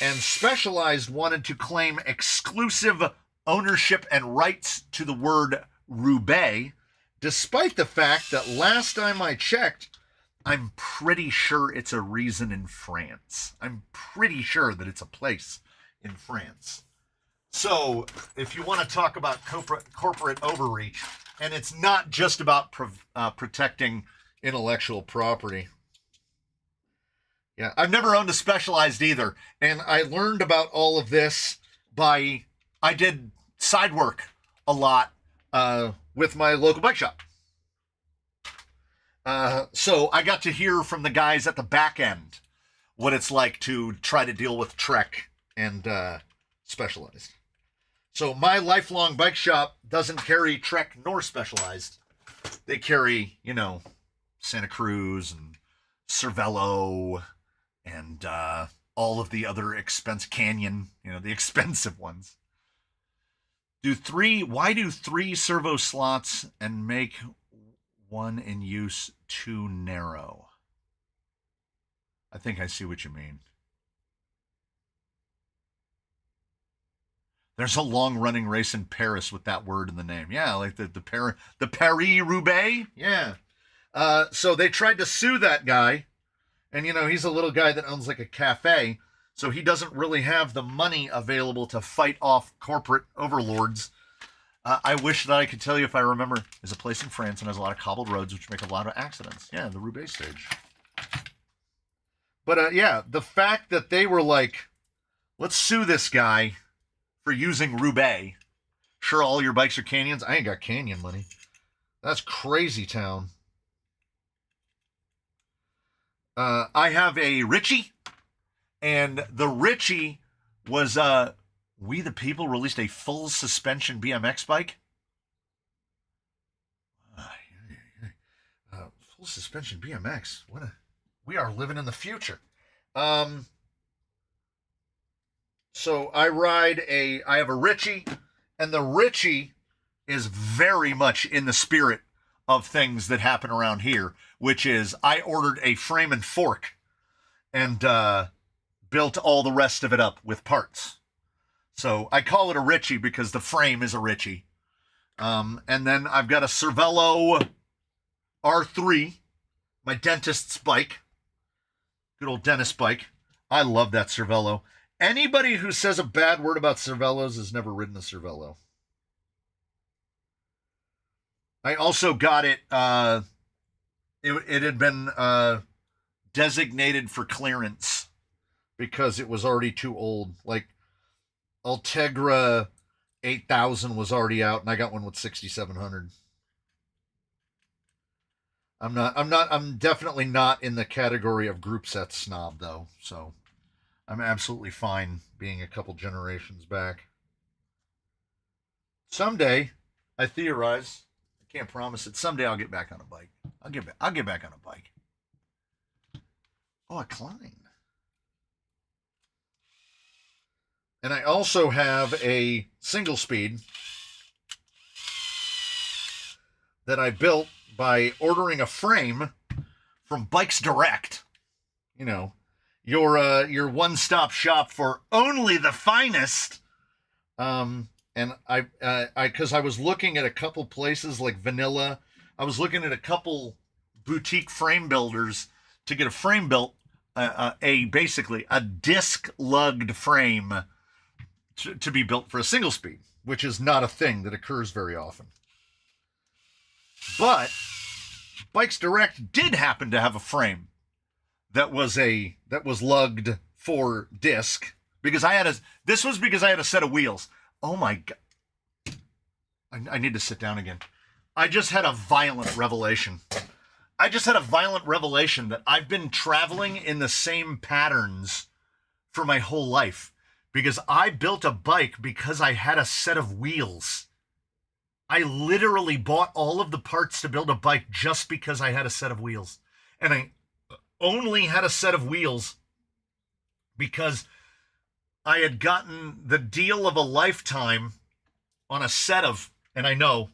and Specialized wanted to claim exclusive ownership and rights to the word Roubaix, despite the fact that last time I checked, I'm pretty sure it's a reason in France. I'm pretty sure that it's a place in France. So if you want to talk about corporate overreach, and it's not just about protecting intellectual property. Yeah, I've never owned a Specialized either. And I learned about all of this I did side work a lot with my local bike shop. So I got to hear from the guys at the back end what it's like to try to deal with Trek and Specialized. So my lifelong bike shop doesn't carry Trek nor Specialized. They carry, you know, Santa Cruz and Cervelo and all of the other Canyon, you know, the expensive ones. Why do 3 servo slots and make one in use too narrow? I think I see what you mean. There's a long-running race in Paris with that word in the name. Yeah, like the Paris-Roubaix. Yeah. So they tried to sue that guy. And, you know, he's a little guy that owns like a cafe. So he doesn't really have the money available to fight off corporate overlords. I wish that I could tell you if I remember. There's a place in France and has a lot of cobbled roads, which make a lot of accidents. Yeah, the Roubaix stage. But, yeah, the fact that they were like, let's sue this guy for using Roubaix. Sure, all your bikes are Canyons? I ain't got Canyon money. That's crazy town. I have a Ritchie, and the Ritchie was, We the People released a full suspension BMX bike. Full suspension BMX. We are living in the future. So I have a Ritchie, and the Ritchie is very much in the spirit of things that happen around here, which is I ordered a frame and fork and built all the rest of it up with parts. So I call it a Ritchie because the frame is a Ritchie. And then I've got a Cervelo R3, my dentist's bike. Good old dentist bike. I love that Cervelo. Anybody who says a bad word about Cervelos has never ridden a Cervelo. I also got it, it had been designated for clearance because it was already too old. Like, Ultegra 8000 was already out, and I got one with 6700. I'm definitely not in the category of group set snob, though, so I'm absolutely fine being a couple generations back. Someday, I theorize, I can't promise it, someday I'll get back on a bike. I'll get back on a bike. Oh, a Klein. And I also have a single speed that I built by ordering a frame from Bikes Direct. You know, your one-stop shop for only the finest. And because I was looking at a couple places like Vanilla, I was looking at a couple boutique frame builders to get a frame built, basically a disc-lugged frame to be built for a single speed, which is not a thing that occurs very often. But Bikes Direct did happen to have a frame that was lugged for disc because this was because I had a set of wheels. Oh my God. I need to sit down again. I just had a violent revelation. That I've been traveling in the same patterns for my whole life because I built a bike because I had a set of wheels. I literally bought all of the parts to build a bike just because I had a set of wheels. And I only had a set of wheels because I had gotten the deal of a lifetime on a set of, and I know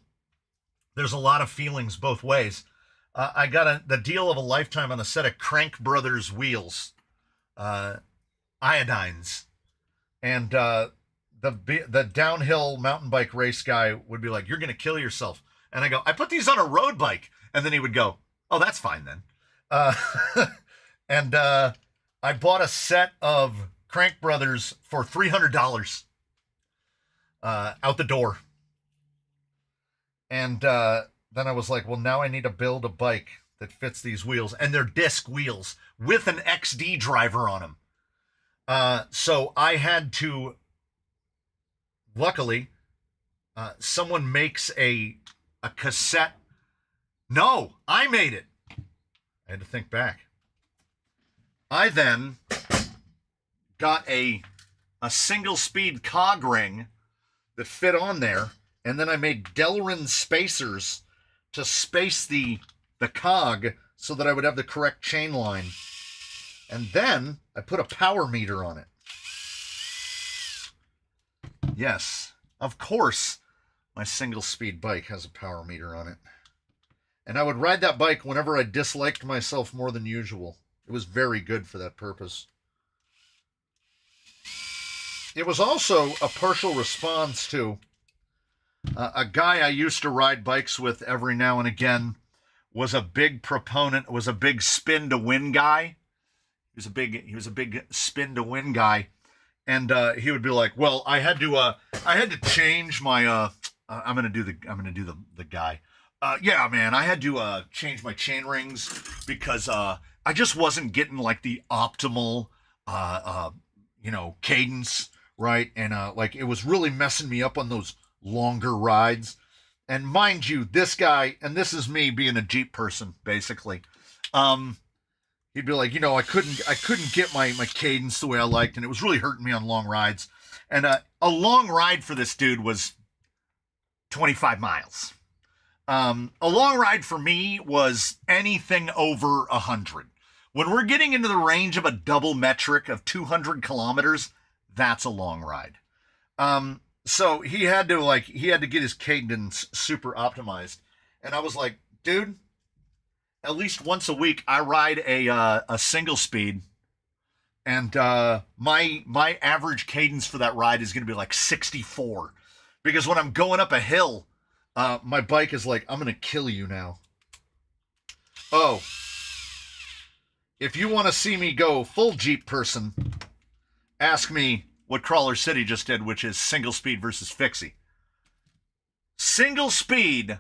there's a lot of feelings both ways. I got the deal of a lifetime on a set of Crank Brothers wheels, iodines. And the downhill mountain bike race guy would be like, "You're going to kill yourself." And I go, "I put these on a road bike." And then he would go, "Oh, that's fine then." And I bought a set of Crank Brothers for $300 out the door. And then I was like, well, now I need to build a bike that fits these wheels. And they're disc wheels with an XD driver on them. So I had to, luckily, someone makes a cassette. No, I made it. I had to think back. I then got a single speed cog ring that fit on there, and then I made Delrin spacers to space the cog so that I would have the correct chain line. And then I put a power meter on it. Yes, of course, my single speed bike has a power meter on it. And I would ride that bike whenever I disliked myself more than usual. It was very good for that purpose. It was also a partial response to a guy I used to ride bikes with every now and again was a big proponent, was a big spin to win guy. He was a big spin to win guy. And he would be like, well, I had to change my, I'm going to do the guy. Yeah, man, I had to change my chain rings because I just wasn't getting like the optimal, cadence, right? And like it was really messing me up on those longer rides. And mind you, this guy, and this is me being a Jeep person, basically. He'd be like, I couldn't get my cadence the way I liked, and it was really hurting me on long rides. And a long ride for this dude was 25 miles. A long ride for me was anything over 100. When we're getting into the range of a double metric of 200 kilometers, that's a long ride. So he had to get his cadence super optimized. And I was like, dude, at least once a week I ride a single speed, and my average cadence for that ride is going to be like 64, because when I'm going up a hill, my bike is like, I'm going to kill you now. Oh, if you want to see me go full Jeep person, ask me what Crawler City just did, which is single speed versus fixie. Single speed,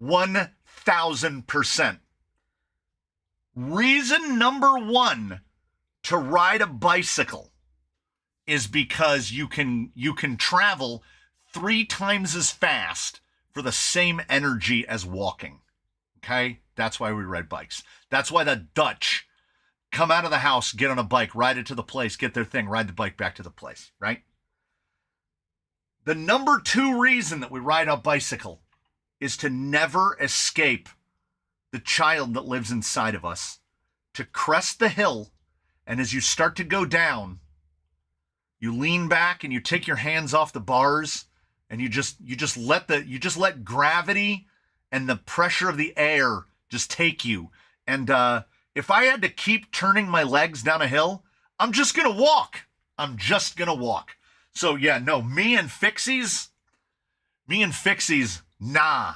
1,000%. Reason number one to ride a bicycle is because you can travel 3 times as fast for the same energy as walking. Okay? That's why we ride bikes. That's why the Dutch come out of the house, get on a bike, ride it to the place, get their thing, ride the bike back to the place, right? The number 2 reason that we ride a bicycle is to never escape the child that lives inside of us, to crest the hill, and as you start to go down, you lean back and you take your hands off the bars, and you just let gravity and the pressure of the air just take you. And if I had to keep turning my legs down a hill, I'm just gonna walk. So yeah, no, me and fixies, nah,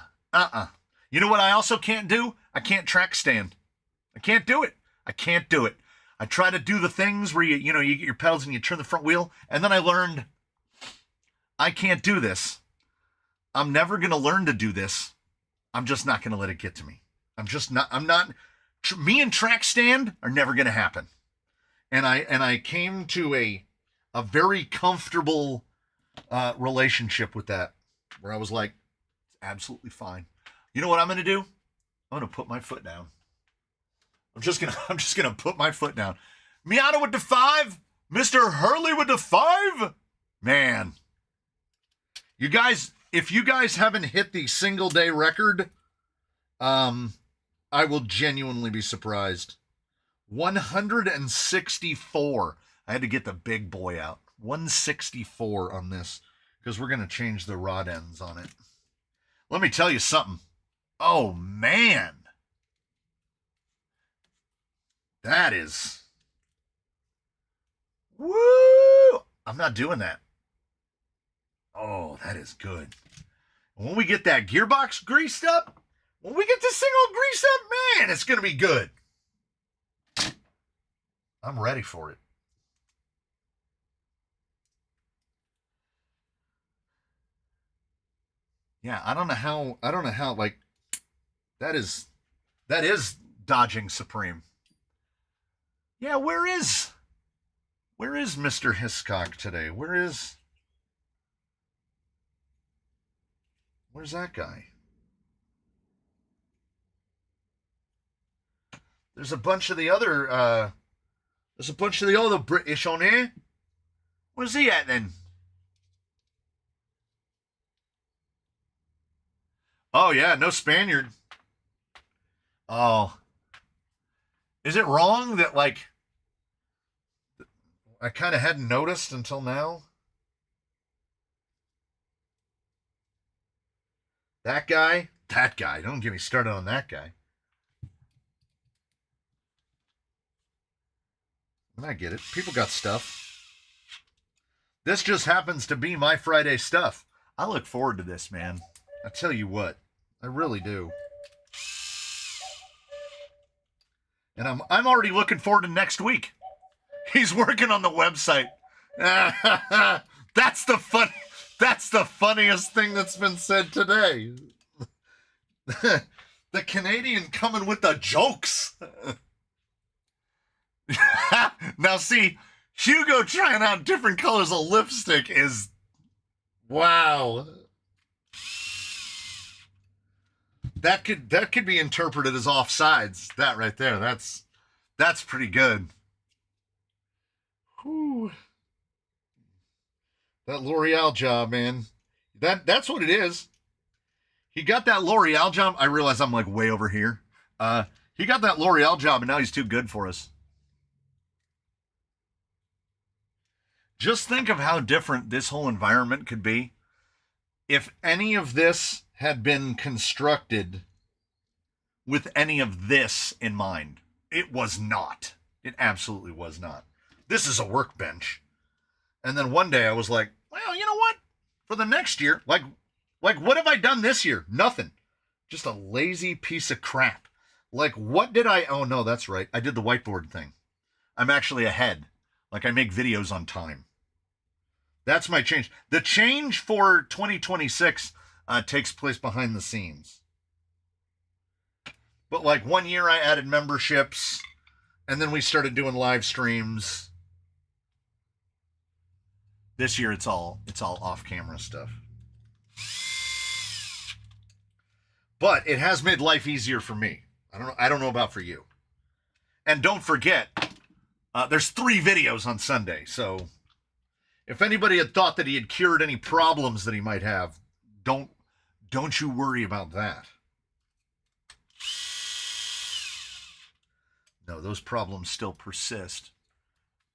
You know what I also can't do? I can't track stand. I can't do it. I try to do the things where you get your pedals and you turn the front wheel, and then I learned I can't do this. I'm never going to learn to do this. I'm just not going to let it get to me. Me and track stand are never going to happen. And I came to a very comfortable relationship with that, where I was like, it's absolutely fine. You know what I'm going to do? I'm going to put my foot down. I'm just going to put my foot down. Miata with the 5, Mr. Hurley with the 5. Man. You guys, if you guys haven't hit the single day record, I will genuinely be surprised. 164. I had to get the big boy out. 164 on this, because we're going to change the rod ends on it. Let me tell you something. Oh, man. That is... Woo! I'm not doing that. Oh, that is good. When we get that gearbox greased up, when we get this thing all greased up, man, it's going to be good. I'm ready for it. Yeah, I don't know how, like, that is dodging supreme. Yeah, where is Mr. Hiscock today? Where's that guy? There's a bunch of the other British on here. Where's he at then? Oh yeah, no Spaniard. Oh. Is it wrong that, like, I kind of hadn't noticed until now? That guy, don't get me started on that guy. And I get it. People got stuff. This just happens to be my Friday stuff. I look forward to this, man. I tell you what, I really do. And I'm already looking forward to next week. He's working on the website. That's the funniest thing that's been said today. The Canadian coming with the jokes. Now see, Hugo trying out different colors of lipstick is, wow. That could be interpreted as offsides. That right there, that's pretty good. Whew. That L'Oreal job, man. That's what it is. He got that L'Oreal job. I realize I'm like way over here. He got that L'Oreal job, and now he's too good for us. Just think of how different this whole environment could be if any of this had been constructed with any of this in mind. It was not. It absolutely was not. This is a workbench. And then one day I was like, well, you know what? For the next year, like what have I done this year? Nothing. Just a lazy piece of crap. Like, what did I... Oh, no, that's right. I did the whiteboard thing. I'm actually ahead. Like, I make videos on time. That's my change. The change for 2026 takes place behind the scenes. But, like, one year I added memberships, and then we started doing live streams. This year, it's all off-camera stuff. But it has made life easier for me. I don't know about for you. And don't forget, there's 3 videos on Sunday. So if anybody had thought that he had cured any problems that he might have, don't you worry about that. No, those problems still persist.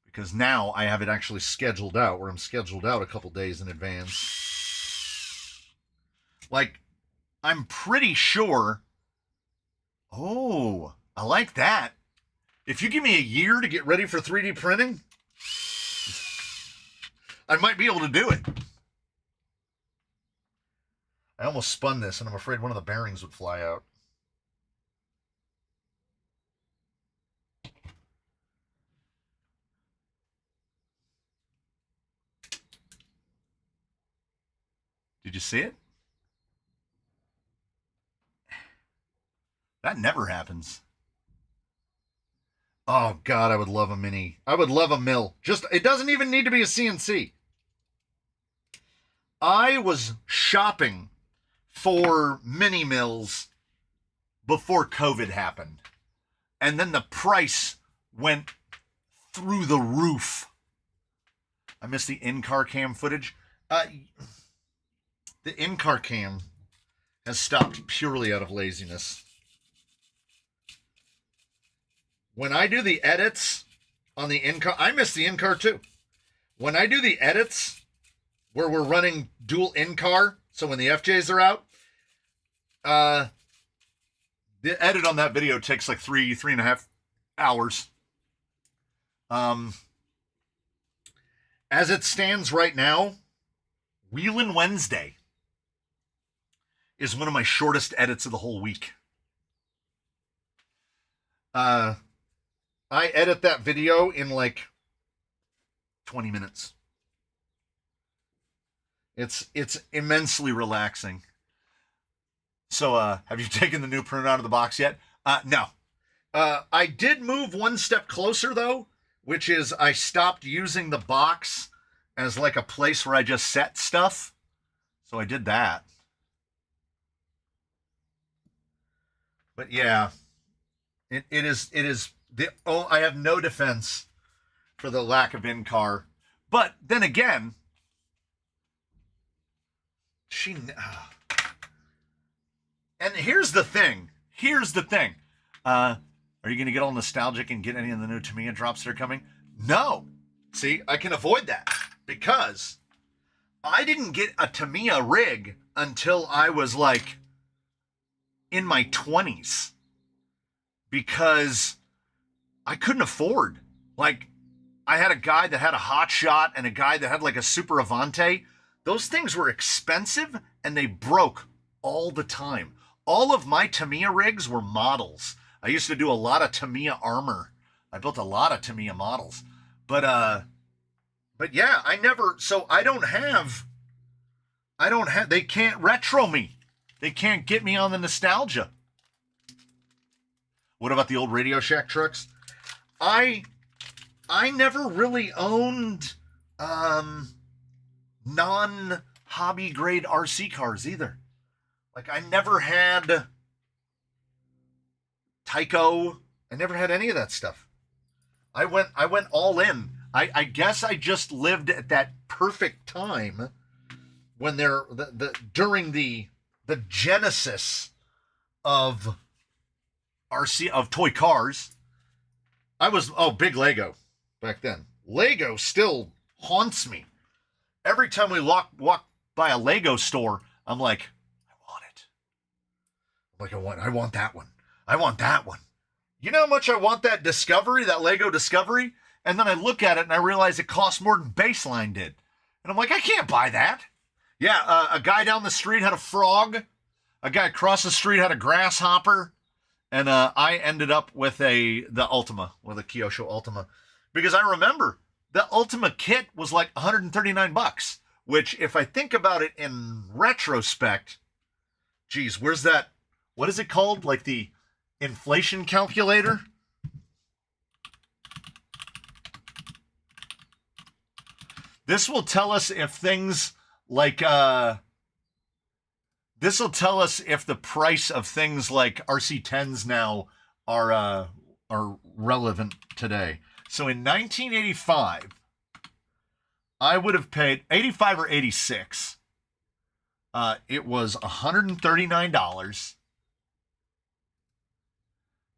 Because now I have it actually scheduled out, where I'm scheduled out a couple days in advance. Like, I'm pretty sure... Oh, I like that. If you give me a year to get ready for 3D printing, I might be able to do it. I almost spun this, and I'm afraid one of the bearings would fly out. Did you see it? That never happens. Oh, God, I would love a mini. I would love a mill. Just, it doesn't even need to be a CNC. I was shopping for mini mills before COVID happened. And then the price went through the roof. I missed the in-car cam footage. The in-car cam has stopped purely out of laziness. When I do the edits on the in-car, I miss the in-car too. When I do the edits where we're running dual in-car, so when the FJs are out, the edit on that video takes like 3.5 hours. As it stands right now, Wheelin' Wednesday is one of my shortest edits of the whole week. I edit that video in like 20 minutes. It's immensely relaxing. So, have you taken the new printer out of the box yet? No. I did move one step closer though, which is I stopped using the box as like a place where I just set stuff. So I did that. But yeah, it is I have no defense for the lack of in-car. But then again, and here's the thing. Are you going to get all nostalgic and get any of the new Tamiya drops that are coming? No. See, I can avoid that because I didn't get a Tamiya rig until I was like in my 20s because I couldn't afford. Like, I had a guy that had a Hot Shot and a guy that had like a Super Avante. Those things were expensive and they broke all the time. All of my Tamiya rigs were models. I used to do a lot of Tamiya armor. I built a lot of Tamiya models. But yeah, I don't have, they can't retro me. They can't get me on the nostalgia. What about the old Radio Shack trucks? I never really owned non-hobby grade RC cars either. Like, I never had Tyco. I never had any of that stuff. I went all in. I guess I just lived at that perfect time when during the the genesis of toy cars. I was big Lego back then. Lego still haunts me. Every time we walk by a Lego store, I'm like, I want it. I want that one. I want that one. You know how much I want that Discovery, that Lego Discovery? And then I look at it and I realize it costs more than Baseline did. And I'm like, I can't buy that. Yeah, a guy down the street had a frog. A guy across the street had a grasshopper. And I ended up with the Ultima, with a Kyosho Ultima. Because I remember the Ultima kit was like $139, which if I think about it in retrospect, geez, where's that? What is it called? Like the inflation calculator? This will tell us if things like, this will tell us if the price of things like RC10s now are relevant today. So in 1985, I would have paid 85 or 86. It was $139.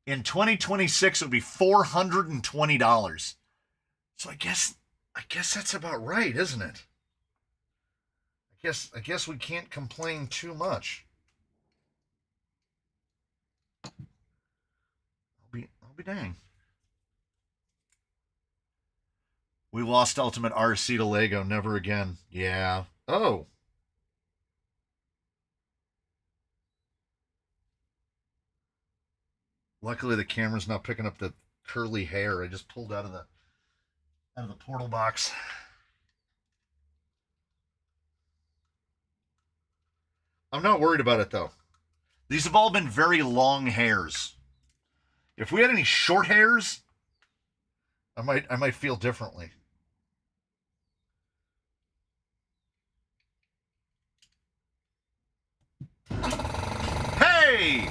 In 2026, it would be $420. So I guess that's about right, isn't it? I guess we can't complain too much. I'll be dang. We lost Ultimate RC to Lego. Never again. Yeah. Oh. Luckily, the camera's not picking up the curly hair I just pulled out of the portal box. I'm not worried about it, though. These have all been very long hairs. If we had any short hairs, I might feel differently. Hey!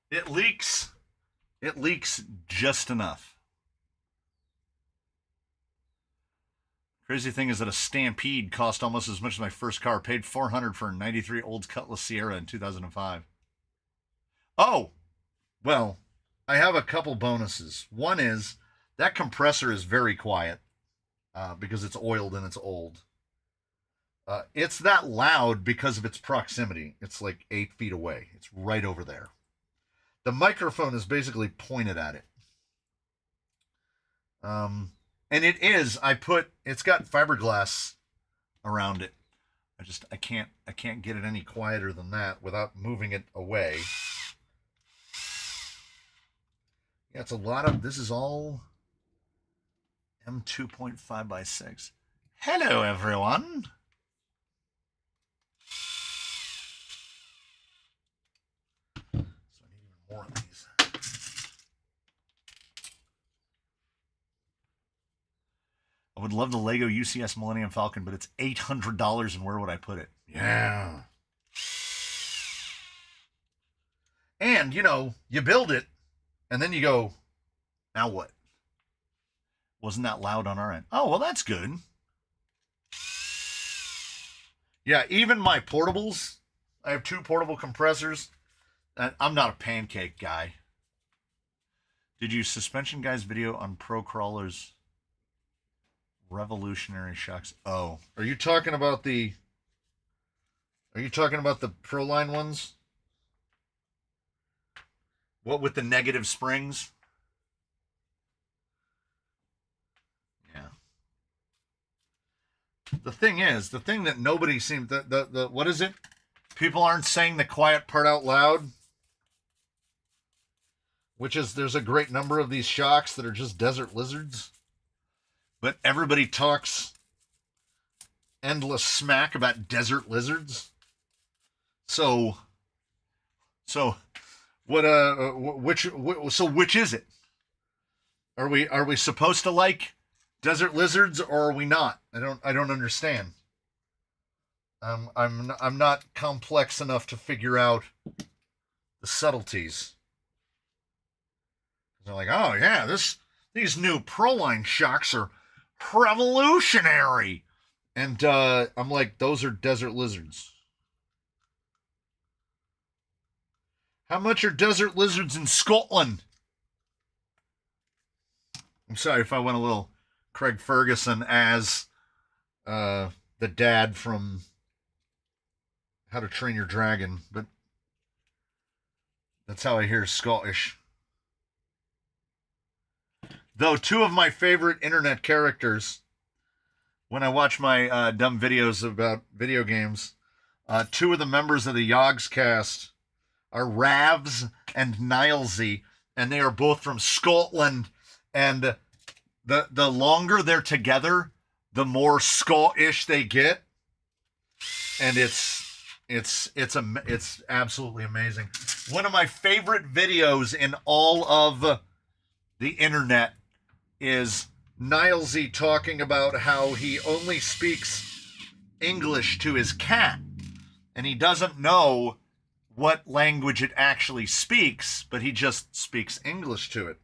It leaks. It leaks just enough. Crazy thing is that a Stampede cost almost as much as my first car. Paid $400 for a '93 Olds Cutlass Sierra in 2005. Oh, well, I have a couple bonuses. One is that compressor is very quiet because it's oiled and it's old. It's that loud because of its proximity. It's like 8 feet away. It's right over there. The microphone is basically pointed at it. And it's got fiberglass around it. I can't get it any quieter than that without moving it away. Yeah, it's a lot of, this is all M2.5x6. Hello, everyone. So I need even more of these. I would love the Lego UCS Millennium Falcon, but it's $800, and where would I put it? Yeah. And, you build it, and then you go, now what? Wasn't that loud on our end? Oh, well, that's good. Yeah, even my portables, I have 2 portable compressors. I'm not a pancake guy. Did you suspension guys video on Pro Crawler's revolutionary shocks? Oh, are you talking about the Proline ones? What with the negative springs? Yeah. The thing that nobody seems the what is it? People aren't saying the quiet part out loud. Which is there's a great number of these shocks that are just desert lizards. But everybody talks endless smack about desert lizards. So which is it? Are we supposed to like desert lizards or are we not? I don't understand. I'm not complex enough to figure out the subtleties. They're like, oh yeah, this These new Proline shocks are revolutionary. And I'm like, those are desert lizards. How much are desert lizards in Scotland? I'm sorry if I went a little Craig Ferguson as the dad from How to Train Your Dragon, but that's how I hear Scottish. Though two of my favorite internet characters, when I watch my dumb videos about video games, two of the members of the Yogs cast are Ravs and Nilesy, and they are both from Scotland. And the longer they're together, the more Scottish they get, and it's absolutely amazing. One of my favorite videos in all of the internet is Nilesy talking about how he only speaks English to his cat, and he doesn't know what language it actually speaks, but he just speaks English to it.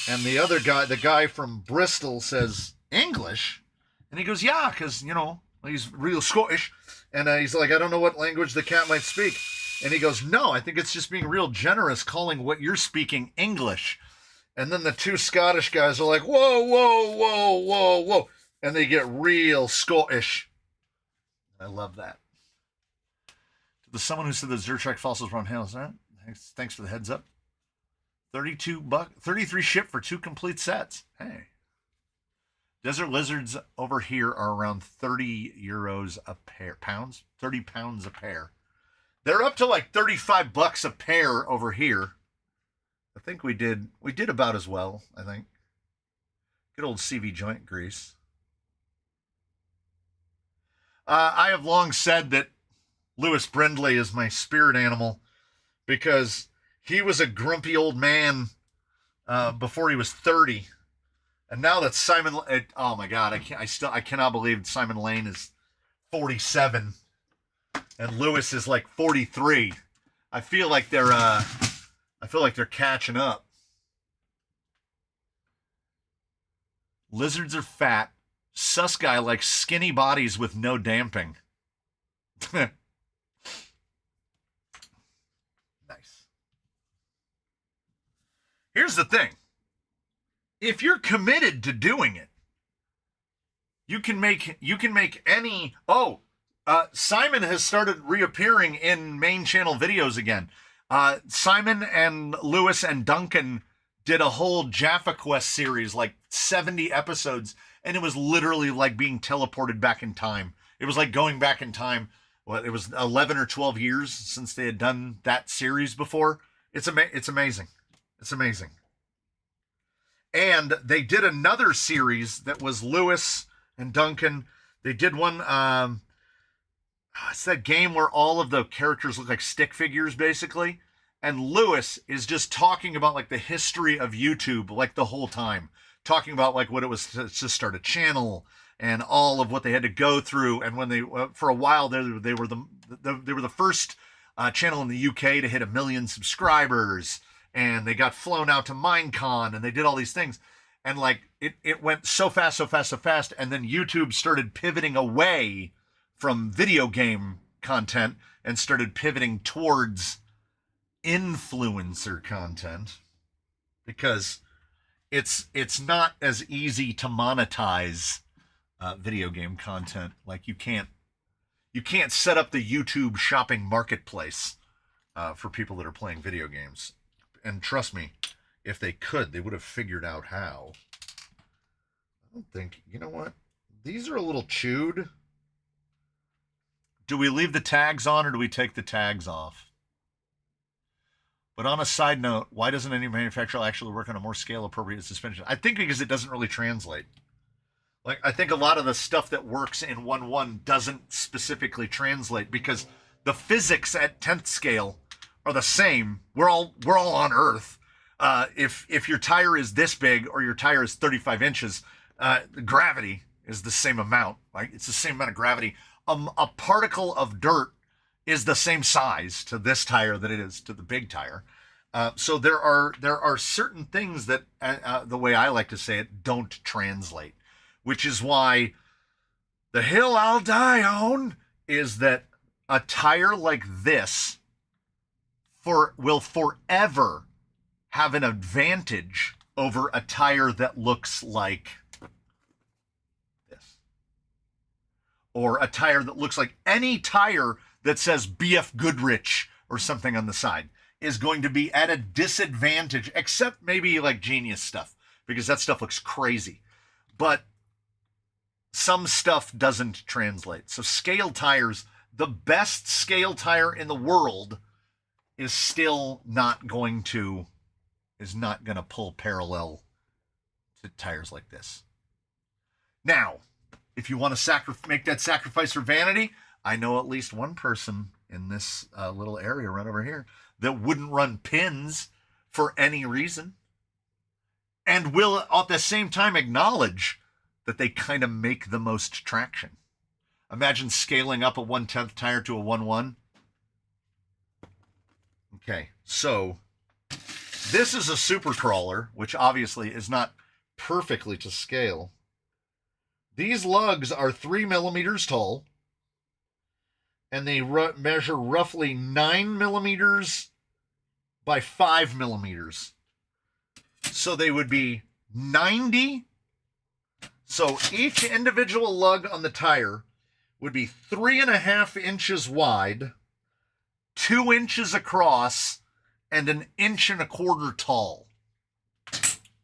And the other guy, the guy from Bristol, says, English? And he goes, yeah, because, you know, he's real Scottish. And he's like, I don't know what language the cat might speak. And he goes, no, I think it's just being real generous calling what you're speaking English. And then the two Scottish guys are like, whoa, whoa, whoa, whoa, whoa. And they get real Scottish. I love that. To someone who said the Zertrek fossils were on hails, huh? Thanks for the heads up. 33 shipped for 2 complete sets. Hey. Desert lizards over here are around 30 euros a pair. Pounds? 30 pounds a pair. They're up to like 35 bucks a pair over here. I think we did about as well, I think. Good old CV joint grease. I have long said that Lewis Brindley is my spirit animal because he was a grumpy old man before he was 30. And now that Simon, oh my God, I cannot believe Simon Lane is 47 and Lewis is like 43. I feel like they're catching up. Lizards are fat. Sus guy likes skinny bodies with no damping. Nice. Here's the thing. If you're committed to doing it, you can make any. Simon has started reappearing in main channel videos again. Simon and Lewis and Duncan did a whole Jaffa Quest series, like 70 episodes, and it was literally like being teleported back in time. It was like going back in time. Well, it was 11 or 12 years since they had done that series before. It's amazing. It's amazing. And they did another series that was Lewis and Duncan. They did one, it's that game where all of the characters look like stick figures, basically. And Lewis is just talking about like the history of YouTube, like the whole time. Talking about like what it was to start a channel and all of what they had to go through. And when they, for a while, they were the first channel in the UK to hit 1 million subscribers. And they got flown out to Minecon and they did all these things. And like it went so fast. And then YouTube started pivoting away from video game content and started pivoting towards influencer content because it's not as easy to monetize video game content. Like you can't set up the YouTube shopping marketplace for people that are playing video games. And trust me, if they could, they would have figured out how. I don't think, you know what? These are a little chewed. Do we leave the tags on or do we take the tags off? But on a side note, why doesn't any manufacturer actually work on a more scale-appropriate suspension? I think because it doesn't really translate. Like, I think a lot of the stuff that works in 1/1 doesn't specifically translate because the physics at 10th scale are the same. We're all on Earth. If your tire is this big or your tire is 35 inches, the gravity is the same amount. Right? It's the same amount of gravity. A particle of dirt is the same size to this tire that it is to the big tire. So there are certain things that, the way I like to say it, don't translate, which is why the hill I'll die on is that a tire like this will forever have an advantage over a tire that looks like this, or a tire that looks like any tire that says BF Goodrich or something on the side is going to be at a disadvantage, except maybe like Genius stuff, because that stuff looks crazy. But some stuff doesn't translate. So scale tires, the best scale tire in the world is still not going to pull parallel to tires like this. Now, if you want to make that sacrifice for vanity, I know at least one person in this little area right over here that wouldn't run pins for any reason, and will at the same time acknowledge that they kind of make the most traction. Imagine scaling up a 1/10 tire to a 1/1. Okay, so this is a super crawler, which obviously is not perfectly to scale. These lugs are 3 millimeters tall, and they measure roughly 9 millimeters by 5 millimeters. So they would be 90. So each individual lug on the tire would be 3.5 inches wide, 2 inches across, and 1.25 inches tall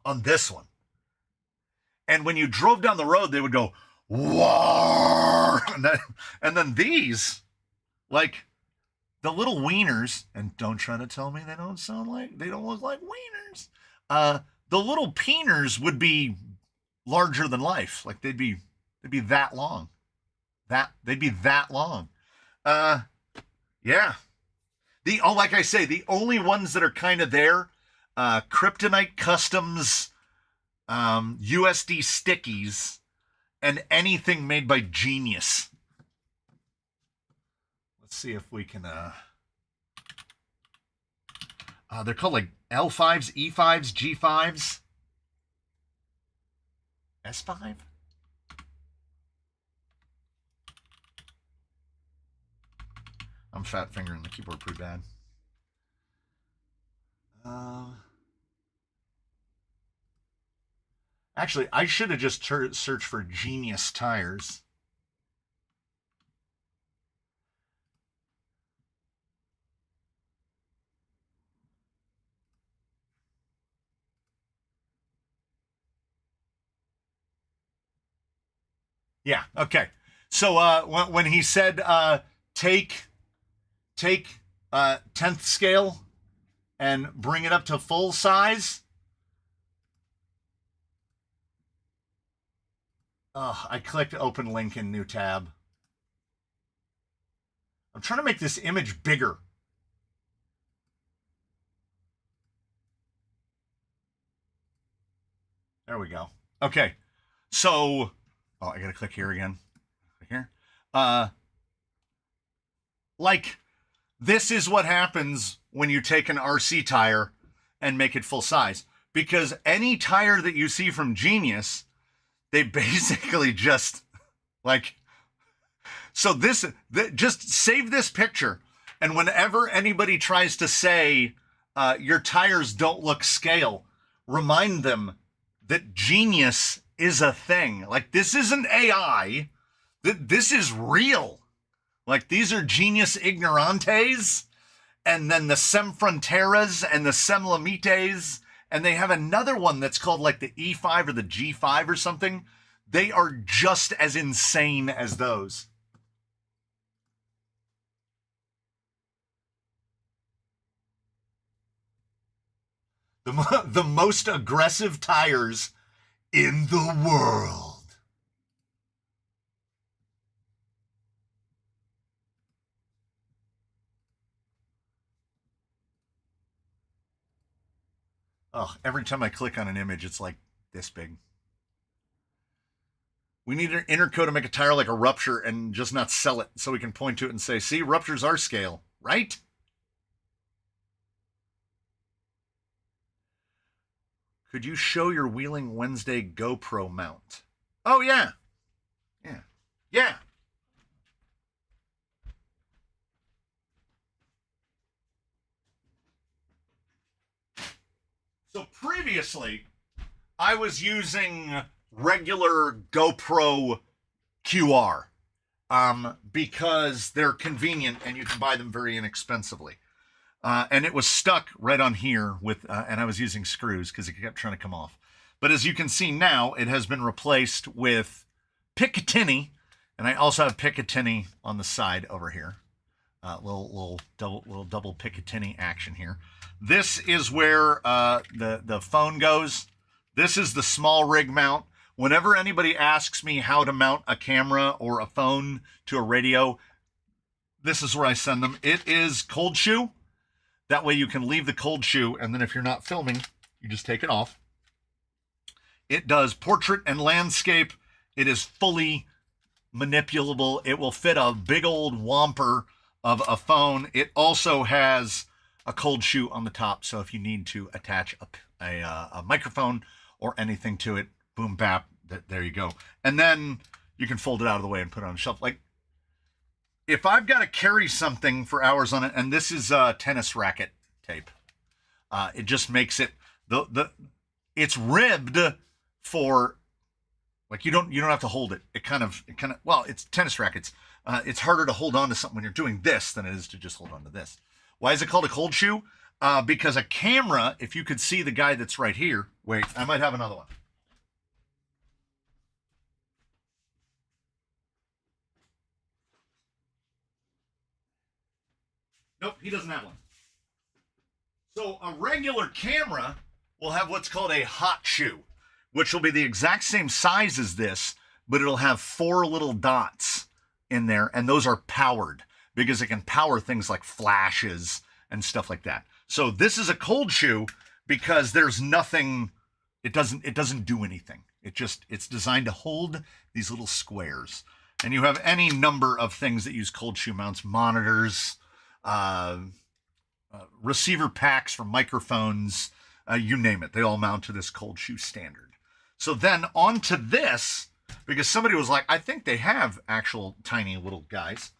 on this one. And when you drove down the road, they would go, whoa! And then these, like the little wieners, and don't try to tell me they don't look like wieners. The little peeners would be larger than life. Like they'd be that long. They'd be that long. Yeah. Like I say, the only ones that are kind of there, Kryptonite Customs, USD Stickies, and anything made by Genius. Let's see if we can, they're called like L5s, E5s, G5s, S5? I'm fat fingering the keyboard pretty bad. Actually, I should have just searched for Genius tires. Yeah, okay. So when he said take 10th scale and bring it up to full size, I clicked open link in new tab. I'm trying to make this image bigger. There we go. Okay. So, I gotta click here again. Click here. Like, this is what happens when you take an RC tire and make it full size. Because any tire that you see from Genius, they basically just, like, so just save this picture. And whenever anybody tries to say your tires don't look scale, remind them that Genius is a thing. Like, this isn't AI. This is real. Like, these are Genius Ignorantes, and then the Semfronteras and the Semlamites, and they have another one that's called like the E5 or the G5 or something. They are just as insane as those. The most aggressive tires in the world. Oh, every time I click on an image, it's like this big. We need an intercode to make a tire like a Rupture and just not sell it so we can point to it and say, see, Ruptures are scale, right? Could you show your Wheeling Wednesday GoPro mount? Oh, yeah. Yeah. Yeah. So previously, I was using regular GoPro QR because they're convenient and you can buy them very inexpensively. And it was stuck right on here with, and I was using screws because it kept trying to come off. But as you can see now, it has been replaced with Picatinny, and I also have Picatinny on the side over here. Little double Picatinny action here. This is where the phone goes. This is the small rig mount. Whenever anybody asks me how to mount a camera or a phone to a radio, this is where I send them. It is cold shoe. That way you can leave the cold shoe, and then if you're not filming, you just take it off. It does portrait and landscape. It is fully manipulable. It will fit a big old whomper of a phone. It also has a cold shoe on the top, so if you need to attach a microphone or anything to it, boom, bap, there you go. And then you can fold it out of the way and put it on a shelf. Like, if I've got to carry something for hours on it, and this is tennis racket tape, it just makes it it's ribbed for, like, you don't have to hold it. It kind of well, it's tennis rackets. It's harder to hold on to something when you're doing this than it is to just hold on to this. Why is it called a cold shoe? Because a camera, if you could see the guy that's right here, wait, I might have another one. Nope, he doesn't have one. So a regular camera will have what's called a hot shoe, which will be the exact same size as this, but it'll have 4 little dots in there, and those are powered because it can power things like flashes and stuff like that. So this is a cold shoe because there's nothing, it doesn't do anything. It's designed to hold these little squares. And you have any number of things that use cold shoe mounts, monitors, receiver packs for microphones, you name it. They all mount to this cold shoe standard. So then onto this, because somebody was like, I think they have actual tiny little guys.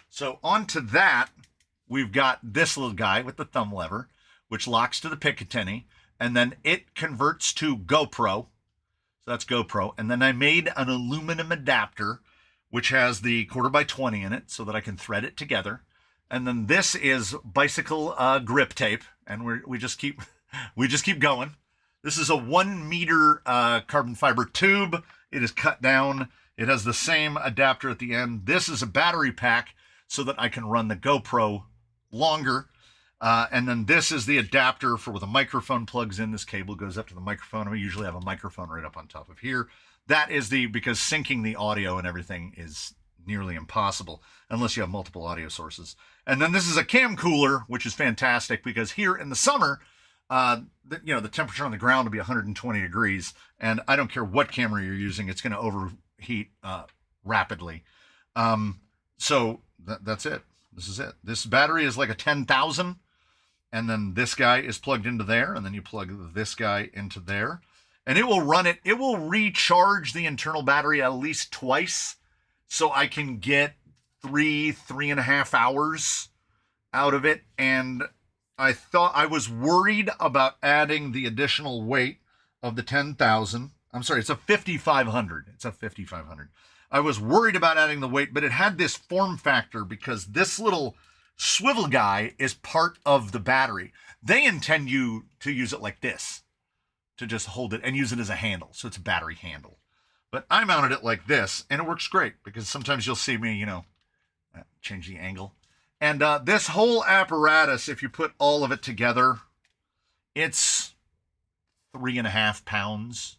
So onto that, we've got this little guy with the thumb lever, which locks to the Picatinny, and then it converts to GoPro. So that's GoPro. And then I made an aluminum adapter, which has the 1/4x20 in it so that I can thread it together. And then this is bicycle grip tape, and we just keep going. This is a 1 meter carbon fiber tube. It is cut down. It has the same adapter at the end. This is a battery pack so that I can run the GoPro longer. And then this is the adapter for where the microphone plugs in. This cable goes up to the microphone. We usually have a microphone right up on top of here. That is because syncing the audio and everything is nearly impossible unless you have multiple audio sources. And then this is a cam cooler, which is fantastic because here in the summer, the temperature on the ground will be 120 degrees, and I don't care what camera you're using, it's going to overheat rapidly. So that's it. This is it. This battery is like a 10,000, and then this guy is plugged into there, and then you plug this guy into there, and it will run it. It will recharge the internal battery at least twice, so I can get 3.5 hours out of it. And I was worried about adding the additional weight of the 10,000. I'm sorry, it's a 5,500. It's a 5,500. I was worried about adding the weight, but it had this form factor because this little swivel guy is part of the battery. They intend you to use it like this, to just hold it and use it as a handle. So it's a battery handle. But I mounted it like this, and it works great because sometimes you'll see me, change the angle. And this whole apparatus, if you put all of it together, it's 3.5 pounds.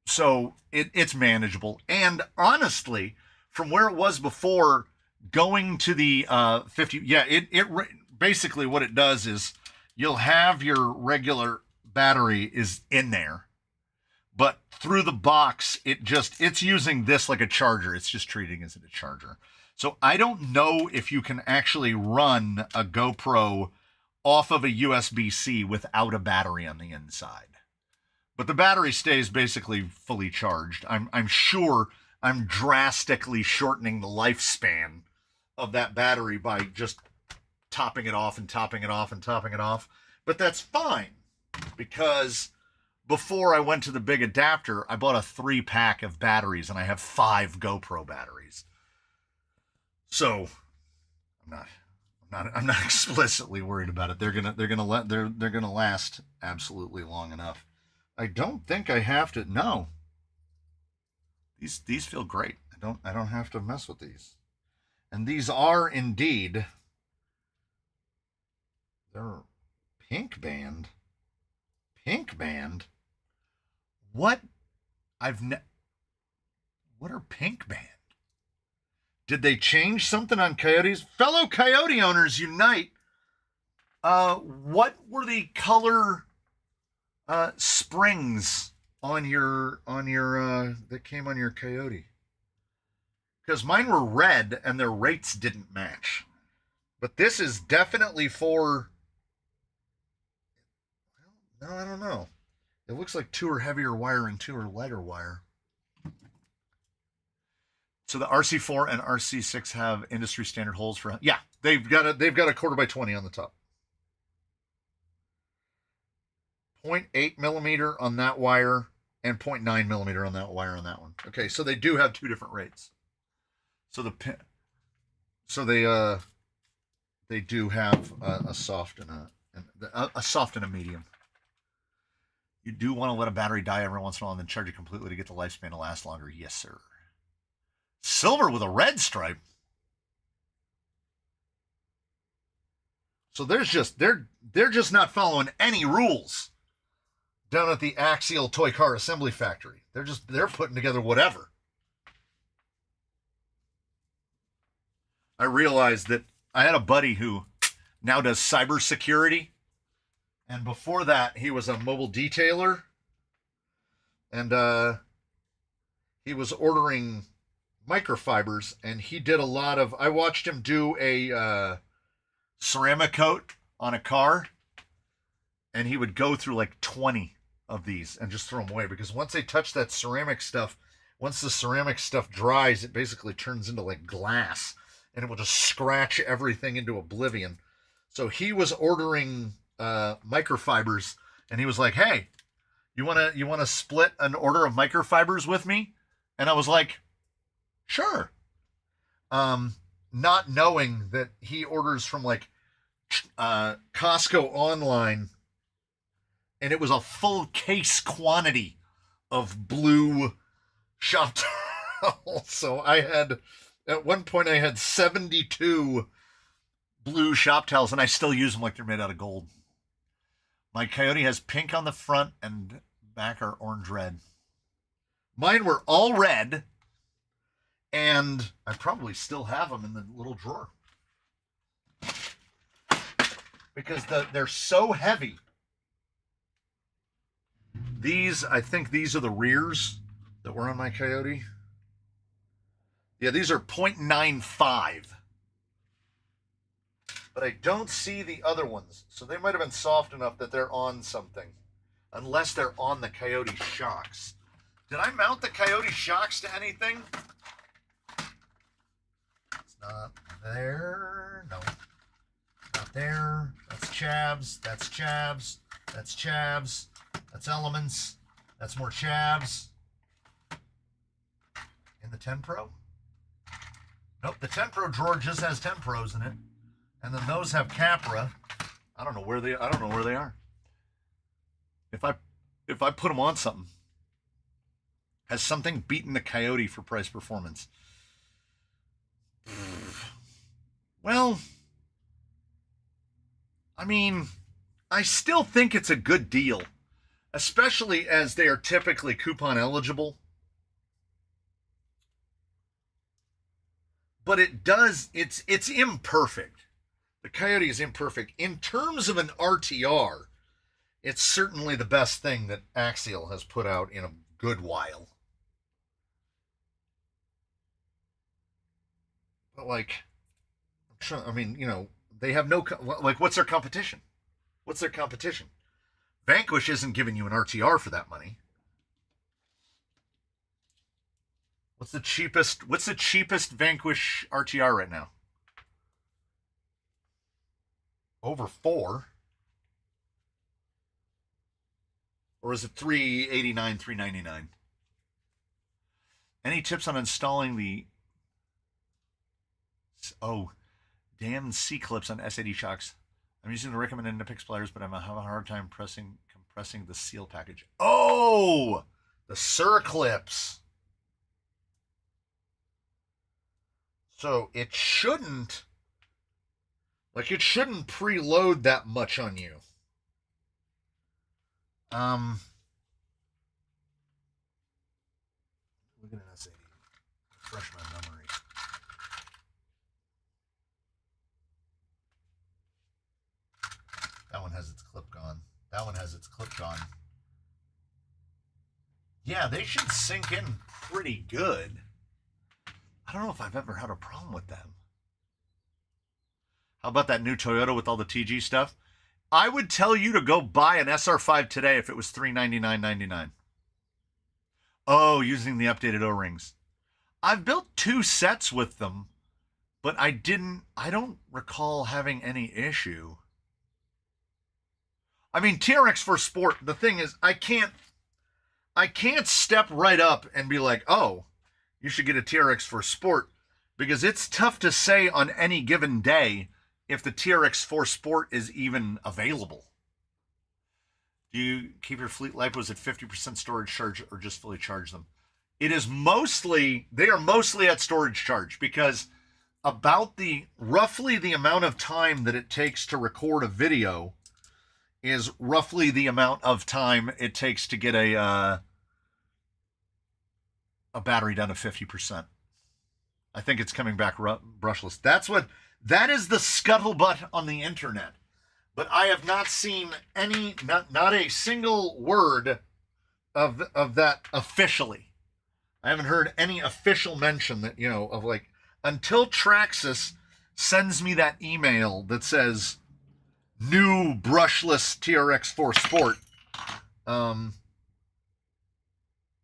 So it's manageable. And honestly, from where it was before, going to the 50, basically what it does is you'll have your regular battery is in there, but through the box, it's using this like a charger. It's just treating it as a charger. So I don't know if you can actually run a GoPro off of a USB-C without a battery on the inside. But the battery stays basically fully charged. I'm sure I'm drastically shortening the lifespan of that battery by just topping it off and topping it off and topping it off. But that's fine, because before I went to the big adapter, I bought a 3-pack of batteries, and I have 5 GoPro batteries. So I'm not explicitly worried about it. They're gonna last absolutely long enough. I don't think I have to. No, these feel great. I don't have to mess with these. And these are indeed, they're pink band. Pink band? What? What are pink band? Did they change something on Coyotes? Fellow Coyote owners unite. What were the color springs on your that came on your Coyote? Because mine were red and their rates didn't match. But this is definitely for, no, I don't know. It looks like 2 are heavier wire and 2 are lighter wire. So the RC4 and RC6 have industry standard holes for, yeah, they've got a 1/4x20 on the top. 0.8 millimeter on that wire and 0.9 millimeter on that wire on that one. Okay, so they do have 2 different rates. So they do have a soft and a soft and a medium. You do want to let a battery die every once in a while and then charge it completely to get the lifespan to last longer. Yes, sir. Silver with a red stripe. So they're just not following any rules down at the Axial Toy Car Assembly Factory. They're putting together whatever. I realized that I had a buddy who now does cybersecurity, and before that he was a mobile detailer, and he was ordering microfibers, and he did a lot of, I watched him do a ceramic coat on a car, and he would go through like 20 of these and just throw them away, because once they touch that ceramic stuff, once the ceramic stuff dries, it basically turns into like glass, and it will just scratch everything into oblivion. So he was ordering microfibers, and he was like, hey, you wanna split an order of microfibers with me? And I was like, sure. Not knowing that he orders from like Costco online, and it was a full case quantity of blue shop towels. So at one point I had 72 blue shop towels, and I still use them like they're made out of gold. My Coyote has pink on the front, and back are orange red. Mine were all red, and I probably still have them in the little drawer, because they're so heavy. I think these are the rears that were on my Coyote. Yeah, these are 0.95. But I don't see the other ones, so they might have been soft enough that they're on something, unless they're on the Coyote shocks. Did I mount the Coyote shocks to anything? It's not there. No. Not there. That's Chavs. That's Chavs. That's Chavs. That's Elements. That's more Chavs. In the 10 Pro? Nope, the 10 Pro drawer just has 10 Pros in it. And then those have Capra. I don't know where they are. If I put them on something, has something beaten the Coyote for price performance? Well, I mean, I still think it's a good deal, especially as they are typically coupon eligible. But it's imperfect. The Coyote is imperfect. In terms of an RTR, it's certainly the best thing that Axial has put out in a good while. But like, I mean, they have no, like, what's their competition? What's their competition? Vanquish isn't giving you an RTR for that money. What's the cheapest Vanquish RTR right now? Over 4. Or is it 389, 399? Any tips on installing the damn C-clips on S80 shocks? I'm using the recommended Nipix pliers, but I'm having a hard time compressing the seal package. Oh, the circlips. So it shouldn't preload that much on you. Look at an S80. Refresh my memory. That one has its clip gone. That one has its clip gone. Yeah, they should sink in pretty good. I don't know if I've ever had a problem with them. How about that new Toyota with all the TG stuff? I would tell you to go buy an SR5 today if it was $399.99. Oh, using the updated O-rings. I've built 2 sets with them, but I don't recall having any issue. I mean, TRX for Sport, the thing is, I can't step right up and be like, oh, you should get a TRX for Sport, because it's tough to say on any given day if the TRX 4 Sport is even available. Do you keep your fleet Lipos at 50% storage charge or just fully charge them? They are mostly at storage charge, because about roughly the amount of time that it takes to record a video is roughly the amount of time it takes to get a battery down to 50%. I think it's coming back brushless. That is the scuttlebutt on the internet. But I have not seen not a single word of that officially. I haven't heard any official mention that, of like, until Traxxas sends me that email that says new brushless TRX4 Sport, I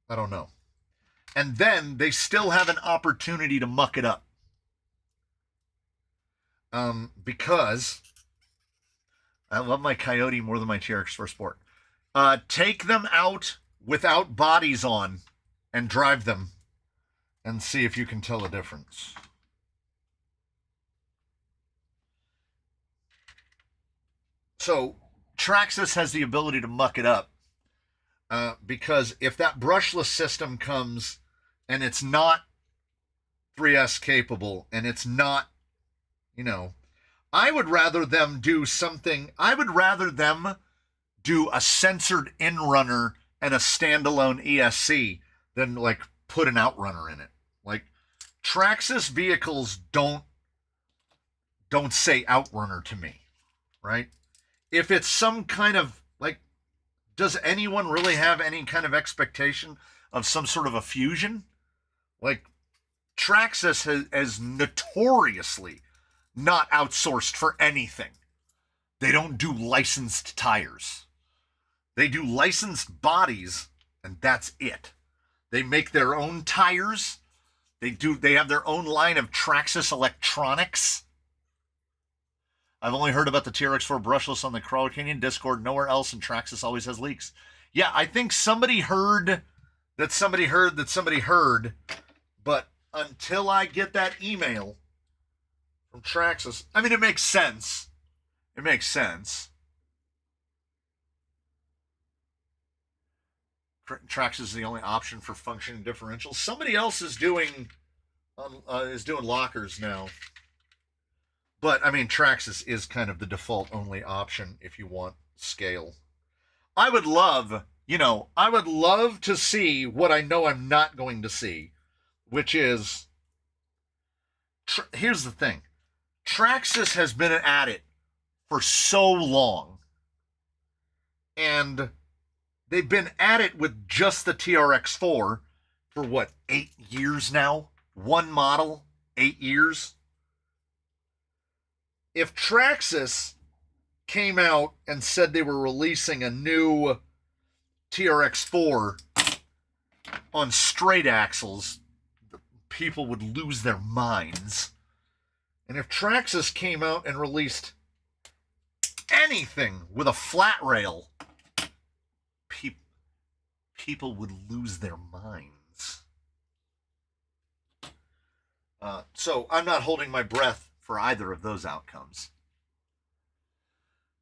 don't know. And then they still have an opportunity to muck it up. Because I love my Coyote more than my TRX4 Sport. Take them out without bodies on and drive them and see if you can tell a difference. So Traxxas has the ability to muck it up, because if that brushless system comes and it's not 3S capable and it's not, I would rather them do something. I would rather them do a censored in-runner and a standalone ESC than like put an outrunner in it. Like, Traxxas vehicles don't say outrunner to me, right? If it's some kind of like, does anyone really have any kind of expectation of some sort of a fusion? Like, Traxxas has notoriously not outsourced for anything. They don't do licensed tires. They do licensed bodies, and that's it. They make their own tires. They have their own line of Traxxas electronics. I've only heard about the TRX4 brushless on the Crawler Canyon Discord. Nowhere else, and Traxxas always has leaks. Yeah, I think somebody heard that somebody heard that somebody heard, but until I get that email from Traxxas, I mean, it makes sense. It makes sense. Traxxas is the only option for functioning differentials. Somebody else is doing lockers now. But, I mean, Traxxas is kind of the default only option if you want scale. I would love to see what I know I'm not going to see, which is, here's the thing. Traxxas has been at it for so long, and they've been at it with just the TRX4 for what, 8 years now? One model, 8 years? If Traxxas came out and said they were releasing a new TRX4 on straight axles, people would lose their minds. And if Traxxas came out and released anything with a flat rail, people would lose their minds. So I'm not holding my breath for either of those outcomes.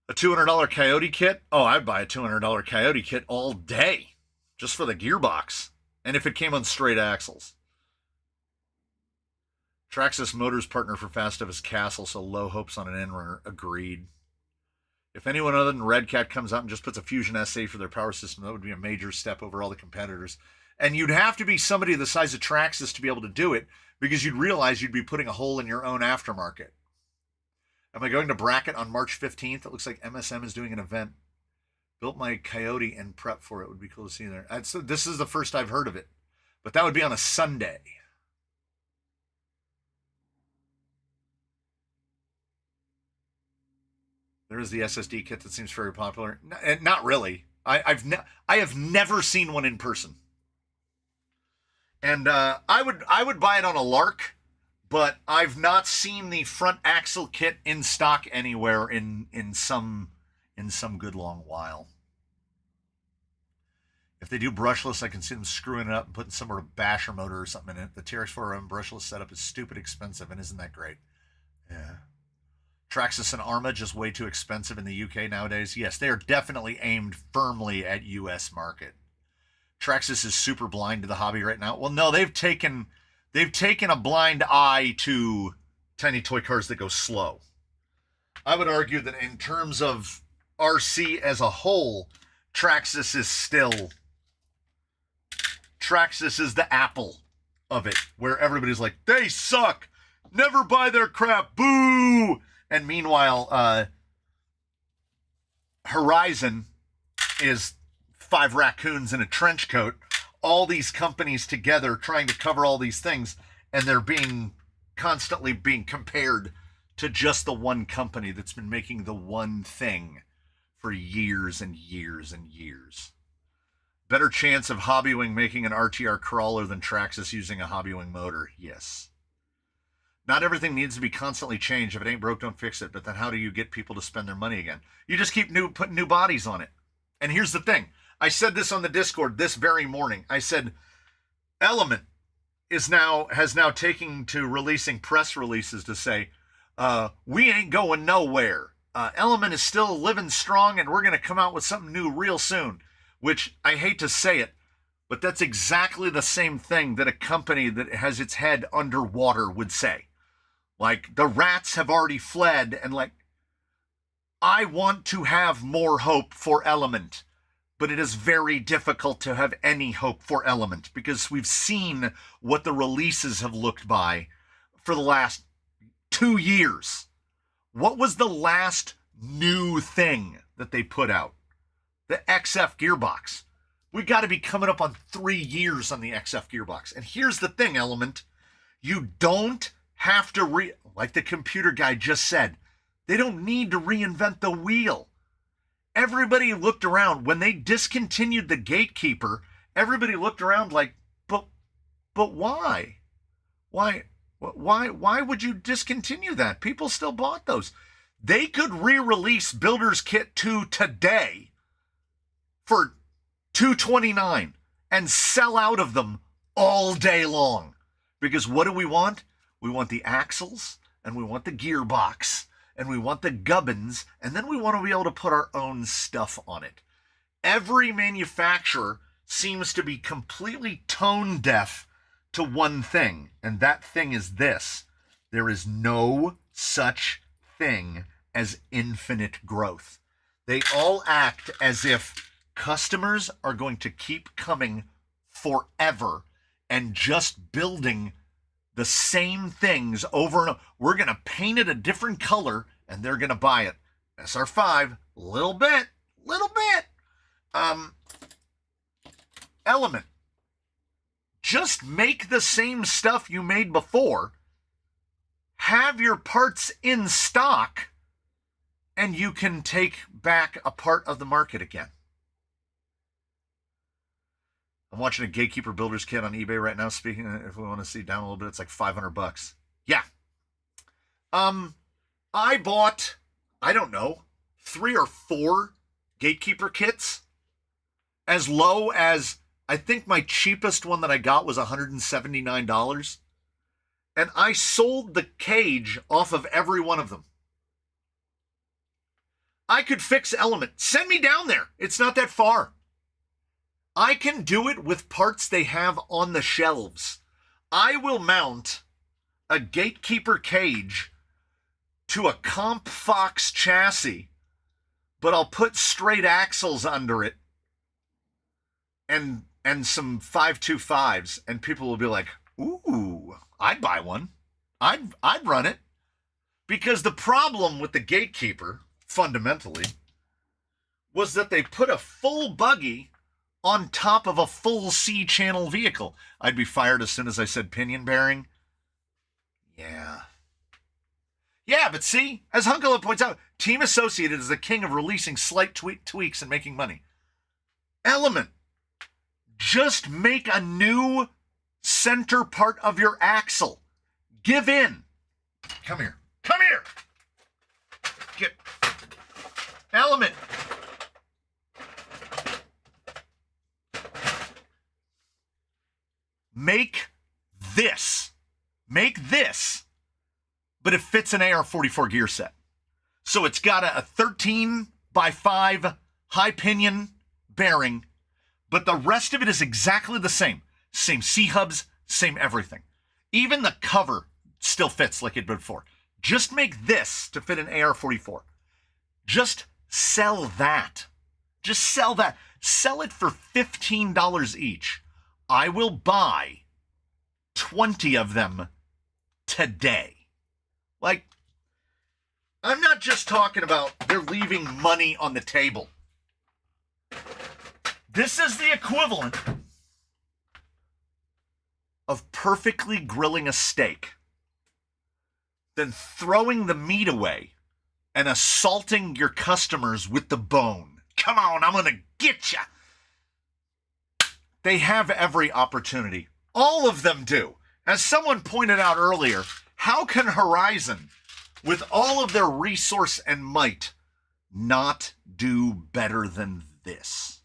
A $200 Coyote kit? Oh, I'd buy a $200 Coyote kit all day just for the gearbox. And if it came on straight axles. Traxxas Motors partner for Fastov is Castle, so low hopes on an end runner. Agreed. If anyone other than Redcat comes out and just puts a Fusion SA for their power system, that would be a major step over all the competitors. And you'd have to be somebody the size of Traxxas to be able to do it, because you'd realize you'd be putting a hole in your own aftermarket. Am I going to Bracket on March 15th? It looks like MSM is doing an event. Built my Coyote and prep for it. Would be cool to see there. This is the first I've heard of it, but that would be on a Sunday. There is the SSD kit that seems very popular. Not really. I have never seen one in person. And I would buy it on a lark, but I've not seen the front axle kit in stock anywhere in some good long while. If they do brushless, I can see them screwing it up and putting some sort of basher motor or something in it. The TRX4M brushless setup is stupid expensive, and isn't that great? Yeah. Traxxas and Arma just way too expensive in the UK nowadays. Yes, they are definitely aimed firmly at US market. Traxxas is super blind to the hobby right now. Well, no, they've taken a blind eye to tiny toy cars that go slow. I would argue that in terms of RC as a whole, Traxxas is the Apple of it, where everybody's like, they suck, never buy their crap, boo. And meanwhile, Horizon is 5 raccoons in a trench coat, all these companies together trying to cover all these things, and they're constantly being compared to just the one company that's been making the one thing for years and years and years. Better chance of Hobbywing making an RTR crawler than Traxxas using a Hobbywing motor. Yes. Not everything needs to be constantly changed. If it ain't broke, don't fix it. But then how do you get people to spend their money again? You just keep putting new bodies on it. And here's the thing. I said this on the Discord this very morning. I said, Element has now taken to releasing press releases to say, we ain't going nowhere. Element is still living strong, and we're going to come out with something new real soon. Which, I hate to say it, but that's exactly the same thing that a company that has its head underwater would say. Like, the rats have already fled, and like, I want to have more hope for Element, but it is very difficult to have any hope for Element, because we've seen what the releases have looked by for the last 2 years. What was the last new thing that they put out? The XF Gearbox. We got to be coming up on 3 years on the XF Gearbox. And here's the thing, Element. You don't have to like the computer guy just said, they don't need to reinvent the wheel. Everybody looked around when they discontinued the Gatekeeper. Everybody looked around like, but why? Why would you discontinue that? People still bought those. They could re-release Builder's Kit 2 today for $229 and sell out of them all day long. Because what do we want? We want the axles, and we want the gearbox, and we want the gubbins, and then we want to be able to put our own stuff on it. Every manufacturer seems to be completely tone deaf to one thing, and that thing is this. There is no such thing as infinite growth. They all act as if customers are going to keep coming forever and just building the same things over and over. We're going to paint it a different color and they're going to buy it. SR5, little bit. Element. Just make the same stuff you made before. Have your parts in stock and you can take back a part of the market again. I'm watching a Gatekeeper Builder's Kit on eBay right now. Speaking of, if we want to see down a little bit, it's like $500. Yeah. I bought, I don't know, 3 or 4 Gatekeeper kits as low as, I think my cheapest one that I got was $179. And I sold the cage off of every one of them. I could fix Element. Send me down there. It's not that far. I can do it with parts they have on the shelves. I will mount a Gatekeeper cage to a Comp Fox chassis, but I'll put straight axles under it and some 525s, and people will be like, ooh, I'd buy one. I'd run it. Because the problem with the Gatekeeper, fundamentally, was that they put a full buggy on top of a full C-channel vehicle. I'd be fired as soon as I said pinion bearing. Yeah. Yeah, but see, as Hunkala points out, Team Associated is the king of releasing slight tweaks and making money. Element. Just make a new center part of your axle. Give in. Come here. Come here. Get. Element. Make this. Make this. But it fits an AR-44 gear set. So it's got a 13x5 high pinion bearing, but the rest of it is exactly the same. Same C-hubs, same everything. Even the cover still fits like it did before. Just make this to fit an AR-44. Just sell that. Just sell that. Sell it for $15 each. I will buy 20 of them today. Like, I'm not just talking about they're leaving money on the table. This is the equivalent of perfectly grilling a steak, then throwing the meat away and assaulting your customers with the bone. Come on, I'm going to get ya. They have every opportunity. All of them do. As someone pointed out earlier, how can Horizon, with all of their resource and might, not do better than this?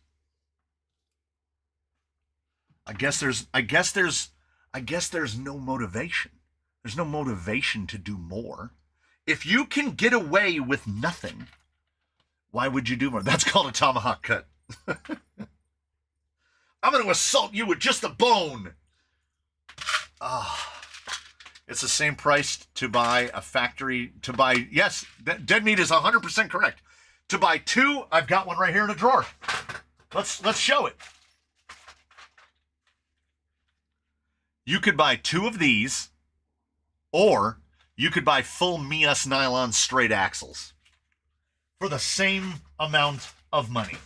I guess there's no motivation. There's no motivation to do more. If you can get away with nothing, why would you do more? That's called a tomahawk cut. I'm going to assault you with just a bone. It's the same price to buy a factory, to buy, yes, dead meat is 100% correct. To buy 2, I've got one right here in a drawer. Let's show it. You could buy 2 of these, or you could buy full Mias nylon straight axles for the same amount of money.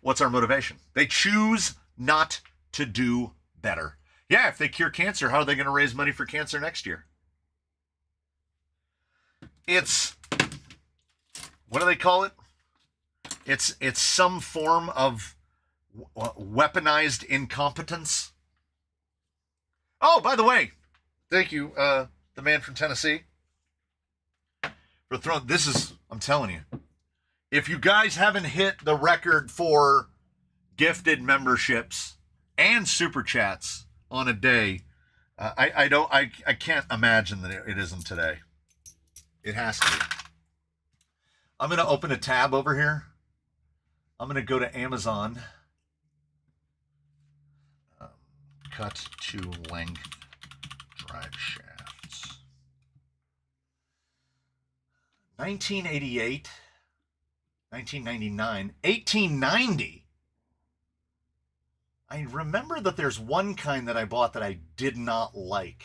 What's our motivation? They choose not to do better. Yeah, if they cure cancer, how are they going to raise money for cancer next year? It's, what do they call it? It's some form of weaponized incompetence. Oh, by the way, thank you, the man from Tennessee, for throwing, this is, I'm telling you, if you guys haven't hit the record for gifted memberships and super chats on a day, I can't imagine that it isn't today. It has to be. I'm going to open a tab over here. I'm going to go to Amazon. Cut to length drive shafts. 1988, 1999, 1890. I remember that there's one kind that I bought that I did not like.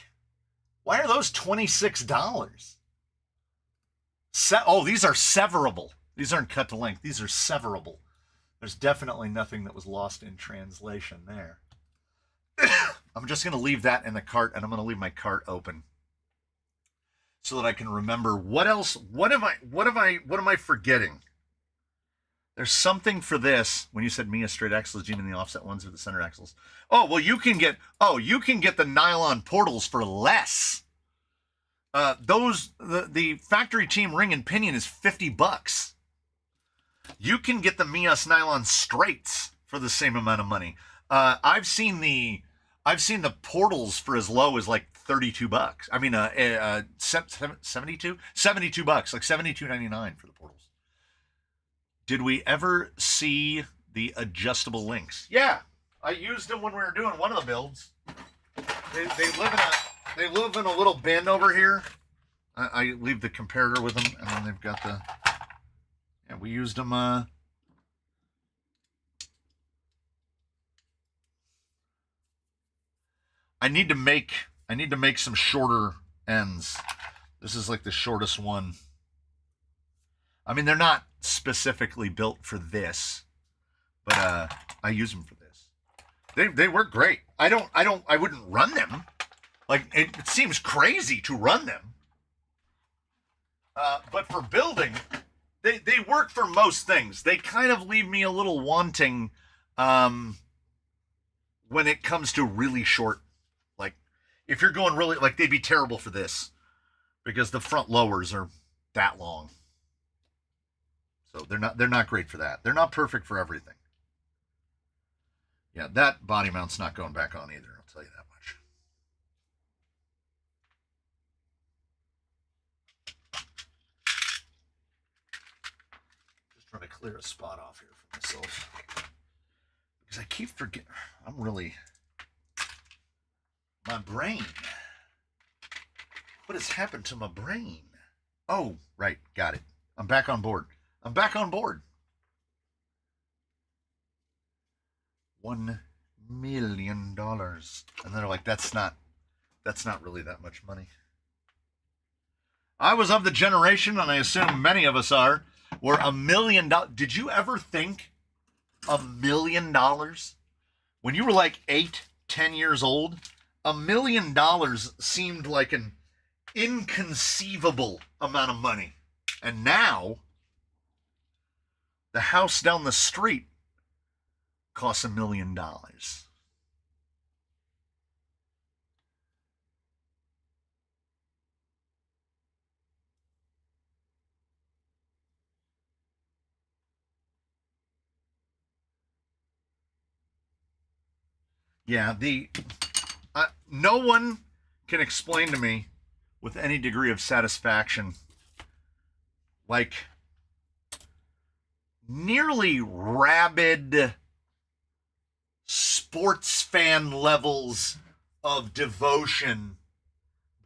Why are those $26? Oh, these are severable. These aren't cut to length. These are severable. There's definitely nothing that was lost in translation there. I'm just going to leave that in the cart, and I'm going to leave my cart open. so that I can remember what else. What am I forgetting? There's something for this. When you said Mia straight axles, do you mean the offset ones or the center axles? Oh, well, you can get the nylon portals for less. The factory team ring and pinion is $50. You can get the Mias nylon straights for the same amount of money. I've seen the portals for as low as like $32. I mean, 72, $72, like $72.99 for the portals. Did we ever see the adjustable links? Yeah, I used them when we were doing one of the builds. They live in a little bin over here. I leave the comparator with them, and then they've got the. Yeah, we used them. I need to make some shorter ends. This is like the shortest one. I mean, they're not specifically built for this, but I use them for this. They work great. I wouldn't run them. Like it seems crazy to run them. But for building, they work for most things. They kind of leave me a little wanting when it comes to really short. Like if you're going really, like they'd be terrible for this because the front lowers are that long. So they're not great for that. They're not perfect for everything. Yeah, that body mount's not going back on either, I'll tell you that much. Just trying to clear a spot off here for myself. Because I keep forgetting. My brain. What has happened to my brain? Oh, right, got it. I'm back on board. $1 million. And they're like, that's not really that much money. I was of the generation, and I assume many of us are, where $1 million. Did you ever think $1 million? When you were like 8, 10 years old, $1 million seemed like an inconceivable amount of money. And now the house down the street costs $1 million. Yeah, no one can explain to me with any degree of satisfaction, like nearly rabid sports fan levels of devotion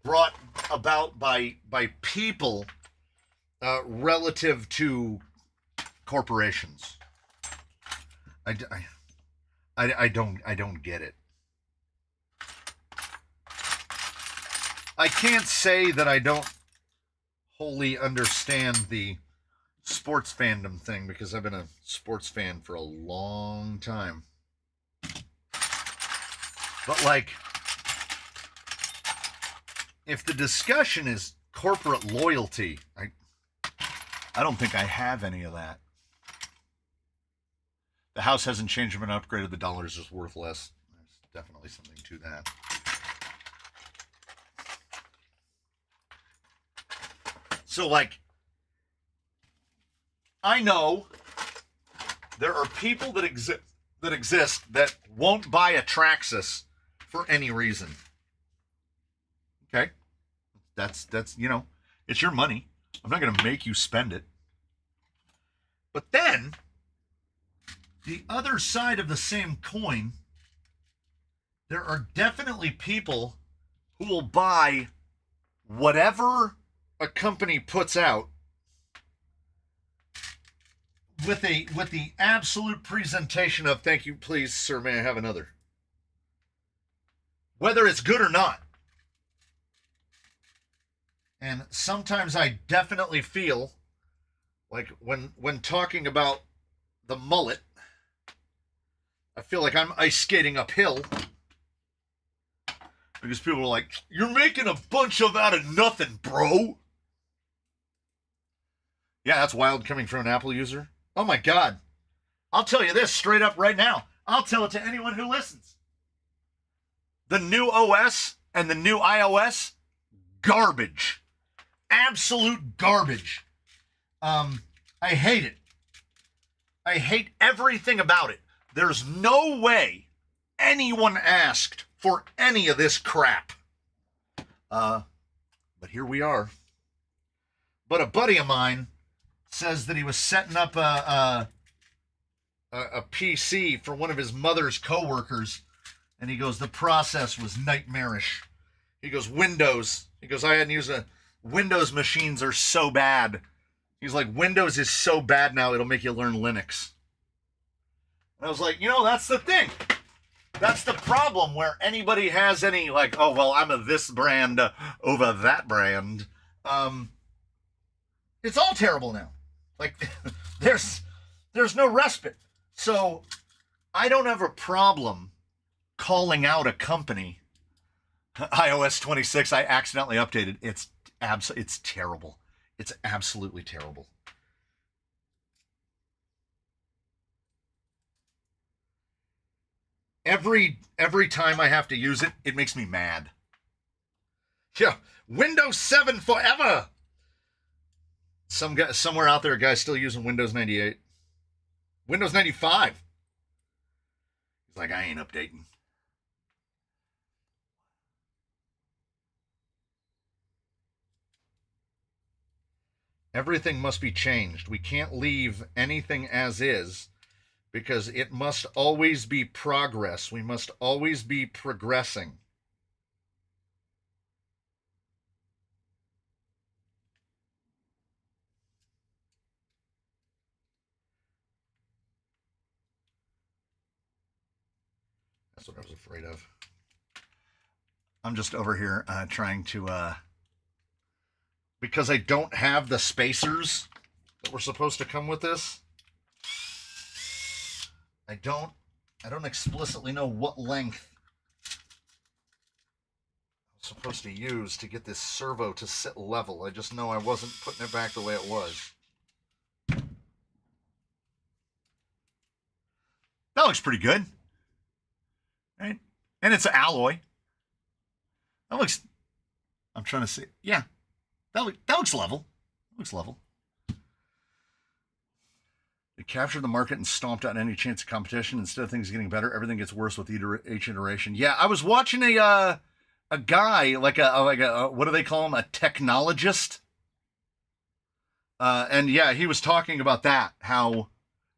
brought about by people relative to corporations. I don't get it. I can't say that I don't wholly understand the sports fandom thing because I've been a sports fan for a long time. But like, if the discussion is corporate loyalty, I don't think I have any of that. The house hasn't changed or been upgraded. The dollar is just worth less. There's definitely something to that. So like, I know there are people that exist that won't buy a Traxxas for any reason. Okay? That's you know, it's your money. I'm not going to make you spend it. But then the other side of the same coin, there are definitely people who will buy whatever a company puts out with the absolute presentation of, thank you, please, sir, may I have another? Whether it's good or not. And sometimes I definitely feel like when talking about the mullet, I feel like I'm ice skating uphill Because people are like, you're making a bunch of out of nothing, bro. Yeah, that's wild coming from an Apple user. Oh my God. I'll tell you this straight up right now. I'll tell it to anyone who listens. The new OS and the new iOS, garbage. Absolute garbage. I hate it. I hate everything about it. There's no way anyone asked for any of this crap. But here we are. But a buddy of mine says that he was setting up a PC for one of his mother's coworkers, and he goes, the process was nightmarish. He goes, Windows. He goes, I hadn't used a Windows machines are so bad. He's like, Windows is so bad now, it'll make you learn Linux. And I was like, you know, that's the thing. That's the problem where anybody has any, like, oh, well, I'm a this brand over that brand. It's all terrible now. Like, there's no respite. So I don't have a problem calling out a company. iOS 26, I accidentally updated. It's terrible. It's absolutely terrible. Every time I have to use it, it makes me mad. Yeah, Windows 7 forever. Some guy somewhere out there, a guy's still using Windows 98. Windows 95. He's like, I ain't updating. Everything must be changed. We can't leave anything as is, because it must always be progress. We must always be progressing. That's what I was afraid of. I'm just over here trying to, because I don't have the spacers that were supposed to come with this. I don't explicitly know what length I'm supposed to use to get this servo to sit level. I just know I wasn't putting it back the way it was. That looks pretty good. Right? And it's an alloy. That looks, I'm trying to see. Yeah. That looks level. That looks level. It captured the market and stomped out any chance of competition. Instead of things getting better, everything gets worse with each iteration. Yeah, I was watching a guy, like a what do they call him? A technologist. And yeah, he was talking about that, how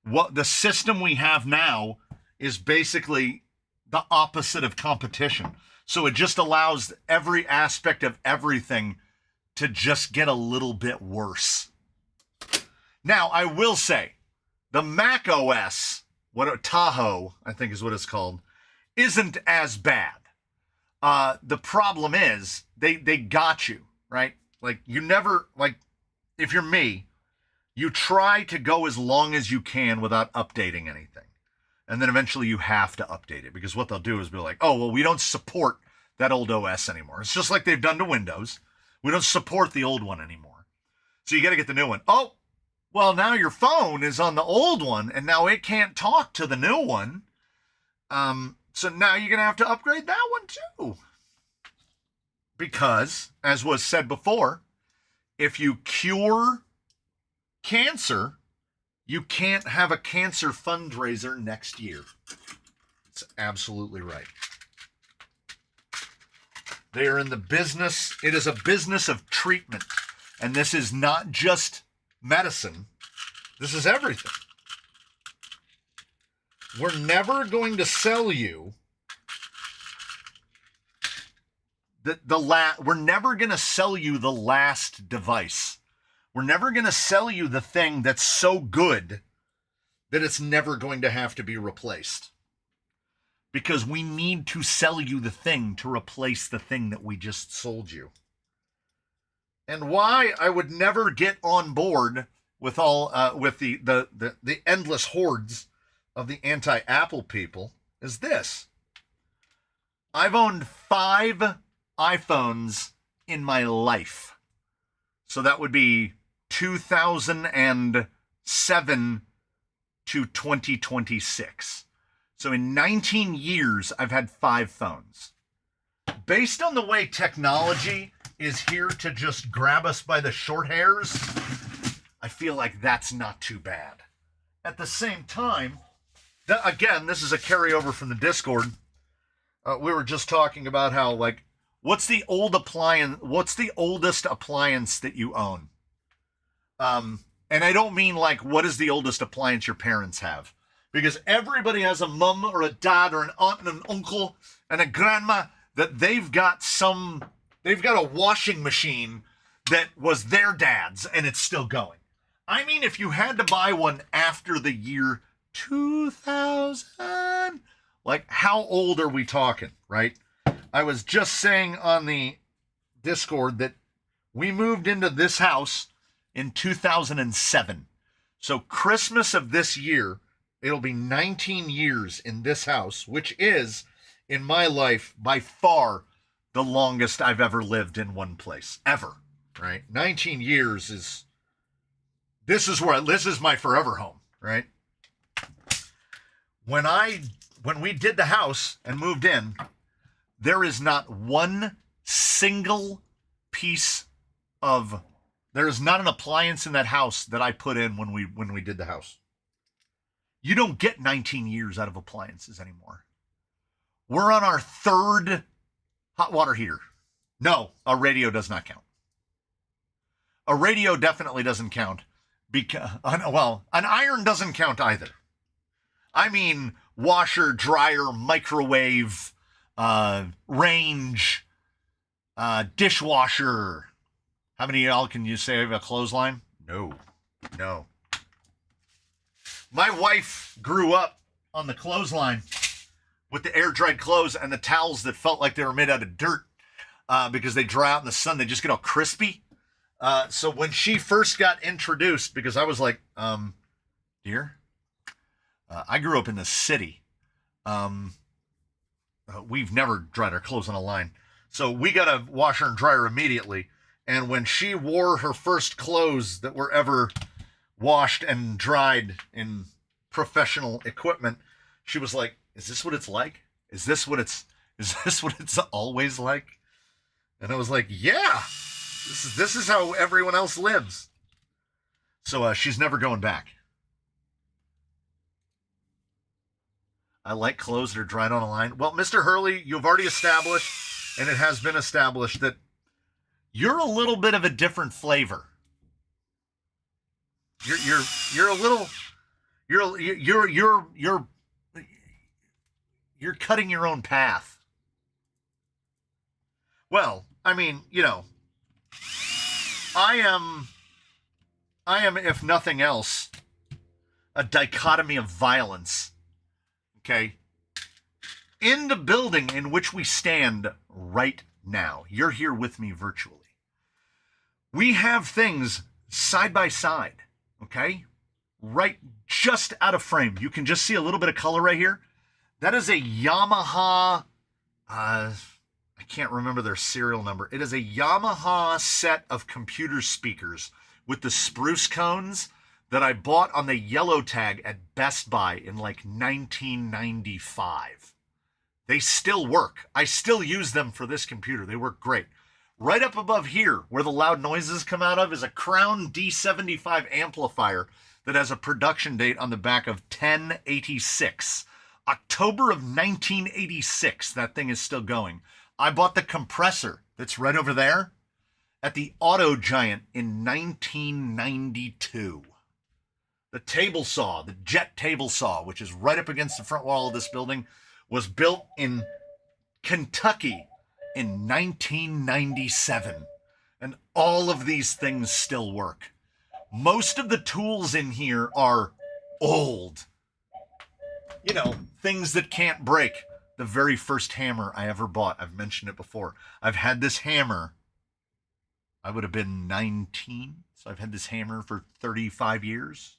what the system we have now is basically the opposite of competition. So it just allows every aspect of everything to just get a little bit worse. Now, I will say, the Mac OS, Tahoe, I think is what it's called, isn't as bad. The problem is, they got you, right? Like, you never, like, if you're me, you try to go as long as you can without updating anything. And then eventually you have to update it, because what they'll do is be like, oh, well, we don't support that old OS anymore. It's just like they've done to Windows. We don't support the old one anymore. So you got to get the new one. Oh, well, now your phone is on the old one, and now it can't talk to the new one. So now you're going to have to upgrade that one too. Because, as was said before, if you cure cancer, you can't have a cancer fundraiser next year. It's absolutely right. They are in the business. It is a business of treatment. And this is not just medicine. This is everything. We're never going to sell you we're never going to sell you the last device. We're never going to sell you the thing that's so good that it's never going to have to be replaced. Because we need to sell you the thing to replace the thing that we just sold you. And why I would never get on board with the endless hordes of the anti-Apple people is this. I've owned 5 iPhones in my life. So that would be 2007 to 2026. So in 19 years, I've had 5 phones. Based on the way technology is here to just grab us by the short hairs, I feel like that's not too bad. At the same time, again, this is a carryover from the Discord. We were just talking about how, like, what's the oldest appliance that you own? And I don't mean like, what is the oldest appliance your parents have? Because everybody has a mom or a dad or an aunt and an uncle and a grandma that they've got a washing machine that was their dad's and it's still going. I mean, if you had to buy one after the year 2000, like, how old are we talking, right? I was just saying on the Discord that we moved into this house in 2007. So Christmas of this year, it'll be 19 years in this house, which is, in my life, by far the longest I've ever lived in one place, ever, right? 19 years is, this is my forever home, right? When we did the house and moved in, there is not one single piece of, there is not an appliance in that house that I put in when we did the house. You don't get 19 years out of appliances anymore. We're on our 3rd hot water heater. No, a radio does not count. A radio definitely doesn't count because, well, an iron doesn't count either. I mean, washer, dryer, microwave, range, dishwasher. How many of y'all can you say have a clothesline? No. My wife grew up on the clothesline with the air-dried clothes and the towels that felt like they were made out of dirt because they dry out in the sun. They just get all crispy. So when she first got introduced, because I was like, dear, I grew up in the city. We've never dried our clothes on a line. So we got a washer and dryer immediately. And when she wore her first clothes that were ever washed and dried in professional equipment, she was like, is this what it's like? Is this what it's always like? And I was like, yeah, this is how everyone else lives. So she's never going back. I like clothes that are dried on a line. Well, Mr. Hurley, you've already established, and it has been established, that you're a little bit of a different flavor. You're a little, you're cutting your own path. Well, I mean, you know, I am, if nothing else, a dichotomy of violence. Okay? In the building in which we stand right now, you're here with me virtually. We have things side by side, okay? Right, just out of frame. You can just see a little bit of color right here. That is a Yamaha, I can't remember their serial number. It is a Yamaha set of computer speakers with the spruce cones that I bought on the yellow tag at Best Buy in like 1995. They still work. I still use them for this computer. They work great. Right up above here, where the loud noises come out of, is a Crown D75 amplifier that has a production date on the back of 1086. October of 1986, that thing is still going. I bought the compressor that's right over there at the Auto Giant in 1992. The table saw, the jet table saw, which is right up against the front wall of this building, was built in Kentucky in 1997. And all of these things still work. Most of the tools in here are old. You know, things that can't break. The very first hammer I ever bought, I've mentioned it before. I've had this hammer, I would have been 19, so I've had this hammer for 35 years.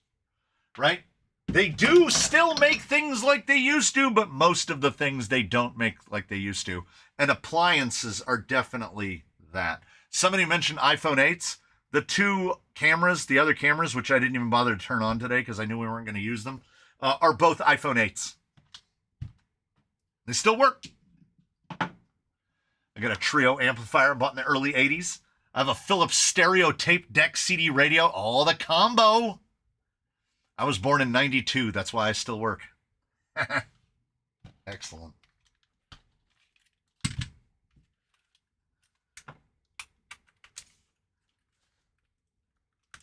Right? They do still make things like they used to, but most of the things they don't make like they used to. And appliances are definitely that. Somebody mentioned iPhone 8s. The two cameras, the other cameras, which I didn't even bother to turn on today because I knew we weren't going to use them, are both iPhone 8s. They still work. I got a Trio amplifier bought in the early 80s. I have a Philips stereo tape deck CD radio. All the combo. I was born in 92. That's why I still work. Excellent.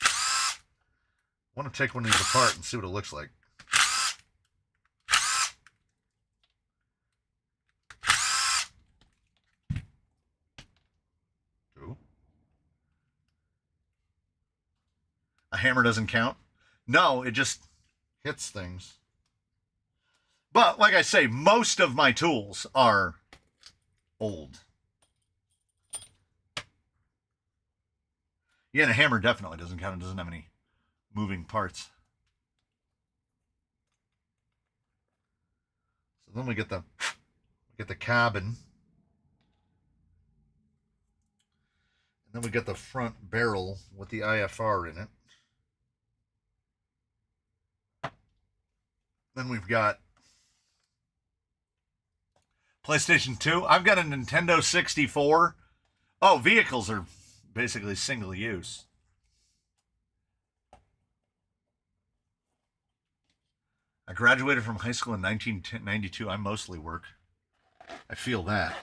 I want to take one of these apart and see what it looks like. Ooh. A hammer doesn't count? No, it just hits things. But like I say, most of my tools are old. Yeah, and a hammer definitely doesn't count. It doesn't have any moving parts. So then we get the cabin. And then we get the front barrel with the IFR in it. Then we've got PlayStation 2. I've got a Nintendo 64. Oh, vehicles are basically single use. I graduated from high school in 1992. I mostly work. I feel that.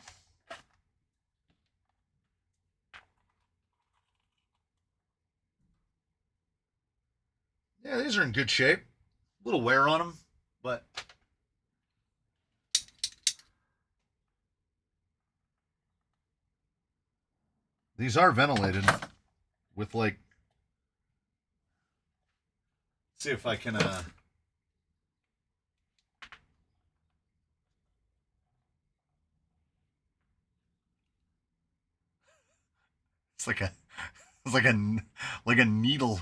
Yeah, these are in good shape. A little wear on them, but these are ventilated with like, see if I can it's like a needle.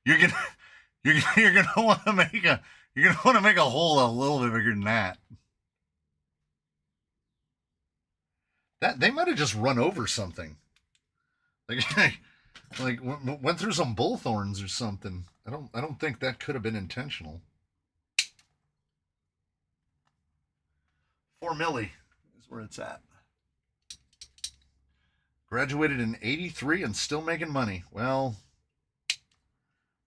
You're gonna want to make a hole a little bit bigger than that. That they might have just run over something. Like went through some bullthorns or something. I don't think that could have been intentional. 4 milli is where it's at. Graduated in 83 and still making money. Well,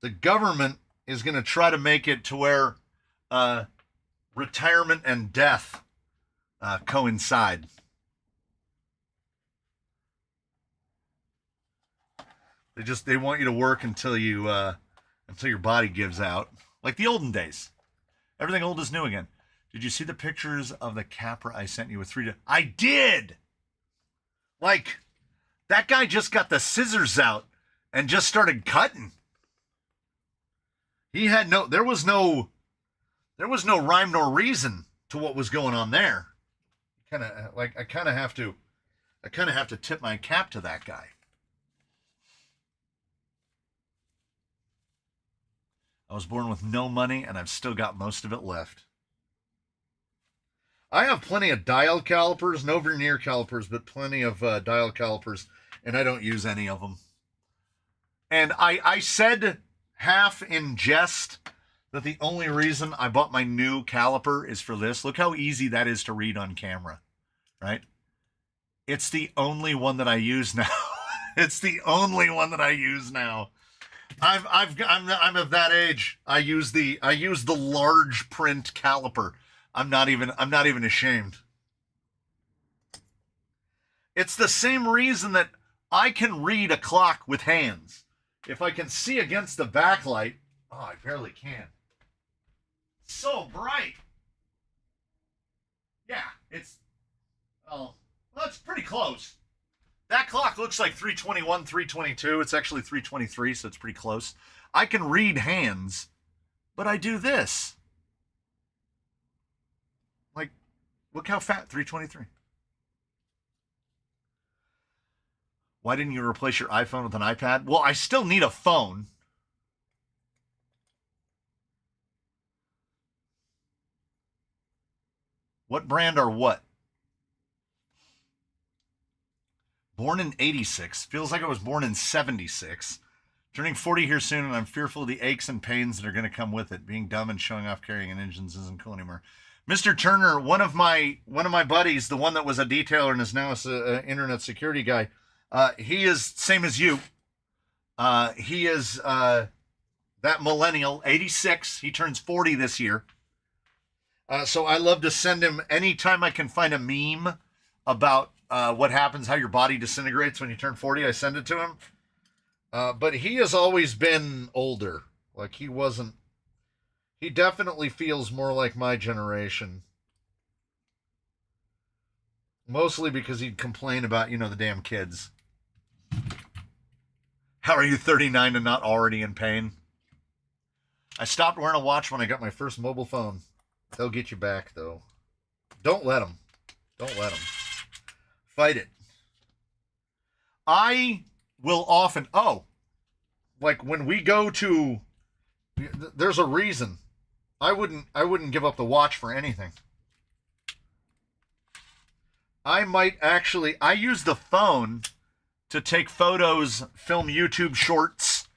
the government is going to try to make it to where retirement and death coincide. They want you to work until your body gives out, like the olden days. Everything old is new again. Did you see the pictures of the Capra I sent you with 3D? I did. Like, that guy just got the scissors out and just started cutting. He had there was no rhyme nor reason to what was going on there. I kind of have to tip my cap to that guy. I was born with no money and I've still got most of it left. I have plenty of dial calipers, no vernier calipers, but plenty of dial calipers, and I don't use any of them. And I said half in jest that the only reason I bought my new caliper is for this. Look how easy that is to read on camera, right? It's the only one that I use now. It's the only one that I use now. I'm of that age. I use the large print caliper. I'm not even ashamed. It's the same reason that I can read a clock with hands. If I can see against the backlight, I barely can. It's so bright. Yeah, it's pretty close. That clock looks like 321, 322. It's actually 323, so it's pretty close. I can read hands, but I do this. Like, look how fat, 323. Why didn't you replace your iPhone with an iPad? Well, I still need a phone. What brand are what? Born in 86. Feels like I was born in 76. Turning 40 here soon, and I'm fearful of the aches and pains that are going to come with it. Being dumb and showing off carrying an engines isn't cool anymore. Mr. Turner, one of my buddies, the one that was a detailer and is now an internet security guy, he is same as you. He is that millennial, 86. He turns 40 this year. So I love to send him anytime I can find a meme about what happens, how your body disintegrates when you turn 40. I send it to him. But he has always been older. Like he definitely feels more like my generation. Mostly because he'd complain about, the damn kids. How are you 39 and not already in pain? I stopped wearing a watch when I got my first mobile phone. They'll get you back, though. Don't let them. Don't let them. Fight it. I will often... like when we go to... There's a reason. I wouldn't give up the watch for anything. I might actually... I use the phone to take photos, film YouTube shorts,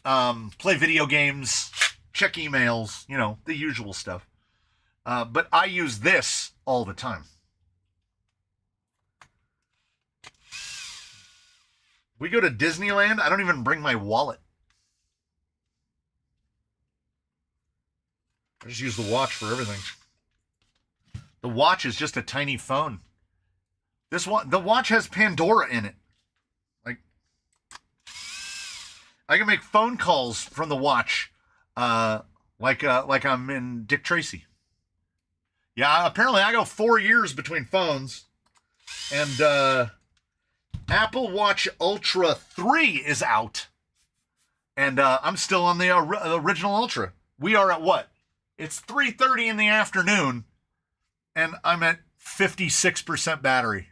play video games, check emails, the usual stuff. But I use this all the time. We go to Disneyland, I don't even bring my wallet. I just use the watch for everything. The watch is just a tiny phone. The watch has Pandora in it. Like, I can make phone calls from the watch, like I'm in Dick Tracy. Yeah, apparently I go 4 years between phones, and Apple Watch Ultra 3 is out, and I'm still on the original Ultra. We are at what? It's 3:30 in the afternoon, and I'm at 56% battery.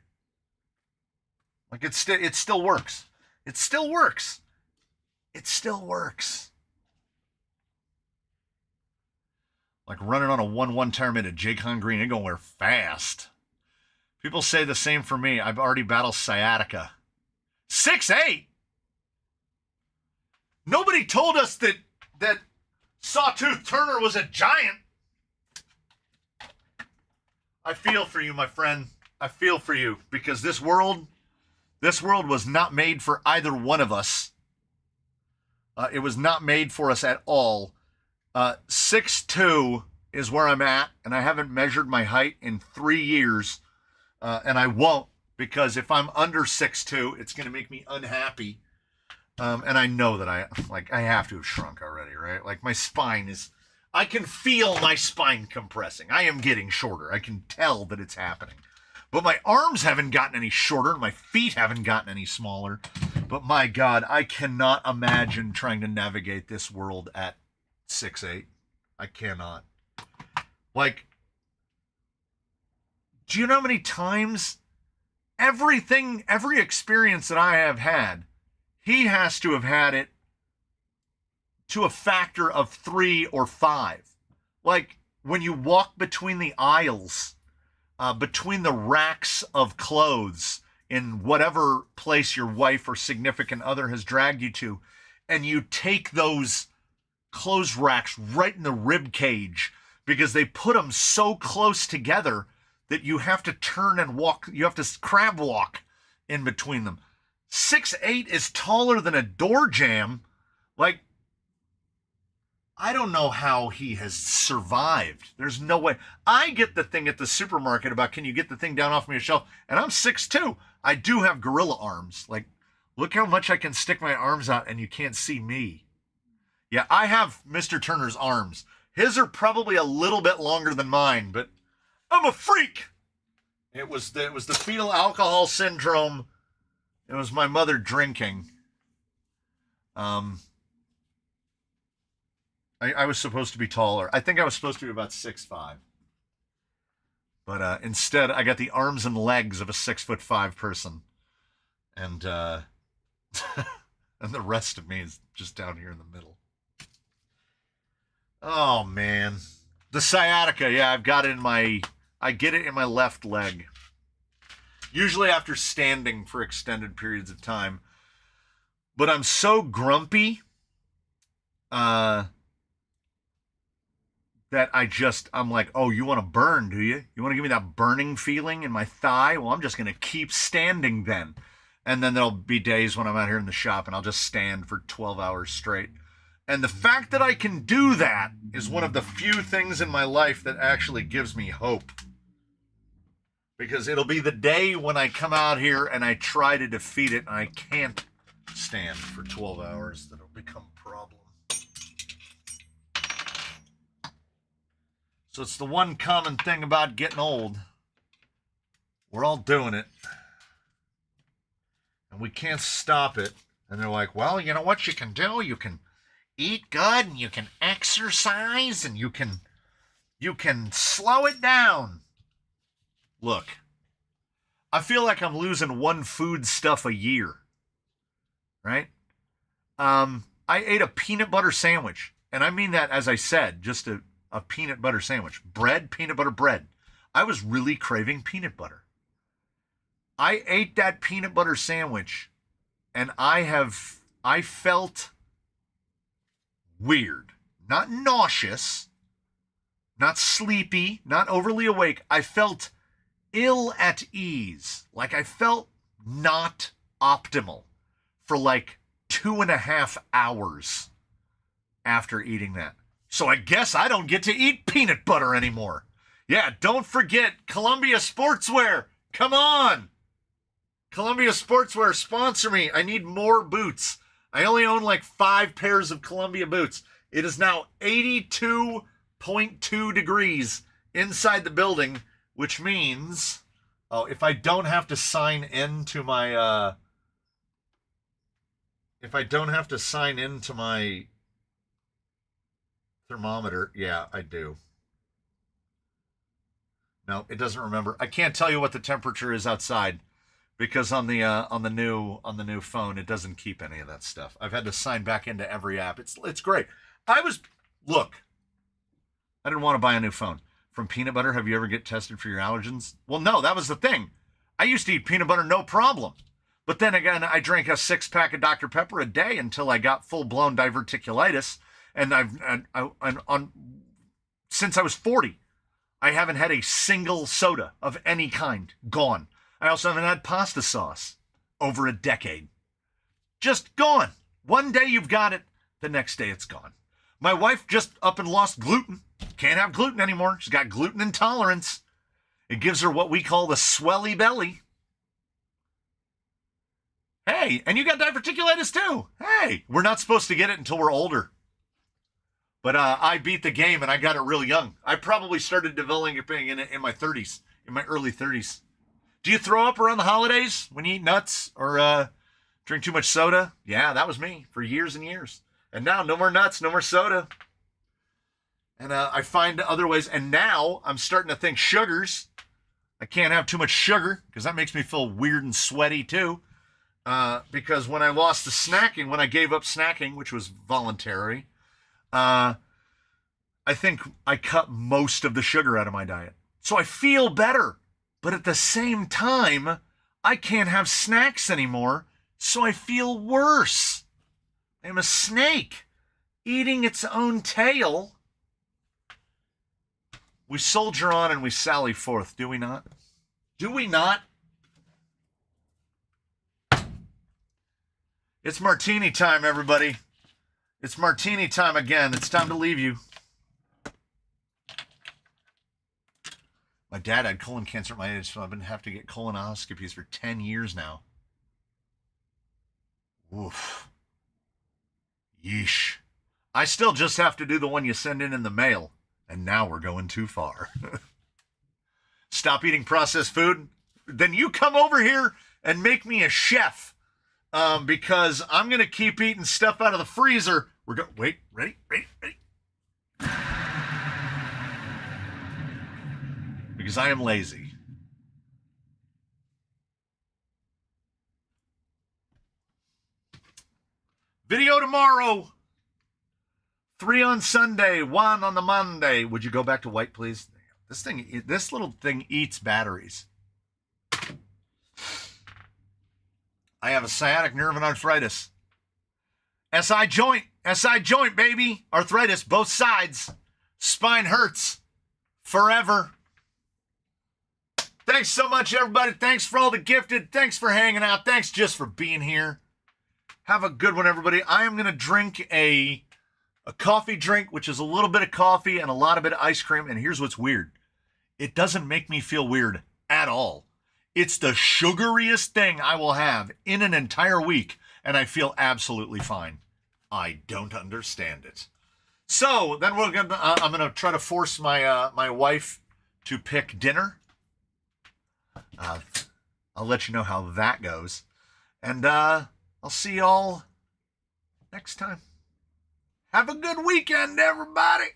Like it still works. It still works. It still works. Like running on a 1-1 tire mid at J-Con Green, it gonna wear fast. People say the same for me. I've already battled sciatica. 6'8". Nobody told us that Sawtooth Turner was a giant. I feel for you, my friend. I feel for you, because this world was not made for either one of us. It was not made for us at all. 6'2" is where I'm at, and I haven't measured my height in 3 years, and I won't, because if I'm under 6'2", it's going to make me unhappy. And I know that I have to have shrunk already, right? Like my spine I can feel my spine compressing. I am getting shorter. I can tell that it's happening. But my arms haven't gotten any shorter. My feet haven't gotten any smaller. But my God, I cannot imagine trying to navigate this world at 6'8". I cannot. Like, do you know how many times every experience that I have had, he has to have had it to a factor of 3 or 5. Like when you walk between the aisles, between the racks of clothes in whatever place your wife or significant other has dragged you to, and you take those clothes racks right in the rib cage because they put them so close together that you have to turn and walk. You have to crab walk in between them. 6'8" is taller than a door jamb. Like, I don't know how he has survived. There's no way. I get the thing at the supermarket about, can you get the thing down off me a shelf? And I'm 6'2". I do have gorilla arms. Like, look how much I can stick my arms out and you can't see me. Yeah, I have Mr. Turner's arms. His are probably a little bit longer than mine, but I'm a freak. It was the fetal alcohol syndrome. It was my mother drinking. I was supposed to be taller. I think I was supposed to be about 6'5". But instead, I got the arms and legs of a 6'5" person. And and the rest of me is just down here in the middle. Oh, man. The sciatica, yeah, I've got it in my I get it in my left leg. Usually after standing for extended periods of time. But I'm so grumpy that I'm like, oh, you want to burn, do you? You want to give me that burning feeling in my thigh? Well, I'm just going to keep standing then. And then there'll be days when I'm out here in the shop and I'll just stand for 12 hours straight. And the fact that I can do that is one of the few things in my life that actually gives me hope. Because it'll be the day when I come out here and I try to defeat it and I can't stand for 12 hours that'll become a problem. So it's the one common thing about getting old. We're all doing it. And we can't stop it. And they're like, well, you know what you can do? You can eat good and you can exercise and you can slow it down. Look, I feel like I'm losing one food stuff a year. Right? I ate a peanut butter sandwich. And I mean that, as I said, just a peanut butter sandwich. Bread, peanut butter bread. I was really craving peanut butter. I ate that peanut butter sandwich and I felt weird. Not nauseous, not sleepy, not overly awake. I felt ill at ease. Like I felt not optimal for like 2.5 hours after eating that. So I guess I don't get to eat peanut butter anymore. Yeah, don't forget Columbia Sportswear. Come on. Columbia Sportswear, sponsor me. I need more boots. I only own like 5 pairs of Columbia boots. It is now 82.2 degrees inside the building, which means, if I don't have to sign into my, thermometer, yeah, I do. No, it doesn't remember. I can't tell you what the temperature is outside because on the new phone it doesn't keep any of that stuff. I've had to sign back into every app. It's great. I didn't want to buy a new phone. From peanut butter, have you ever get tested for your allergens? Well, no, that was the thing. I used to eat peanut butter no problem. But then again, I drank a 6-pack of Dr. Pepper a day until I got full-blown diverticulitis. And since I was 40, I haven't had a single soda of any kind. Gone. I also haven't had pasta sauce over a decade. Just gone. One day you've got it, the next day it's gone. My wife just up and lost gluten. Can't have gluten anymore. She's got gluten intolerance. It gives her what we call the swelly belly. Hey, and you got diverticulitis too. Hey, we're not supposed to get it until we're older. But I beat the game and I got it real young. I probably started developing it in my 30s, in my early 30s. Do you throw up around the holidays when you eat nuts or drink too much soda? Yeah, that was me for years and years. And now no more nuts, no more soda. And I find other ways. And now I'm starting to think sugars. I can't have too much sugar because that makes me feel weird and sweaty too. Because when I lost the snacking, when I gave up snacking, which was voluntary, I think I cut most of the sugar out of my diet. So I feel better. But at the same time, I can't have snacks anymore. So I feel worse. I'm a snake eating its own tail. We soldier on and we sally forth, do we not? Do we not? It's martini time, everybody. It's martini time again. It's time to leave you. My dad had colon cancer at my age, so I've been having to get colonoscopies for 10 years now. Oof. Yeesh. I still just have to do the one you send in the mail. And now we're going too far. Stop eating processed food? Then you come over here and make me a chef. Because I'm going to keep eating stuff out of the freezer. Wait, ready? Because I am lazy. Video tomorrow. 3 on Sunday, 1 on the Monday. Would you go back to white, please? This little thing eats batteries. I have a sciatic nerve and arthritis. SI joint, baby. Arthritis, both sides. Spine hurts forever. Thanks so much, everybody. Thanks for all the gifted. Thanks for hanging out. Thanks just for being here. Have a good one, everybody. I am going to drink a coffee drink, which is a little bit of coffee and a lot of bit of ice cream. And here's what's weird. It doesn't make me feel weird at all. It's the sugariest thing I will have in an entire week, and I feel absolutely fine. I don't understand it. So then I'm gonna try to force my wife to pick dinner. I'll let you know how that goes, and I'll see y'all next time. Have a good weekend, everybody.